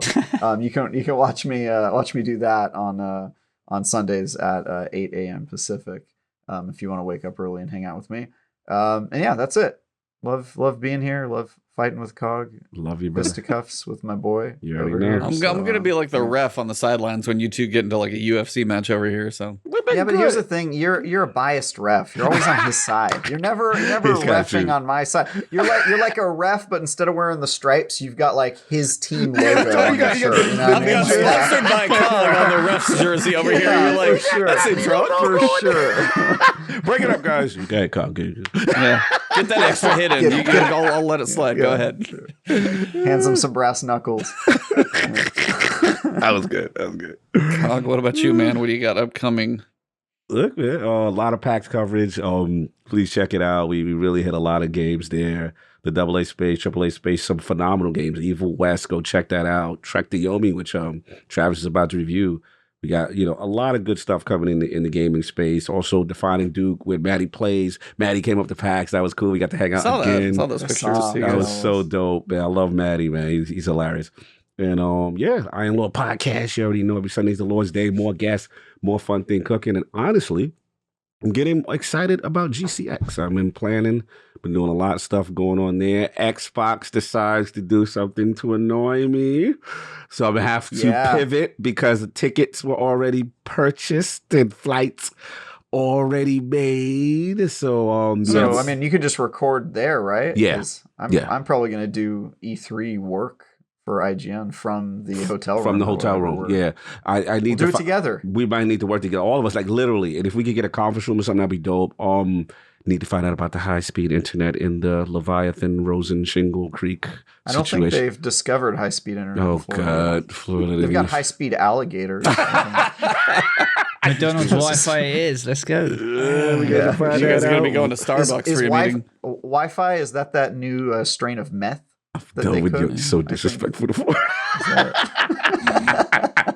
you can watch me do that on Sundays at 8 a.m. Pacific if you want to wake up early and hang out with me. And yeah, that's it. Love being here. Love fighting with Cog. Love you, brother. Fisticuffs with my boy. You already know. I'm gonna be like the ref on the sidelines when you two get into like a UFC match over here. So yeah, but here's the thing: you're a biased ref. You're always on his side. You're never reffing on my side. You're like a ref, but instead of wearing the stripes, you've got like his team logo on your shirt. You know what I mean? Sponsored by Cog on the ref's jersey over here. You're like, that seems wrong. For sure. Break it up, guys. You got it, Cog. Yeah. Get that extra hit in. I'll let it slide. Go ahead. Hands him some brass knuckles. That was good. Cog, what about you, man? What do you got upcoming? Look, man, a lot of PAX coverage. Please check it out. We really hit a lot of games there. The AA space, AAA space, some phenomenal games. Evil West, go check that out. Trek to Yomi, which Travis is about to review. We got, a lot of good stuff coming in the gaming space. Also, Defining Duke, where Maddie plays. Maddie came up to PAX. That was cool. We got to hang out again. Saw those pictures. That was so dope, man. I love Maddie, man. He's hilarious. And Iron Lord podcast. You already know every Sunday's the Lord's Day. More guests, more fun thing cooking. And honestly, I'm getting excited about GCX. I've been planning, been doing a lot of stuff going on there. Xbox decides to do something to annoy me. So I'm going to have to pivot because the tickets were already purchased and flights already made. So, I mean, you could just record there, right? Yeah. I'm probably going to do E3 work for IGN from the hotel room. From the hotel room, yeah. I need to do it together. We might need to work together, all of us, like literally. And if we could get a conference room or something, that'd be dope. Need to find out about the high-speed internet in the Leviathan, Rosen, Shingle Creek I don't situation. think they've discovered high-speed internet. Oh, in Florida. God. Florida. They've got high-speed alligators. McDonald's Wi-Fi is. Let's go. You guys are going to be going to Starbucks for your meeting. Wi-Fi, is that new strain of meth? So disrespectful.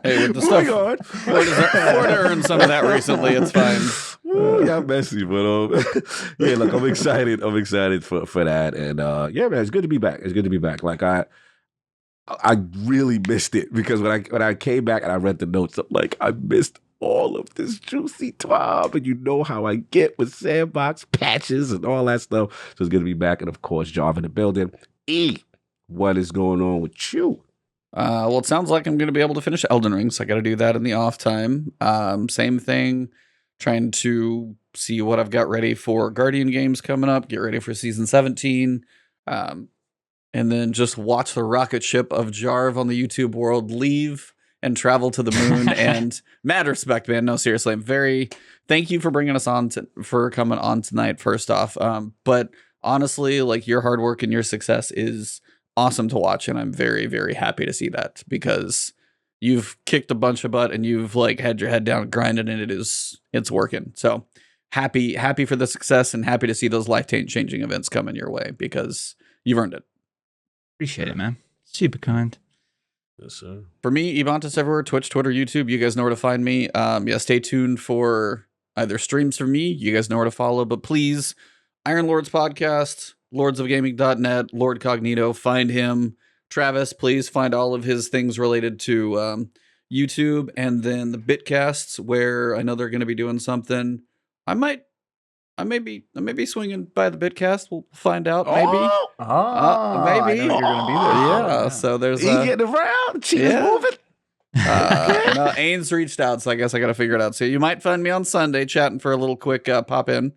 Hey, with the stuff, Florida earned some of that recently. It's fine. Yeah, messy, but look, I'm excited. I'm excited for that, and man, it's good to be back. Like I really missed it because when I came back and I read the notes, I'm like, I missed all of this juicy TWAB, and you know how I get with sandbox patches and all that stuff. So it's good to be back, and of course, Jarv in the building. What is going on with you? Well, it sounds like I'm going to be able to finish Elden Ring, so I got to do that in the off time. Same thing, trying to see what I've got ready for Guardian games coming up, get ready for Season 17, and then just watch the rocket ship of Jarv on the YouTube world leave and travel to the moon. And mad respect, man. No, seriously, thank you for bringing us on, for coming on tonight, first off. But honestly, like, your hard work and your success is awesome to watch, and I'm very, very happy to see that because you've kicked a bunch of butt and you've like had your head down grinding, and it's working. So happy for the success and happy to see those life-changing events coming your way because you've earned it. Appreciate it, man. Super kind. Yes, sir. For me, Evantis everywhere, Twitch, Twitter, YouTube. You guys know where to find me. Stay tuned for either streams from me. You guys know where to follow, but please, Iron Lords podcast, lordsofgaming.net, Lord Cognito, find him. Travis, please find all of his things related to YouTube, and then the Bitcasts, where I know they're going to be doing something. I may be swinging by the Bitcast. We'll find out. Maybe. Maybe. I know you're going to be there. Yeah. So there's He getting around. She's moving. No, Ains reached out, so I guess I got to figure it out. So you might find me on Sunday chatting for a little quick pop in,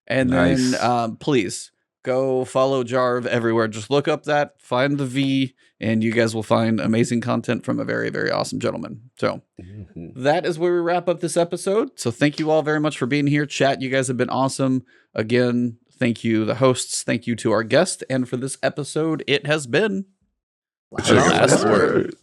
and then please go follow Jarv everywhere. Just look up that, find the V, and you guys will find amazing content from a very, very awesome gentleman. So that is where we wrap up this episode. So thank you all very much for being here. Chat, you guys have been awesome. Again, thank you, the hosts. Thank you to our guest. And for this episode, it has been Last word.